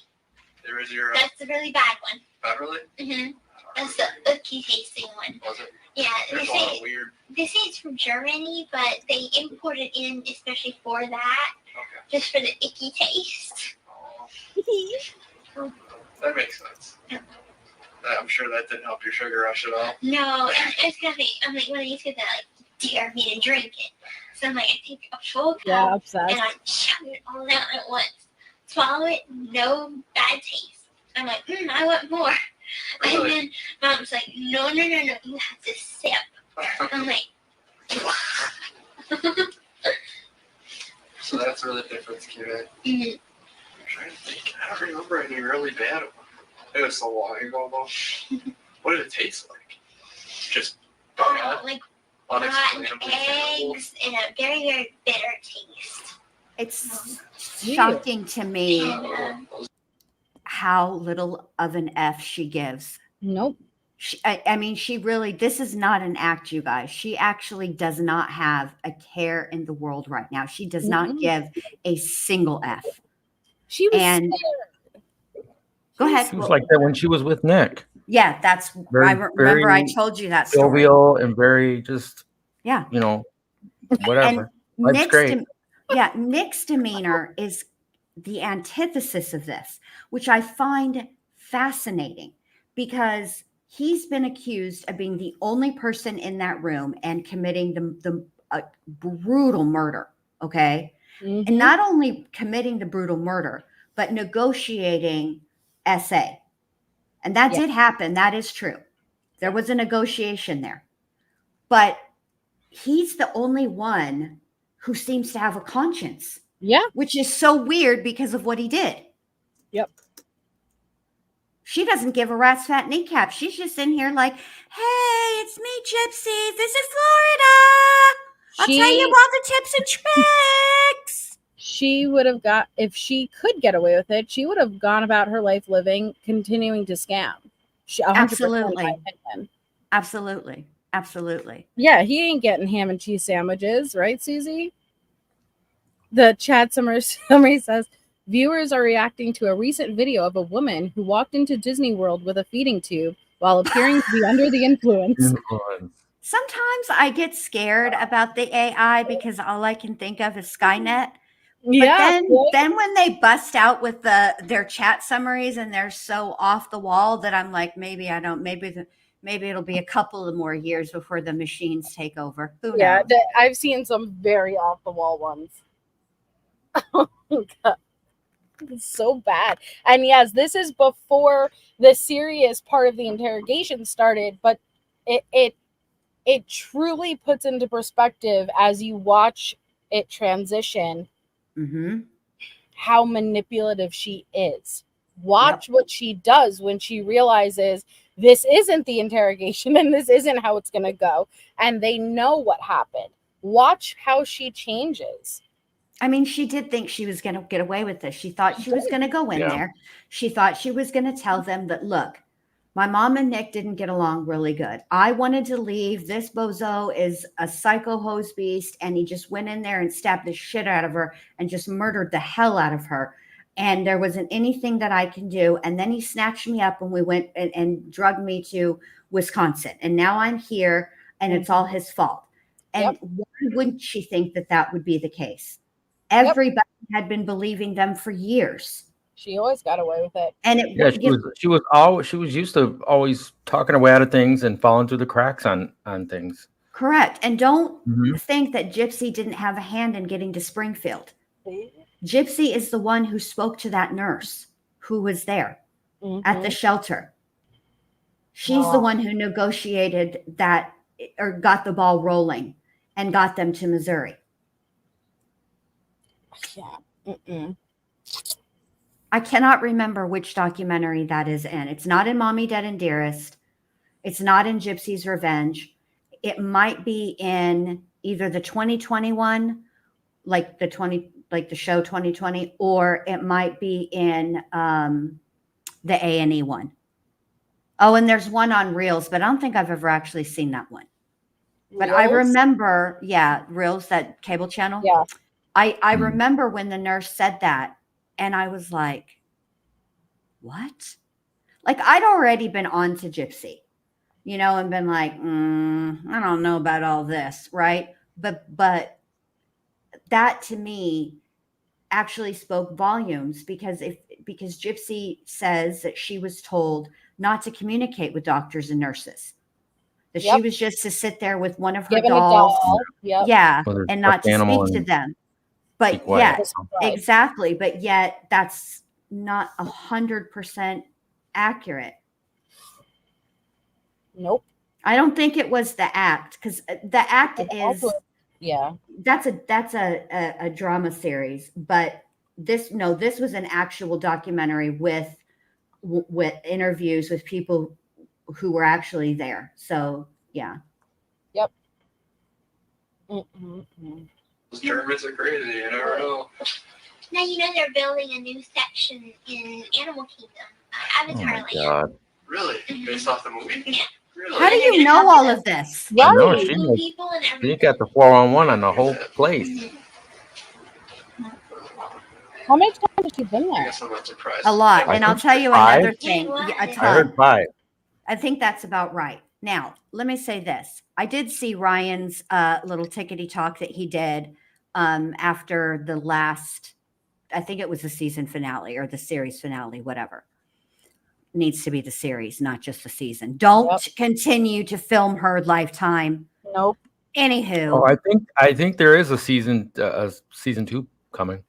there is your. That's the really bad one. Beverly? Mm-hmm. That's the cookie tasting one. Was it? Yeah, There's a lot of weird. they say it's from Germany, but they import it in especially for that, Okay. just for the icky taste. That makes sense. I'm sure that didn't help your sugar rush at all. No, it's gonna be. I'm like, when I used to get that, like, dare me to drink it. So I'm like, I take a full cup Yeah, obsessed. and I chug it all down at once. Swallow it, no bad taste. I'm like, I want more. Really? And then Mom's like, no, you have to sip. I'm like, So that's really the difference, kid. mm-hmm. I'm trying to think. I don't remember any really bad ones. It was so long ago, though. What did it taste like? Just bad? Like Unexplainably rotten terrible. eggs and a very, very bitter taste. It's shocking to me how little of an F she gives. Nope. I mean, she really, this is not an act, you guys. She actually does not have a care in the world right now. She does not give a single F. She was and go ahead. She was like that when she was with Nick. Yeah, that's, Very, I remember I told you that story. Jovial and very just, yeah, you know, whatever. And Life's great. Nick's demeanor is the antithesis of this, which I find fascinating because he's been accused of being the only person in that room and committing the brutal murder. Okay. Mm-hmm. And not only committing the brutal murder, but negotiating SA. And that did happen. That is true. There was a negotiation there. But he's the only one who seems to have a conscience. Yeah. Which is so weird because of what he did. Yep. She doesn't give a rat's fat kneecap. She's just in here like, hey, it's me, Gypsy. Visit Florida. I'll tell you all the tips and tricks. She would have got, if she could get away with it, she would have gone about her life living, continuing to scam. 100% Absolutely. in my opinion. Absolutely. Absolutely. Yeah, he ain't getting ham and cheese sandwiches, right, Susie? The chat summary says, viewers are reacting to a recent video of a woman who walked into Disney World with a feeding tube while appearing to be under the influence. Sometimes I get scared about the AI because all I can think of is Skynet. Yeah. But then when they bust out with their chat summaries and they're so off the wall that I'm like, maybe it'll be a couple of more years before the machines take over. Who knows? Yeah, I've seen some very off the wall ones. Oh, God. It's so bad. And yes, this is before the serious part of the interrogation started, but it truly puts into perspective as you watch it transition how manipulative she is. Watch what she does when she realizes this isn't the interrogation and this isn't how it's going to go. And they know what happened. Watch how she changes. I mean, she did think she was going to get away with this. She thought she was going to go in there. She thought she was going to tell them that, look, my mom and Nick didn't get along really good. I wanted to leave. This bozo is a psycho hose beast. And he just went in there and stabbed the shit out of her and just murdered the hell out of her. And there wasn't anything that I can do. And then he snatched me up and we went and drugged me to Wisconsin. And now I'm here and it's all his fault. And why wouldn't she think that that would be the case? Everybody had been believing them for years. She always got away with it. And she was used to always talking her way out of things and falling through the cracks on things. Correct. And don't think that Gypsy didn't have a hand in getting to Springfield. Gypsy is the one who spoke to that nurse who was there at the shelter. She's the one who negotiated that or got the ball rolling and got them to Missouri. Yeah. I cannot remember which documentary that is in. It's not in Mommy, Dead, and Dearest. It's not in Gypsy's Revenge. It might be in either the 2021, like the show 2020, or it might be in the A&E one. Oh, and there's one on Reels, but I don't think I've ever actually seen that one. But I remember, Reels, that cable channel. Yeah. I remember when the nurse said that, and I was like, what? like I'd already been on to Gypsy, and been like, I don't know about all this, right? But that to me actually spoke volumes, because Gypsy says that she was told not to communicate with doctors and nurses, that she was just to sit there with one of her Given a dolls, doll. Yep. yeah, Whether it's and not to animal speak to and them. be But quiet. yet, exactly, but yet that's not 100% accurate. Nope. I don't think it was the act, because the act is, yeah, that's a drama series, but this was an actual documentary with interviews with people who were actually there. So yeah. Yep. Those Germans are crazy. You never know. Now you know they're building a new section in Animal Kingdom, Avatar Land. God. Really? Based off the movie? Yeah. Really? How do you know all of this? I know Blue people and she got the 411 on the whole place. How many times has she been I there? guess I'm not surprised. A lot. I And I'll think tell you 5. another thing. Yeah, a ton. I heard 5. I think that's about right. Now, let me say this. I did see Ryan's little tickety talk that he did after the last, I think it was the season finale or the series finale, whatever. Needs to be the series, not just the season. Don't continue to film her Lifetime. Nope. Anywho. Oh, I think there is a season 2 coming.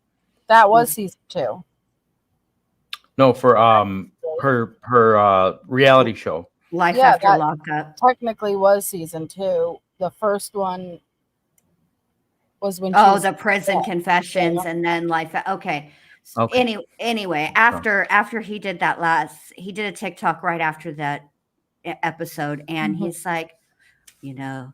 That was season 2. No, for her reality show. Life After Lockup. Technically was season 2. The first one was when the prison confessions and then Life. Okay. Okay. Anyway, after he did that he did a TikTok right after that episode, and he's like, I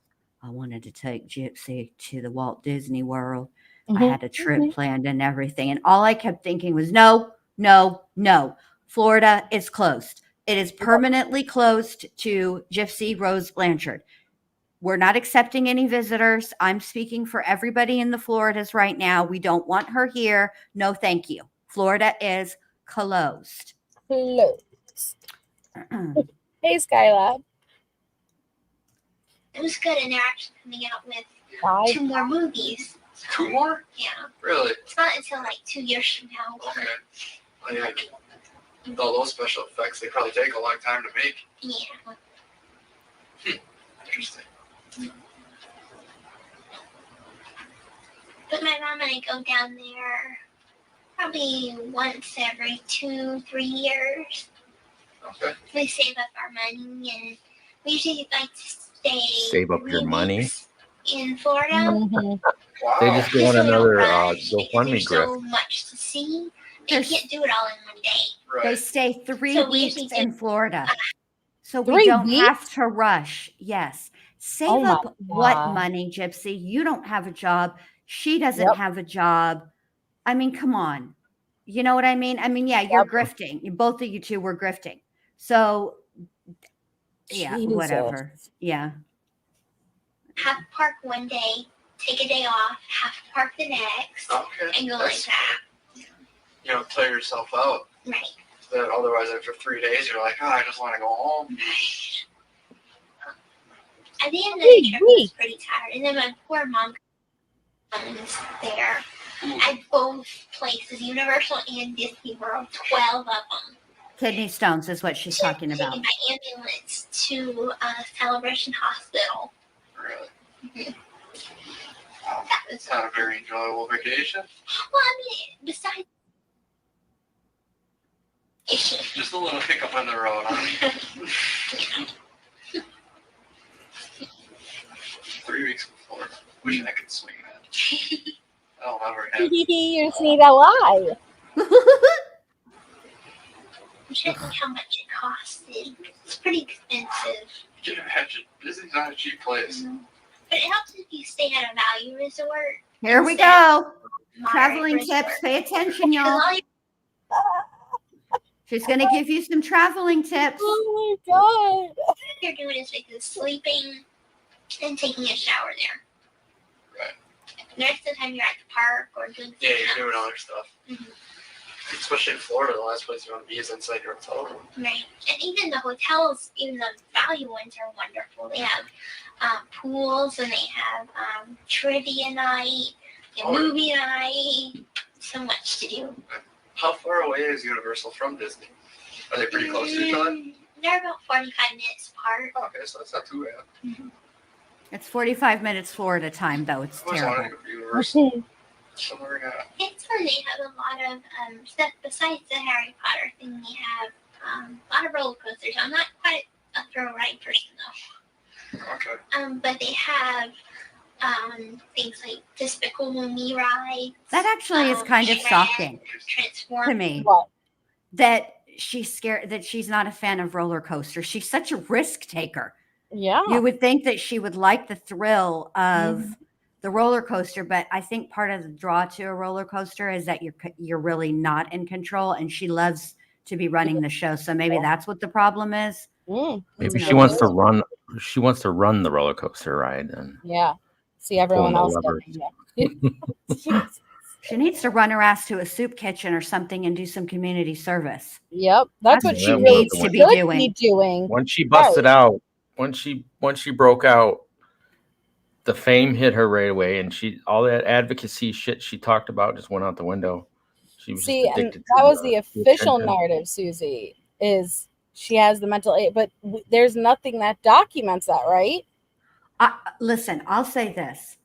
wanted to take Gypsy to the Walt Disney World. I had a trip planned and everything, and all I kept thinking was, no. Florida is closed. It is permanently closed to Gypsy Rose Blanchard. We're not accepting any visitors. I'm speaking for everybody in the Floridas right now. We don't want her here. No, thank you. Florida is closed. Hey, Skylab. It was good, and they're actually coming out with 5. 2 more movies. 2 more? Yeah. Really? It's not until like 2 years from now. Okay. All those special effects, they probably take a long time to make. Yeah. Interesting. But my mom and I go down there probably once every 2-3 years. Okay. We save up our money, and we usually like to stay. Save up your money. In Florida. Wow. They just go on another GoFundMe There's grip. so much to see. You can't do it all in one day. Right. They stay 3 So we weeks usually in Florida. So 3 we don't weeks? have to rush. Yes. Save Oh my up what God. money, Gypsy? You don't have a job. She doesn't have a job. I mean, come on. You know what I mean? I mean, yeah, you're grifting. Both of you two were grifting. So, yeah, Jesus. whatever. Yeah. Have to park one day, take a day off, have to park the next, Okay. and go like that. You know, play yourself out. Right. Then otherwise, after 3 days, you're like, I just want to go home. At the end of the trip, I was pretty tired. And then my poor mom was there at both places, Universal and Disney World, 12 of them. Kidney stones is what she's talking about. Taken by ambulance to Celebration Hospital. Really? Mm-hmm. That was not a very enjoyable vacation. Well, I mean, besides. Just a little hiccup on the road, huh? 3 weeks before. Wishing I could swing that. I'll never have. You see that lie. I'm trying to think how much it costed. It's pretty expensive. You can imagine. Disney's not a cheap place. Mm-hmm. But it helps if you stay at a value resort. Here we go. Traveling tips. Pay attention, y'all. She's going to give you some traveling tips. Oh my God. What you're doing is like sleeping and taking a shower there. Right. The rest of the time you're at the park or doing Yeah, something you're doing else. other stuff. Mm-hmm. especially in Florida, the last place you want to be is inside your hotel room. Right. And even the hotels, even the value ones are wonderful. They have pools and they have trivia night, movie night, so much to do. How far away is Universal from Disney? Are they pretty close to each other? They're about 45 minutes apart. Okay, so that's not too bad. Mm-hmm. It's 45 minutes Florida time, though. It's I was wanting terrible. to go to Universal. Somewhere, It's fun. They have a lot of stuff besides the Harry Potter thing. They have a lot of roller coasters. I'm not quite a thrill ride person though. Okay. But they have things like Despicable Me rides. That actually is kind of shocking Transform to me. That she's scared, that she's not a fan of roller coasters. She's such a risk taker. Yeah. You would think that she would like the thrill of the roller coaster, but I think part of the draw to a roller coaster is that you're really not in control, and she loves to be running the show. So maybe that's what the problem is. Maybe she wants to run. She wants to run the roller coaster ride and see everyone pulling the else levers. She needs to run her ass to a soup kitchen or something and do some community service. Yep, that's what she needs to be doing. Once she busted out, once she broke out, the fame hit her right away, and all that advocacy shit she talked about just went out the window. She was See, just and addicted that to was the official attention. narrative, Susie, is she has the mental aid, but there's nothing that documents that, right? Listen, I'll say this.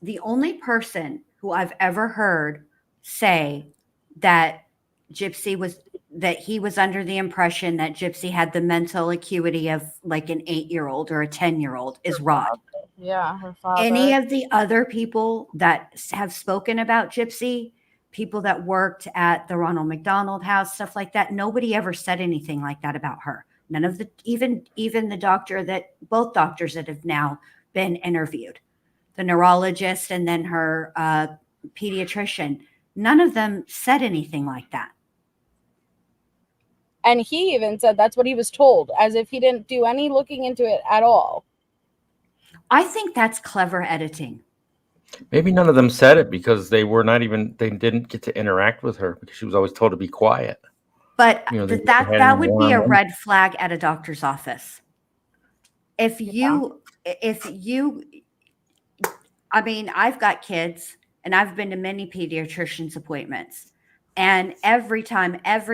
The only person who I've ever heard say that he was under the impression that Gypsy had the mental acuity of like an 8-year-old or a 10-year-old is Rod. Yeah, her father. Any of the other people that have spoken about Gypsy, people that worked at the Ronald McDonald House, stuff like that, nobody ever said anything like that about her. None of the even the both doctors that have now been interviewed, the neurologist and then her pediatrician, none of them said anything like that. And he even said that's what he was told, as if he didn't do any looking into it at all. I think that's clever editing. Maybe none of them said it because they didn't get to interact with her because she was always told to be quiet. But they that had would be a one-on-one. red flag at a doctor's office. I mean, I've got kids and I've been to many pediatricians' appointments. And every time, up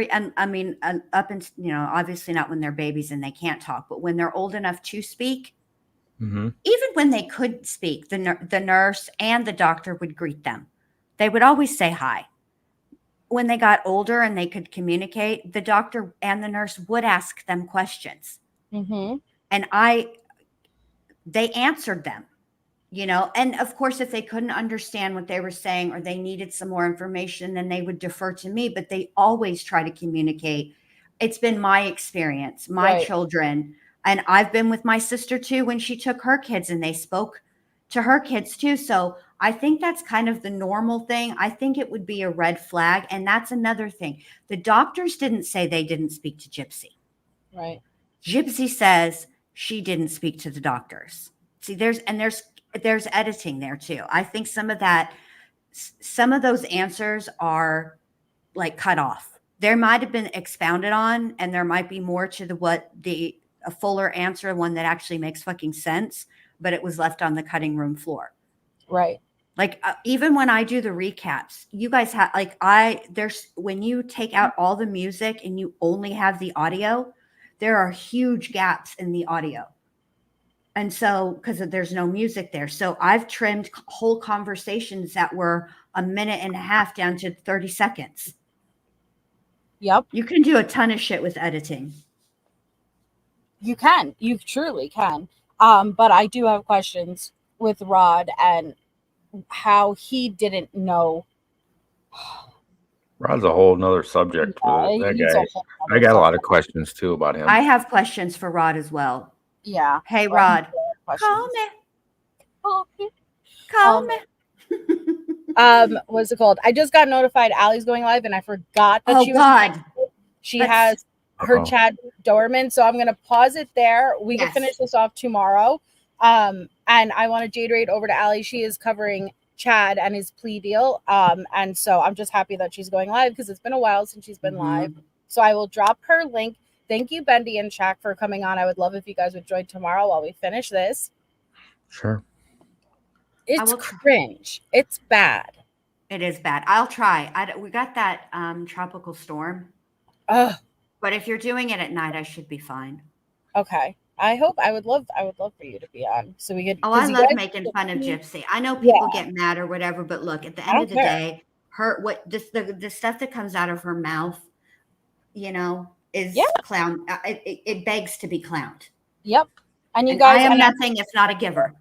in, obviously not when they're babies and they can't talk, but when they're old enough to speak, even when they could speak, the nurse and the doctor would greet them. They would always say hi. When they got older and they could communicate, the doctor and the nurse would ask them questions. Mm-hmm. And they answered them, and of course, if they couldn't understand what they were saying or they needed some more information, then they would defer to me, but they always try to communicate. It's been my experience, my children, and I've been with my sister too, when she took her kids and they spoke to her kids too. So I think that's kind of the normal thing. I think it would be a red flag. And that's another thing. The doctors didn't say they didn't speak to Gypsy. Right. Gypsy says she didn't speak to the doctors. See, there's editing there too. I think some of those answers are like cut off. There might have been expounded on, and there might be more to a fuller answer, one that actually makes fucking sense, but it was left on the cutting room floor. Right. Like even when I do the recaps, you guys have when you take out all the music and you only have the audio, there are huge gaps in the audio. And so, because there's no music there. So I've trimmed whole conversations that were a minute and a half down to 30 seconds. Yep. You can do a ton of shit with editing. You can. You truly can. But I do have questions with Rod and how he didn't know. Rod's a whole nother subject. That guy. I got a lot of questions too about him. I have questions for Rod as well. Yeah. Hey, Rod. Call me. Call me. What's it called? I just got notified Allie's going live and I forgot that she has her Chad Doberman. So I'm going to pause it there. We can finish this off tomorrow. And I want to Jade Raid over to Allie. She is covering Chad and his plea deal. And so I'm just happy that she's going live because it's been a while since she's been live. So I will drop her link. Thank you, Bendy and Shaq, for coming on. I would love if you guys would join tomorrow while we finish this. Sure. It's cringe. It's bad. It is bad. I'll try. We got that tropical storm. Ugh. But if you're doing it at night, I should be fine. Okay. I would love for you to be on so we could. Oh, I love making fun of Gypsy. I know people get mad or whatever, but look, at the end of the day, the stuff that comes out of her mouth, is clown. It begs to be clowned. Yep. And you guys, I am nothing if not a giver.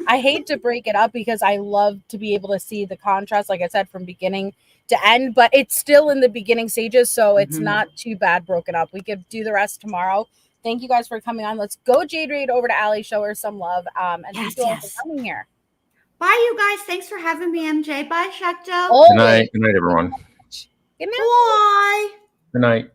I hate to break it up because I love to be able to see the contrast, like I said, from beginning to end, but it's still in the beginning stages, so it's not too bad broken up. We could do the rest tomorrow. Thank you guys for coming on. Let's go Jade Raid over to Allie, show her some love. And thank you all for coming here. Bye, you guys. Thanks for having me, MJ. Bye, Shakto. Good night. Good night, everyone. Good night. Bye. Good night.